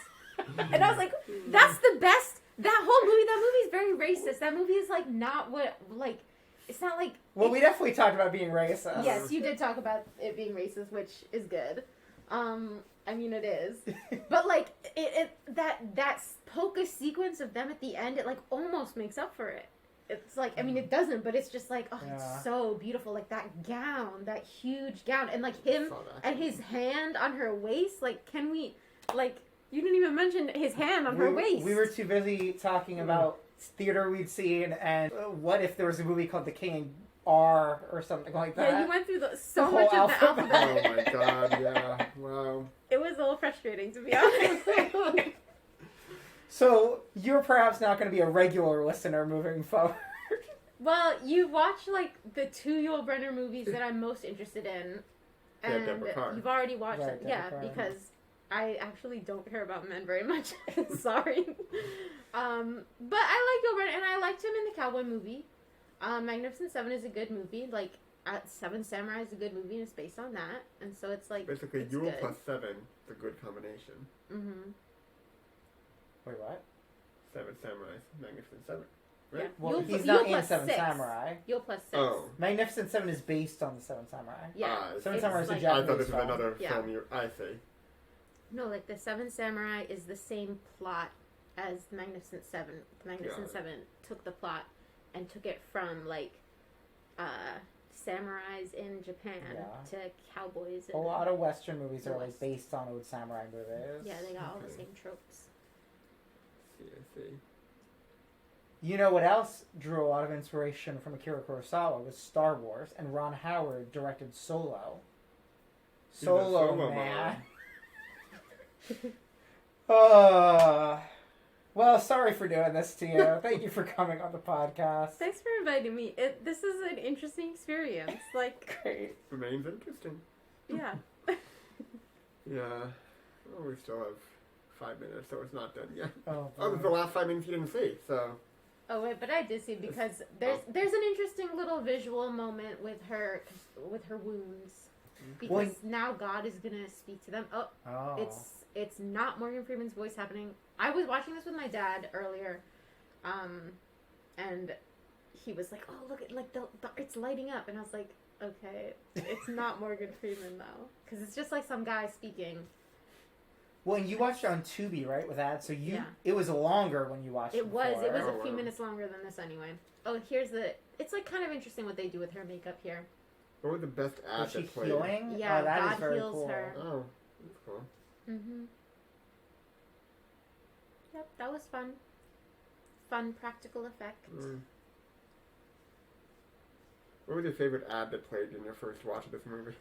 and I was like, "That's the best." That movie is very racist. That movie is like not what like. It's not like. Well, we definitely talked about being racist. Yes, you did talk about it being racist, which is good. I mean, it is, but like that polka sequence of them at the end, it like almost makes up for it. It's like, I mean, it doesn't, but it's just like, oh, Yeah. it's so beautiful. Like that gown, that huge gown, and like him and his hand on her waist. Like, can we, like, you didn't even mention his hand on her waist. We were too busy talking about theater we'd seen and what if there was a movie called The King and R or something like that. Yeah, you went through so The much whole of the alphabet. alphabet. Oh my god, yeah. Wow. It was a little frustrating, to be honest. So you're perhaps not going to be a regular listener moving forward. Well, you watched like the 2 Yul Brynner movies that I'm most interested in, Yeah, and Deborah Carr. you've already watched Right, them. Deborah Yeah, Carr. because I actually don't care about men very much. Sorry, but I like Yul Brynner, and I liked him in the cowboy movie. Magnificent Seven is a good movie. Like Seven Samurai is a good movie, and it's based on that, and so it's like Basically, it's Yule good. plus 7 is a good combination. Mm-hmm. Wait, what? 7 Samurais, Magnificent 7. Right? Yeah. Well, Yul he's Yul not in plus Seven 6. Samurai. Yul plus 6. Oh. Magnificent Seven is based on the Seven Samurai. Yeah. Seven it's Samurai is a like- Japanese I thought this was film. another Yeah. film I see. No, like the Seven Samurai is the same plot as the Magnificent Seven. The Magnificent Yeah. Seven took the plot and took it from like samurais in Japan Yeah. to cowboys. A In lot of Western movies the are like West. based on old samurai movies. Yeah, they got all the Okay. same tropes. See, I see. You know what else drew a lot of inspiration from Akira Kurosawa was Star Wars, and Ron Howard directed Solo. He's a Solo, Solo man. man. Well, sorry for doing this to you. Thank you for coming on the podcast. Thanks for inviting me. This is an interesting experience. Like, Great. Remains interesting. yeah. Yeah. Well, we still have 5 minutes, so it's not done yet. Oh, Oh, this is the last 5 minutes you didn't see, so. Oh wait, but I did see because there's an interesting little visual moment with her wounds because now God is gonna speak to them. Oh. It's not Morgan Freeman's voice happening. I was watching this with my dad earlier, and he was like, "Oh, look at it's lighting up," and I was like, "Okay, it's not Morgan Freeman though, because it's just like some guy speaking." Well, and you watched it on Tubi, right, with ads? So Yeah. It was longer when you watched it. It was before. a few minutes longer than this anyway. Oh, it's like kind of interesting what they do with her makeup here. What was the best ad Was she that played? healing? Yeah, oh, that is God very heals cool. her. Oh, that's cool. Mm-hmm. Yep, that was fun. Fun practical effect. Mm. What was your favorite ad that played in your first watch of this movie?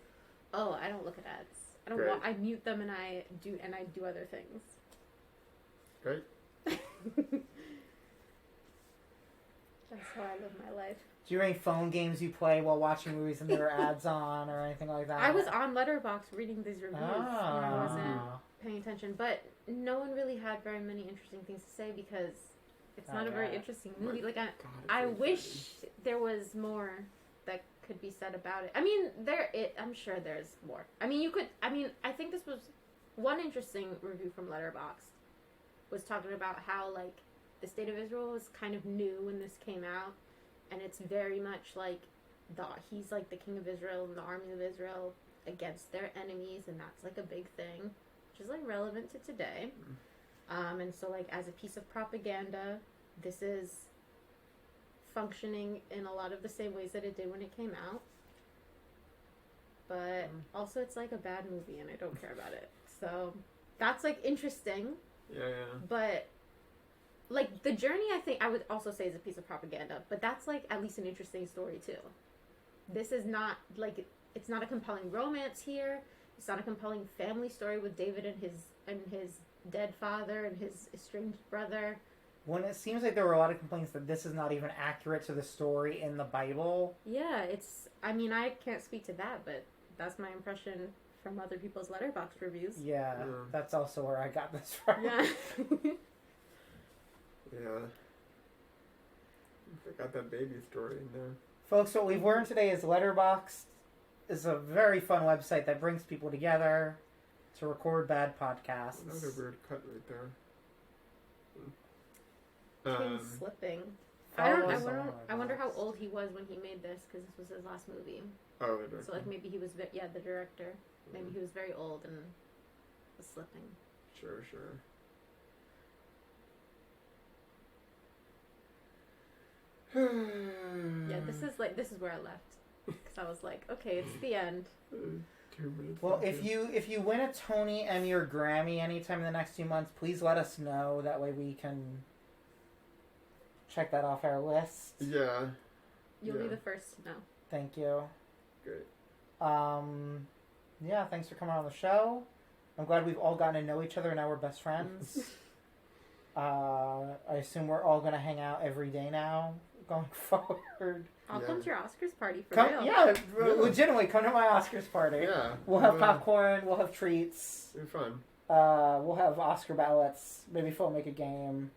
Oh, I don't look at ads. I don't. Great. I mute them and I do other things. Great. That's how I live my life. Do you have any phone games you play while watching movies and there are ads on or anything like that? I was on Letterboxd reading these reviews when I wasn't Ah. paying attention, but no one really had very many interesting things to say because it's not a very yet. interesting movie. Like God, I it's wish there was more that could be said about it. I mean, I'm sure there's more. I mean, I think this was one interesting review from Letterboxd was talking about how like the state of Israel was kind of new when this came out, and it's very much like he's like the king of Israel and the army of Israel against their enemies, and that's like a big thing, which is like relevant to today. And so like as a piece of propaganda, this is functioning in a lot of the same ways that it did when it came out. But also it's like a bad movie and I don't care about it. So that's like interesting. Yeah. But like the journey, I think I would also say is a piece of propaganda, but that's like at least an interesting story too. This is not like, it's not a compelling romance here. It's not a compelling family story with David and his dead father and his estranged brother. When it seems like there were a lot of complaints that this is not even accurate to the story in the Bible. Yeah, I mean, I can't speak to that, but that's my impression from other people's Letterboxd reviews. Yeah, that's also where I got this from. Yeah. Yeah. I got that baby story in there. Folks, what we've learned today is Letterboxd is a very fun website that brings people together to record bad podcasts. Another weird cut right there. King's slipping. Follow I us on wonder how Letterboxd. old he was when he made this, because this was his last movie. Oh, the director. So like maybe he was the director. Maybe he was very old and was slipping. Sure. Yeah, this is where I left, because I was like, okay, it's the end. 2 minutes. Well, if you win a Tony, Emmy, or Grammy anytime in the next 2 months, please let us know. That way we can check that off our list. Yeah. You'll be the first to know. Thank you. Great. Yeah, thanks for coming on the show. I'm glad we've all gotten to know each other and now we're best friends. I assume we're all going to hang out every day now going forward. I'll come to your Oscars party for Come, real. yeah, legitimately, come to my Oscars party. Yeah. We'll have popcorn, we'll have treats. It'll be fun. We'll have Oscar ballots. Maybe Phil make a game.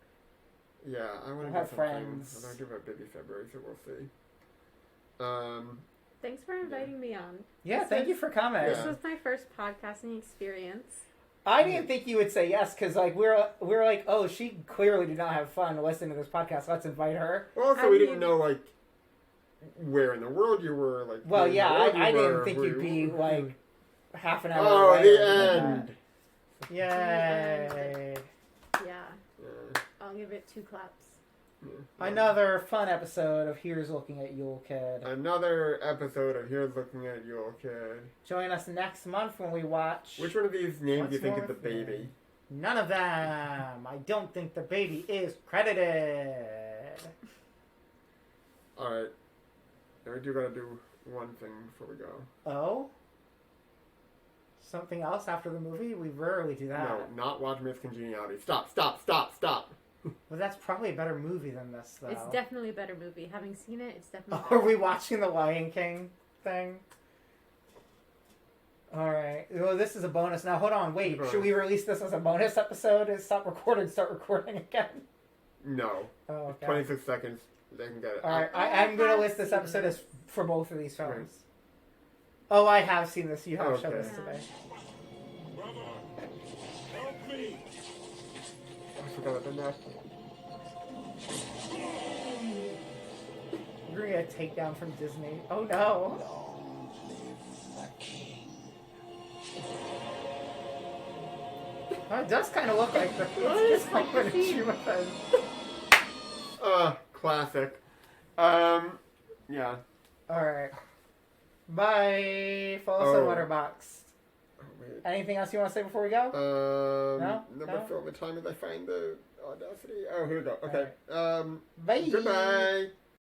Yeah, I want to We'll do have something. friends. I'm going to do about baby February, so we'll see. Thanks for inviting me on. Yeah, thank you for coming. This was my first podcasting experience. I didn't think you would say yes because like we're like, oh, she clearly did not have fun listening to this podcast. Let's invite her. Well, also, we didn't know, like, where in the world you were. Like, Well, where in yeah, the world I you didn't were, think where you'd be you- like half an hour Oh, away. the or anything end. like that. Yay! Yeah, Yeah. I'll give it 2 claps. Another fun episode of Here's Looking at Yule Kid. Another episode of Here's Looking at You, Kid. Join us next month when we watch. Which one of these names do you What's think More is the with Me? baby? None of them. I don't think the baby is credited. Alright. And we do gotta do one thing before we go. Oh? Something else after the movie? We rarely do that. No, not watch Miss Congeniality. Stop. Well, that's probably a better movie than this, though. It's definitely a better movie. Having seen it, it's definitely Are better. we watching the Lion King thing? Alright. Well, this is a bonus. Now, hold on. Wait. Bonus. Should we release this as a bonus episode and stop recording, start recording again? No. Oh, okay. 26 seconds. They can get it. Alright. I I'm going to have list this seen episode it. as for both of these films. Right. Oh, I have seen this. You have Okay. shown this Yeah. today. Brother, help me! I forgot about that. We're going to get a takedown from Disney. Oh, no. Long live the king. Oh, it does kind of look like the it's just like what Sheba says. Classic. Yeah. Alright. Bye. Follow us on Oh. Letterboxd. Oh, wait. Anything else you want to say before we go? No? Number No? film and time as I find the audacity. Oh, here we go. Okay. Bye. Goodbye.